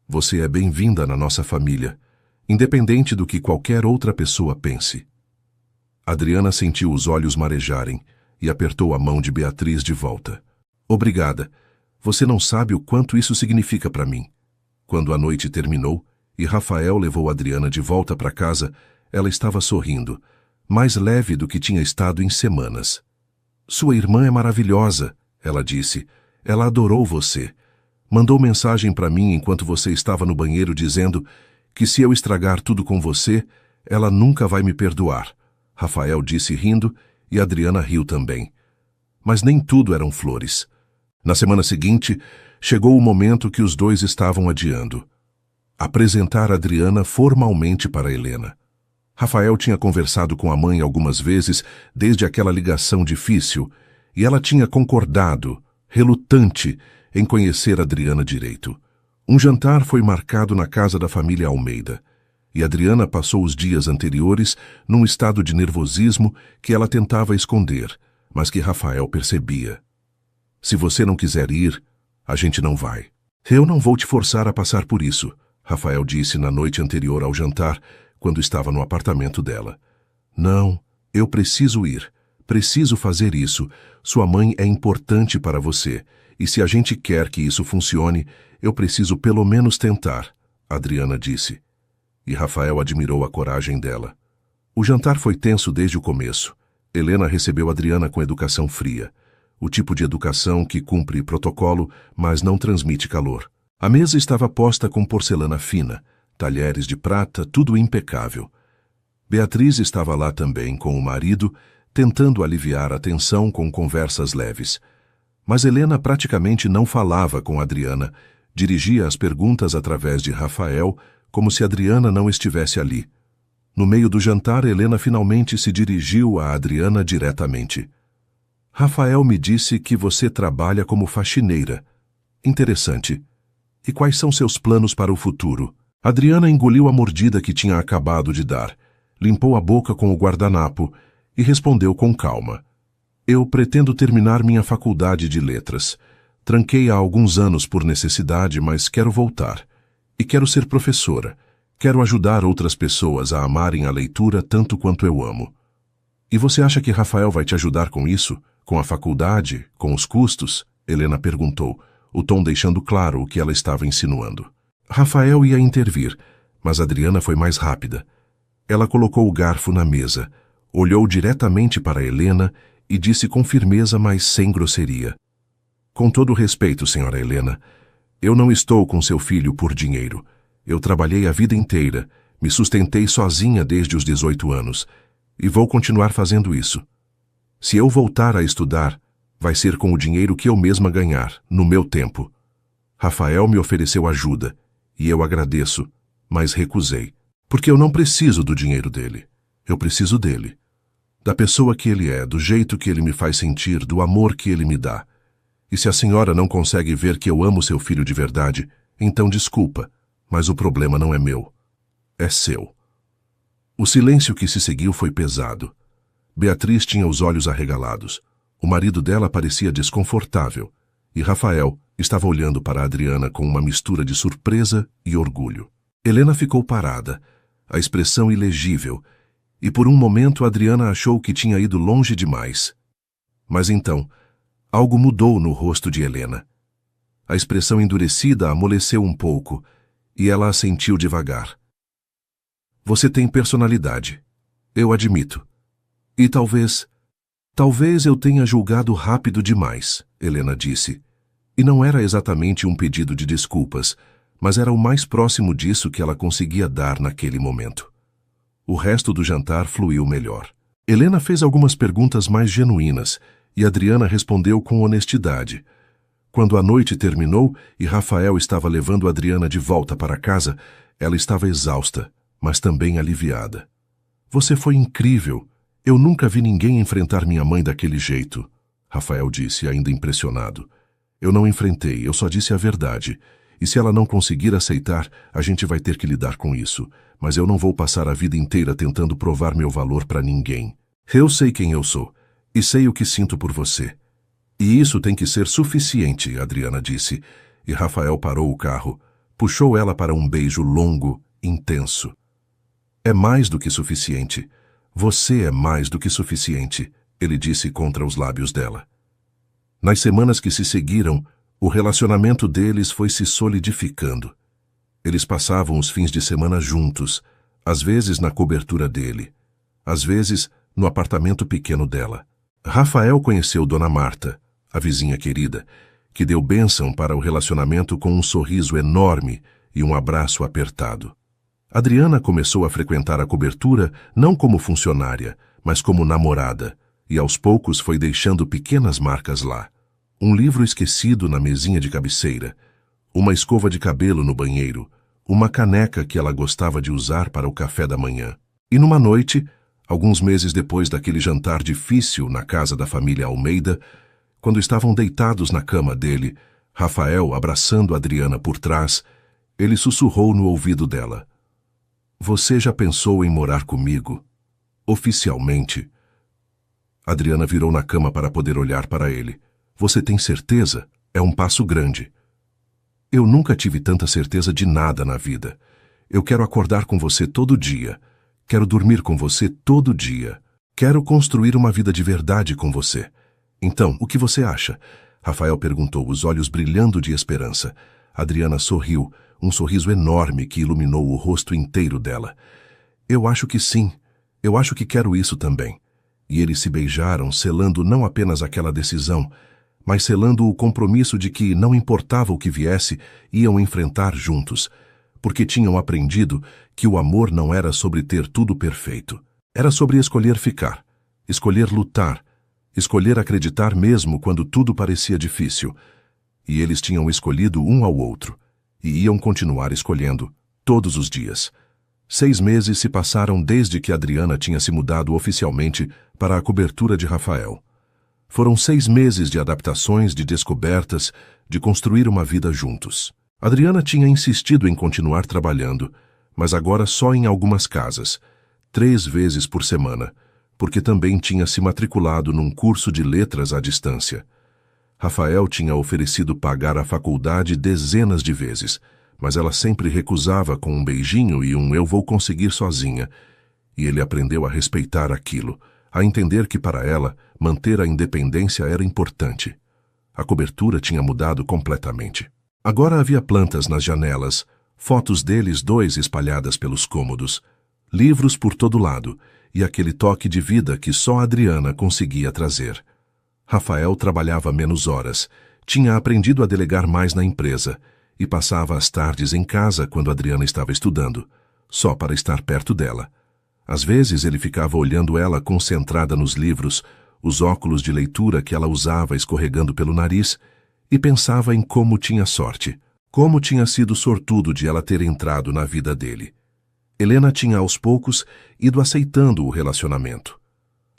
Você é bem-vinda na nossa família, independente do que qualquer outra pessoa pense. Adriana sentiu os olhos marejarem e apertou a mão de Beatriz de volta. Obrigada. Você não sabe o quanto isso significa para mim. Quando a noite terminou e Rafael levou Adriana de volta para casa, ela estava sorrindo, mais leve do que tinha estado em semanas. Sua irmã é maravilhosa, ela disse. Ela adorou você. Mandou mensagem para mim enquanto você estava no banheiro dizendo que se eu estragar tudo com você, ela nunca vai me perdoar. Rafael disse rindo e Adriana riu também. Mas nem tudo eram flores. Na semana seguinte, chegou o momento que os dois estavam adiando. Apresentar Adriana formalmente para Helena. Rafael tinha conversado com a mãe algumas vezes desde aquela ligação difícil e ela tinha concordado, relutante, em conhecer Adriana direito. Um jantar foi marcado na casa da família Almeida e Adriana passou os dias anteriores num estado de nervosismo que ela tentava esconder, mas que Rafael percebia. Se você não quiser ir, a gente não vai. Eu não vou te forçar a passar por isso, Rafael disse na noite anterior ao jantar, quando estava no apartamento dela. Não, eu preciso ir. Preciso fazer isso. Sua mãe é importante para você. E se a gente quer que isso funcione, eu preciso pelo menos tentar, Adriana disse. E Rafael admirou a coragem dela. O jantar foi tenso desde o começo. Helena recebeu Adriana com educação fria. O tipo de educação que cumpre protocolo, mas não transmite calor. A mesa estava posta com porcelana fina, talheres de prata, tudo impecável. Beatriz estava lá também com o marido, tentando aliviar a tensão com conversas leves. Mas Helena praticamente não falava com Adriana, dirigia as perguntas através de Rafael, como se Adriana não estivesse ali. No meio do jantar, Helena finalmente se dirigiu a Adriana diretamente. Rafael me disse que você trabalha como faxineira. Interessante. E quais são seus planos para o futuro? Adriana engoliu a mordida que tinha acabado de dar, limpou a boca com o guardanapo e respondeu com calma. Eu pretendo terminar minha faculdade de letras. Tranquei há alguns anos por necessidade, mas quero voltar. E quero ser professora. Quero ajudar outras pessoas a amarem a leitura tanto quanto eu amo. E você acha que Rafael vai te ajudar com isso? Com a faculdade? Com os custos? Helena perguntou, o tom deixando claro o que ela estava insinuando. Rafael ia intervir, mas Adriana foi mais rápida. Ela colocou o garfo na mesa, olhou diretamente para Helena e disse com firmeza, mas sem grosseria. Com todo respeito, senhora Helena, eu não estou com seu filho por dinheiro. Eu trabalhei a vida inteira, me sustentei sozinha desde os 18 anos, e vou continuar fazendo isso. Se eu voltar a estudar, vai ser com o dinheiro que eu mesma ganhar, no meu tempo. Rafael me ofereceu ajuda, e eu agradeço, mas recusei, porque eu não preciso do dinheiro dele. Eu preciso dele. Da pessoa que ele é, do jeito que ele me faz sentir, do amor que ele me dá. E se a senhora não consegue ver que eu amo seu filho de verdade, então desculpa, mas o problema não é meu. É seu. O silêncio que se seguiu foi pesado. Beatriz tinha os olhos arregalados. O marido dela parecia desconfortável. E Rafael estava olhando para Adriana com uma mistura de surpresa e orgulho. Helena ficou parada, a expressão ilegível, e por um momento Adriana achou que tinha ido longe demais. Mas então, algo mudou no rosto de Helena. A expressão endurecida amoleceu um pouco, e ela assentiu devagar. Você tem personalidade. Eu admito. E talvez eu tenha julgado rápido demais, Helena disse. E não era exatamente um pedido de desculpas, mas era o mais próximo disso que ela conseguia dar naquele momento. O resto do jantar fluiu melhor. Helena fez algumas perguntas mais genuínas, e Adriana respondeu com honestidade. Quando a noite terminou e Rafael estava levando Adriana de volta para casa, ela estava exausta, mas também aliviada. Você foi incrível. Eu nunca vi ninguém enfrentar minha mãe daquele jeito, Rafael disse, ainda impressionado. Eu não enfrentei, eu só disse a verdade. E se ela não conseguir aceitar, a gente vai ter que lidar com isso. Mas eu não vou passar a vida inteira tentando provar meu valor para ninguém. Eu sei quem eu sou, e sei o que sinto por você. E isso tem que ser suficiente, Adriana disse, e Rafael parou o carro, puxou ela para um beijo longo, intenso. É mais do que suficiente. Você é mais do que suficiente, ele disse contra os lábios dela. Nas semanas que se seguiram, o relacionamento deles foi se solidificando. Eles passavam os fins de semana juntos, às vezes na cobertura dele, às vezes no apartamento pequeno dela. Rafael conheceu Dona Marta, a vizinha querida, que deu bênção para o relacionamento com um sorriso enorme e um abraço apertado. Adriana começou a frequentar a cobertura não como funcionária, mas como namorada, e aos poucos foi deixando pequenas marcas lá. Um livro esquecido na mesinha de cabeceira, uma escova de cabelo no banheiro, uma caneca que ela gostava de usar para o café da manhã. E numa noite, alguns meses depois daquele jantar difícil na casa da família Almeida, quando estavam deitados na cama dele, Rafael abraçando Adriana por trás, ele sussurrou no ouvido dela. Você já pensou em morar comigo? Oficialmente? Adriana virou na cama para poder olhar para ele. Você tem certeza? É um passo grande. Eu nunca tive tanta certeza de nada na vida. Eu quero acordar com você todo dia. Quero dormir com você todo dia. Quero construir uma vida de verdade com você. Então, o que você acha? Rafael perguntou, os olhos brilhando de esperança. Adriana sorriu, um sorriso enorme que iluminou o rosto inteiro dela. Eu acho que sim. Eu acho que quero isso também. E eles se beijaram, selando não apenas aquela decisão, mas selando o compromisso de que, não importava o que viesse, iam enfrentar juntos, porque tinham aprendido que o amor não era sobre ter tudo perfeito. Era sobre escolher ficar, escolher lutar, escolher acreditar mesmo quando tudo parecia difícil. E eles tinham escolhido um ao outro, e iam continuar escolhendo, todos os dias. 6 meses se passaram desde que Adriana tinha se mudado oficialmente para a cobertura de Rafael. Foram 6 meses de adaptações, de descobertas, de construir uma vida juntos. Adriana tinha insistido em continuar trabalhando, mas agora só em algumas casas, 3 vezes por semana, porque também tinha se matriculado num curso de letras à distância. Rafael tinha oferecido pagar a faculdade dezenas de vezes, mas ela sempre recusava com um beijinho e um "eu vou conseguir sozinha", e ele aprendeu a respeitar aquilo, a entender que para ela, manter a independência era importante. A cobertura tinha mudado completamente. Agora havia plantas nas janelas, fotos deles dois espalhadas pelos cômodos, livros por todo lado e aquele toque de vida que só Adriana conseguia trazer. Rafael trabalhava menos horas, tinha aprendido a delegar mais na empresa e passava as tardes em casa quando Adriana estava estudando, só para estar perto dela. Às vezes ele ficava olhando ela concentrada nos livros, os óculos de leitura que ela usava escorregando pelo nariz, e pensava em como tinha sorte, como tinha sido sortudo de ela ter entrado na vida dele. Helena tinha aos poucos ido aceitando o relacionamento.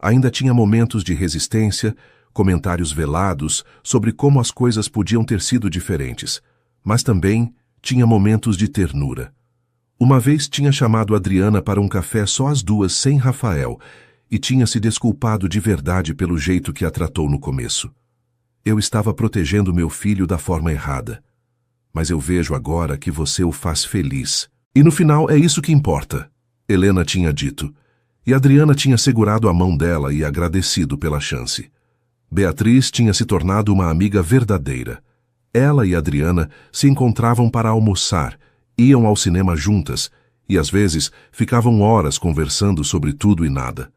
Ainda tinha momentos de resistência, comentários velados sobre como as coisas podiam ter sido diferentes, mas também tinha momentos de ternura. Uma vez tinha chamado Adriana para um café só as duas, sem Rafael, e tinha se desculpado de verdade pelo jeito que a tratou no começo. Eu estava protegendo meu filho da forma errada, mas eu vejo agora que você o faz feliz. E no final é isso que importa, Helena tinha dito, e Adriana tinha segurado a mão dela e agradecido pela chance. Beatriz tinha se tornado uma amiga verdadeira. Ela e Adriana se encontravam para almoçar, iam ao cinema juntas e às vezes ficavam horas conversando sobre tudo e nada.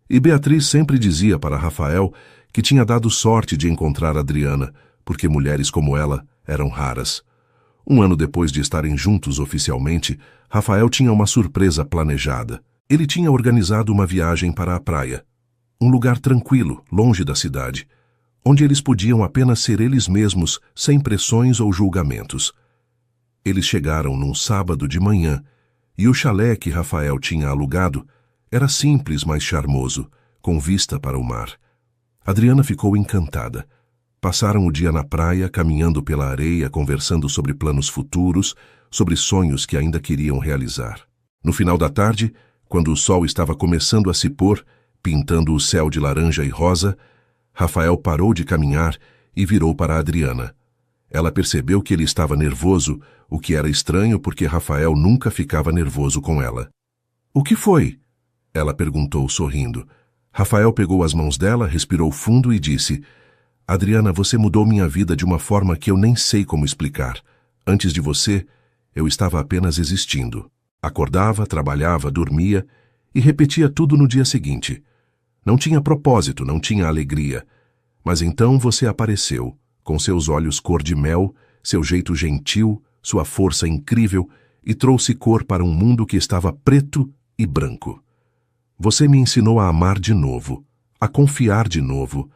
E Beatriz sempre dizia para Rafael que tinha dado sorte de encontrar Adriana, porque mulheres como ela eram raras. 1 ano depois de estarem juntos oficialmente, Rafael tinha uma surpresa planejada. Ele tinha organizado uma viagem para a praia, um lugar tranquilo, longe da cidade, onde eles podiam apenas ser eles mesmos, sem pressões ou julgamentos. Eles chegaram num sábado de manhã, e o chalé que Rafael tinha alugado era simples, mas charmoso, com vista para o mar. Adriana ficou encantada. Passaram o dia na praia, caminhando pela areia, conversando sobre planos futuros, sobre sonhos que ainda queriam realizar. No final da tarde, quando o sol estava começando a se pôr, pintando o céu de laranja e rosa, Rafael parou de caminhar e virou para Adriana. Ela percebeu que ele estava nervoso, o que era estranho porque Rafael nunca ficava nervoso com ela. "O que foi?" ela perguntou, sorrindo. Rafael pegou as mãos dela, respirou fundo e disse: "Adriana, você mudou minha vida de uma forma que eu nem sei como explicar. Antes de você, eu estava apenas existindo. Acordava, trabalhava, dormia e repetia tudo no dia seguinte. Não tinha propósito, não tinha alegria. Mas então você apareceu, com seus olhos cor de mel, seu jeito gentil, sua força incrível, e trouxe cor para um mundo que estava preto e branco. Você me ensinou a amar de novo, a confiar de novo,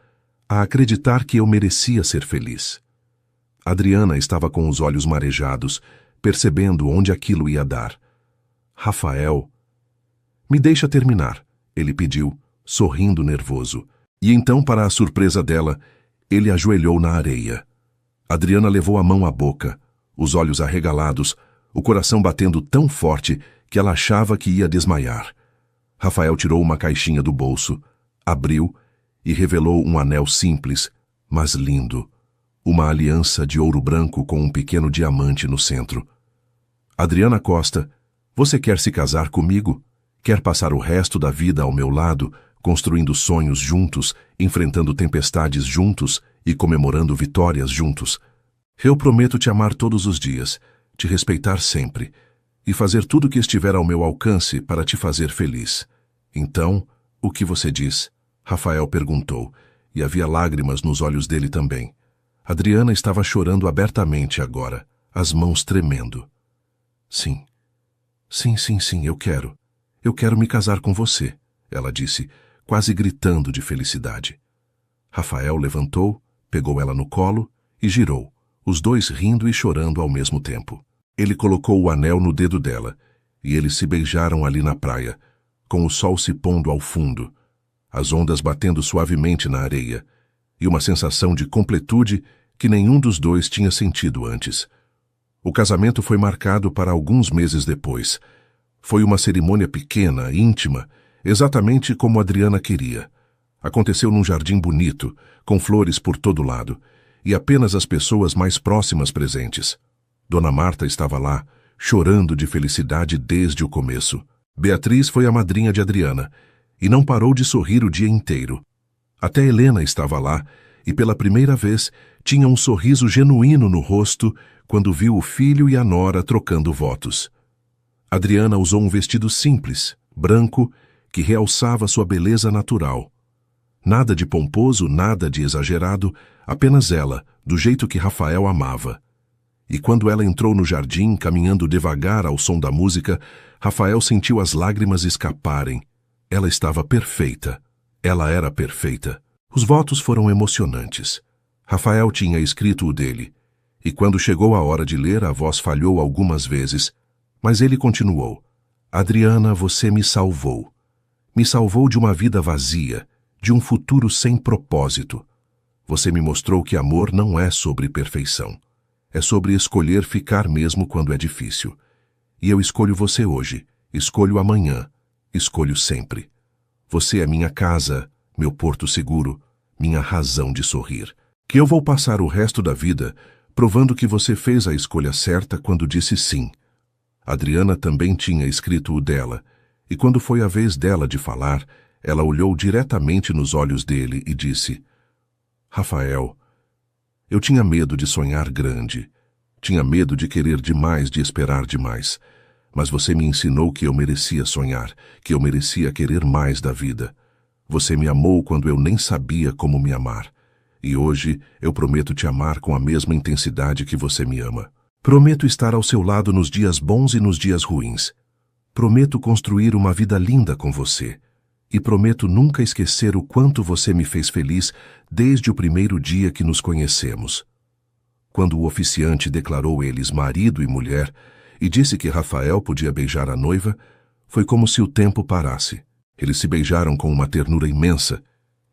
a acreditar que eu merecia ser feliz." Adriana estava com os olhos marejados, percebendo onde aquilo ia dar. "Rafael..." "Me deixa terminar", ele pediu, sorrindo nervoso. E então, para a surpresa dela, ele ajoelhou na areia. Adriana levou a mão à boca, os olhos arregalados, o coração batendo tão forte que ela achava que ia desmaiar. Rafael tirou uma caixinha do bolso, abriu e revelou um anel simples, mas lindo. Uma aliança de ouro branco com um pequeno diamante no centro. "Adriana Costa, você quer se casar comigo? Quer passar o resto da vida ao meu lado, construindo sonhos juntos, enfrentando tempestades juntos e comemorando vitórias juntos. Eu prometo te amar todos os dias, te respeitar sempre e fazer tudo o que estiver ao meu alcance para te fazer feliz. Então, o que você diz? Rafael perguntou, e havia lágrimas nos olhos dele também. Adriana estava chorando abertamente agora, as mãos tremendo. Sim. Sim, eu quero. Eu quero me casar com você, ela disse, quase gritando de felicidade. Rafael levantou, pegou ela no colo e girou, os dois rindo e chorando ao mesmo tempo. Ele colocou o anel no dedo dela, e eles se beijaram ali na praia, com o sol se pondo ao fundo, as ondas batendo suavemente na areia, e uma sensação de completude que nenhum dos dois tinha sentido antes. O casamento foi marcado para alguns meses depois. Foi uma cerimônia pequena, íntima, exatamente como Adriana queria. Aconteceu num jardim bonito, com flores por todo lado, e apenas as pessoas mais próximas presentes. Dona Marta estava lá, chorando de felicidade desde o começo. Beatriz foi a madrinha de Adriana, e não parou de sorrir o dia inteiro. Até Helena estava lá, e pela primeira vez tinha um sorriso genuíno no rosto quando viu o filho e a nora trocando votos. Adriana usou um vestido simples, branco, que realçava sua beleza natural. Nada de pomposo, nada de exagerado, apenas ela, do jeito que Rafael amava. E quando ela entrou no jardim, caminhando devagar ao som da música, Rafael sentiu as lágrimas escaparem. Ela estava perfeita. Ela era perfeita. Os votos foram emocionantes. Rafael tinha escrito o dele, e quando chegou a hora de ler, a voz falhou algumas vezes, mas ele continuou. Adriana, você me salvou. Me salvou de uma vida vazia, de um futuro sem propósito. Você me mostrou que amor não é sobre perfeição. É sobre escolher ficar mesmo quando é difícil. E eu escolho você hoje, escolho amanhã, escolho sempre. Você é minha casa, meu porto seguro, minha razão de sorrir. Que eu vou passar o resto da vida provando que você fez a escolha certa quando disse sim. Adriana também tinha escrito o dela, e quando foi a vez dela de falar, ela olhou diretamente nos olhos dele e disse: Rafael, eu tinha medo de sonhar grande, tinha medo de querer demais, de esperar demais, mas você me ensinou que eu merecia sonhar, que eu merecia querer mais da vida. Você me amou quando eu nem sabia como me amar. E hoje eu prometo te amar com a mesma intensidade que você me ama. Prometo estar ao seu lado nos dias bons e nos dias ruins. Prometo construir uma vida linda com você. E prometo nunca esquecer o quanto você me fez feliz desde o primeiro dia que nos conhecemos. Quando o oficiante declarou eles marido e mulher e disse que Rafael podia beijar a noiva, foi como se o tempo parasse. Eles se beijaram com uma ternura imensa,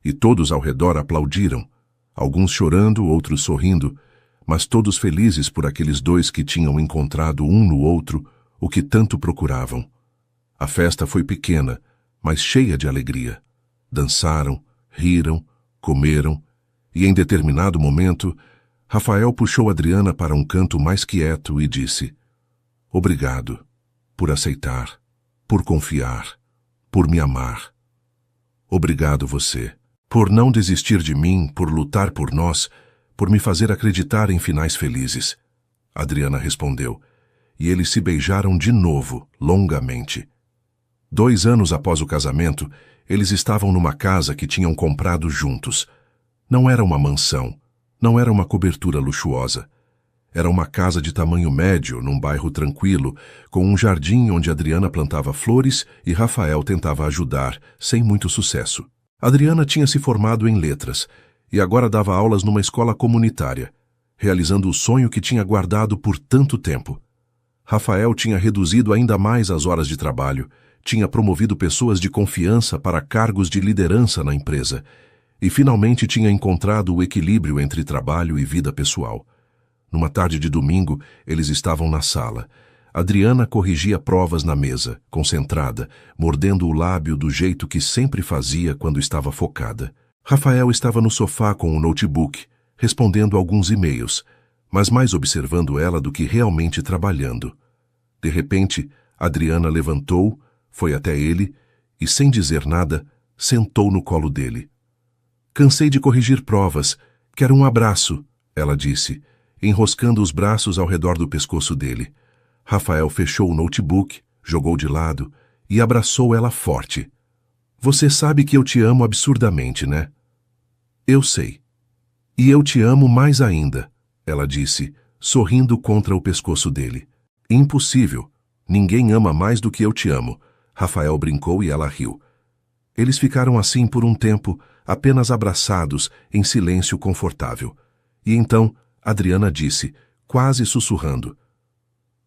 e todos ao redor aplaudiram, alguns chorando, outros sorrindo, mas todos felizes por aqueles dois que tinham encontrado um no outro o que tanto procuravam. A festa foi pequena, mas cheia de alegria. Dançaram, riram, comeram, e em determinado momento, Rafael puxou Adriana para um canto mais quieto e disse: Obrigado por aceitar, por confiar, por me amar. Obrigado você, por não desistir de mim, por lutar por nós, por me fazer acreditar em finais felizes. Adriana respondeu, e eles se beijaram de novo, longamente. 2 anos após o casamento, eles estavam numa casa que tinham comprado juntos. Não era uma mansão, não era uma cobertura luxuosa. Era uma casa de tamanho médio, num bairro tranquilo, com um jardim onde Adriana plantava flores e Rafael tentava ajudar, sem muito sucesso. Adriana tinha se formado em letras e agora dava aulas numa escola comunitária, realizando o sonho que tinha guardado por tanto tempo. Rafael tinha reduzido ainda mais as horas de trabalho, tinha promovido pessoas de confiança para cargos de liderança na empresa e finalmente tinha encontrado o equilíbrio entre trabalho e vida pessoal. Numa tarde de domingo, eles estavam na sala. Adriana corrigia provas na mesa, concentrada, mordendo o lábio do jeito que sempre fazia quando estava focada. Rafael estava no sofá com o notebook, respondendo alguns e-mails, mas mais observando ela do que realmente trabalhando. De repente, Adriana levantou, foi até ele e, sem dizer nada, sentou no colo dele. Cansei de corrigir provas. Quero um abraço, ela disse, enroscando os braços ao redor do pescoço dele. Rafael fechou o notebook, jogou de lado e abraçou ela forte. Você sabe que eu te amo absurdamente, né? Eu sei. E eu te amo mais ainda, ela disse, sorrindo contra o pescoço dele. Impossível. Ninguém ama mais do que eu te amo. Rafael brincou e ela riu. Eles ficaram assim por um tempo, apenas abraçados, em silêncio confortável. E então, Adriana disse, quase sussurrando.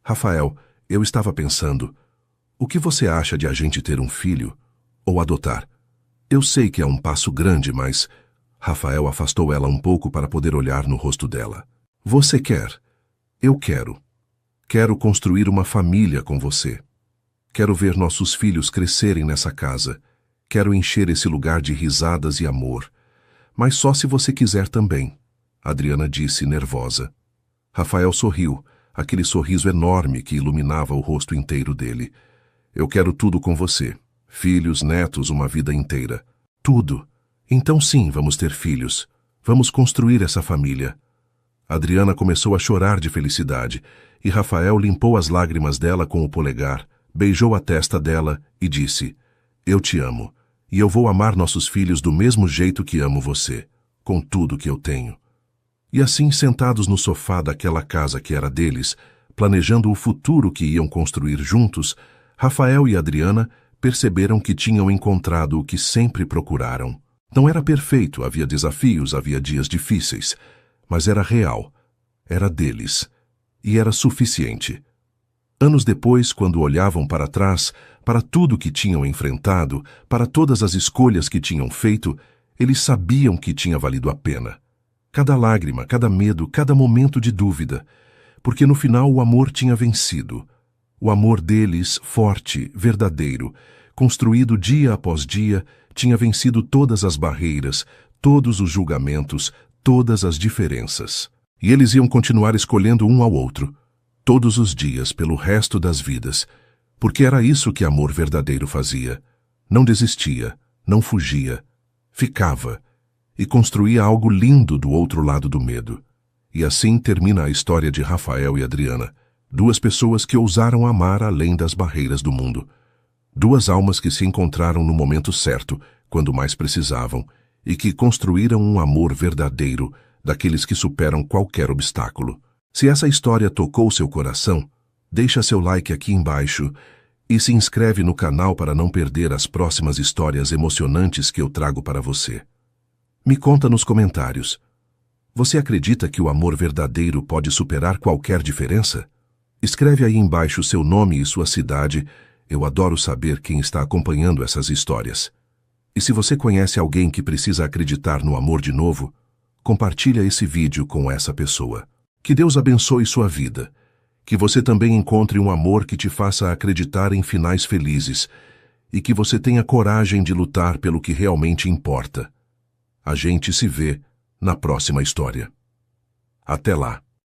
Rafael, eu estava pensando, o que você acha de a gente ter um filho? Ou adotar? Eu sei que é um passo grande, mas... Rafael afastou ela um pouco para poder olhar no rosto dela. Você quer? Eu quero. Quero construir uma família com você. Quero ver nossos filhos crescerem nessa casa. Quero encher esse lugar de risadas e amor. Mas só se você quiser também, Adriana disse, nervosa. Rafael sorriu, aquele sorriso enorme que iluminava o rosto inteiro dele. Eu quero tudo com você. Filhos, netos, uma vida inteira. Tudo. Então sim, vamos ter filhos. Vamos construir essa família. Adriana começou a chorar de felicidade, e Rafael limpou as lágrimas dela com o polegar, beijou a testa dela e disse, eu te amo, e eu vou amar nossos filhos do mesmo jeito que amo você, com tudo que eu tenho. E assim, sentados no sofá daquela casa que era deles, planejando o futuro que iam construir juntos, Rafael e Adriana perceberam que tinham encontrado o que sempre procuraram. Não era perfeito, havia desafios, havia dias difíceis, mas era real, era deles, e era suficiente. Anos depois, quando olhavam para trás, para tudo que tinham enfrentado, para todas as escolhas que tinham feito, eles sabiam que tinha valido a pena. Cada lágrima, cada medo, cada momento de dúvida, porque no final o amor tinha vencido. O amor deles, forte, verdadeiro, construído dia após dia, tinha vencido todas as barreiras, todos os julgamentos, todas as diferenças. E eles iam continuar escolhendo um ao outro, todos os dias, pelo resto das vidas, porque era isso que amor verdadeiro fazia. Não desistia, não fugia, ficava, e construía algo lindo do outro lado do medo. E assim termina a história de Rafael e Adriana, duas pessoas que ousaram amar além das barreiras do mundo. Duas almas que se encontraram no momento certo, quando mais precisavam, e que construíram um amor verdadeiro, daqueles que superam qualquer obstáculo. Se essa história tocou seu coração, deixa seu like aqui embaixo e se inscreve no canal para não perder as próximas histórias emocionantes que eu trago para você. Me conta nos comentários. Você acredita que o amor verdadeiro pode superar qualquer diferença? Escreve aí embaixo seu nome e sua cidade. Eu adoro saber quem está acompanhando essas histórias. E se você conhece alguém que precisa acreditar no amor de novo, compartilha esse vídeo com essa pessoa. Que Deus abençoe sua vida. Que você também encontre um amor que te faça acreditar em finais felizes e que você tenha coragem de lutar pelo que realmente importa. A gente se vê na próxima história. Até lá.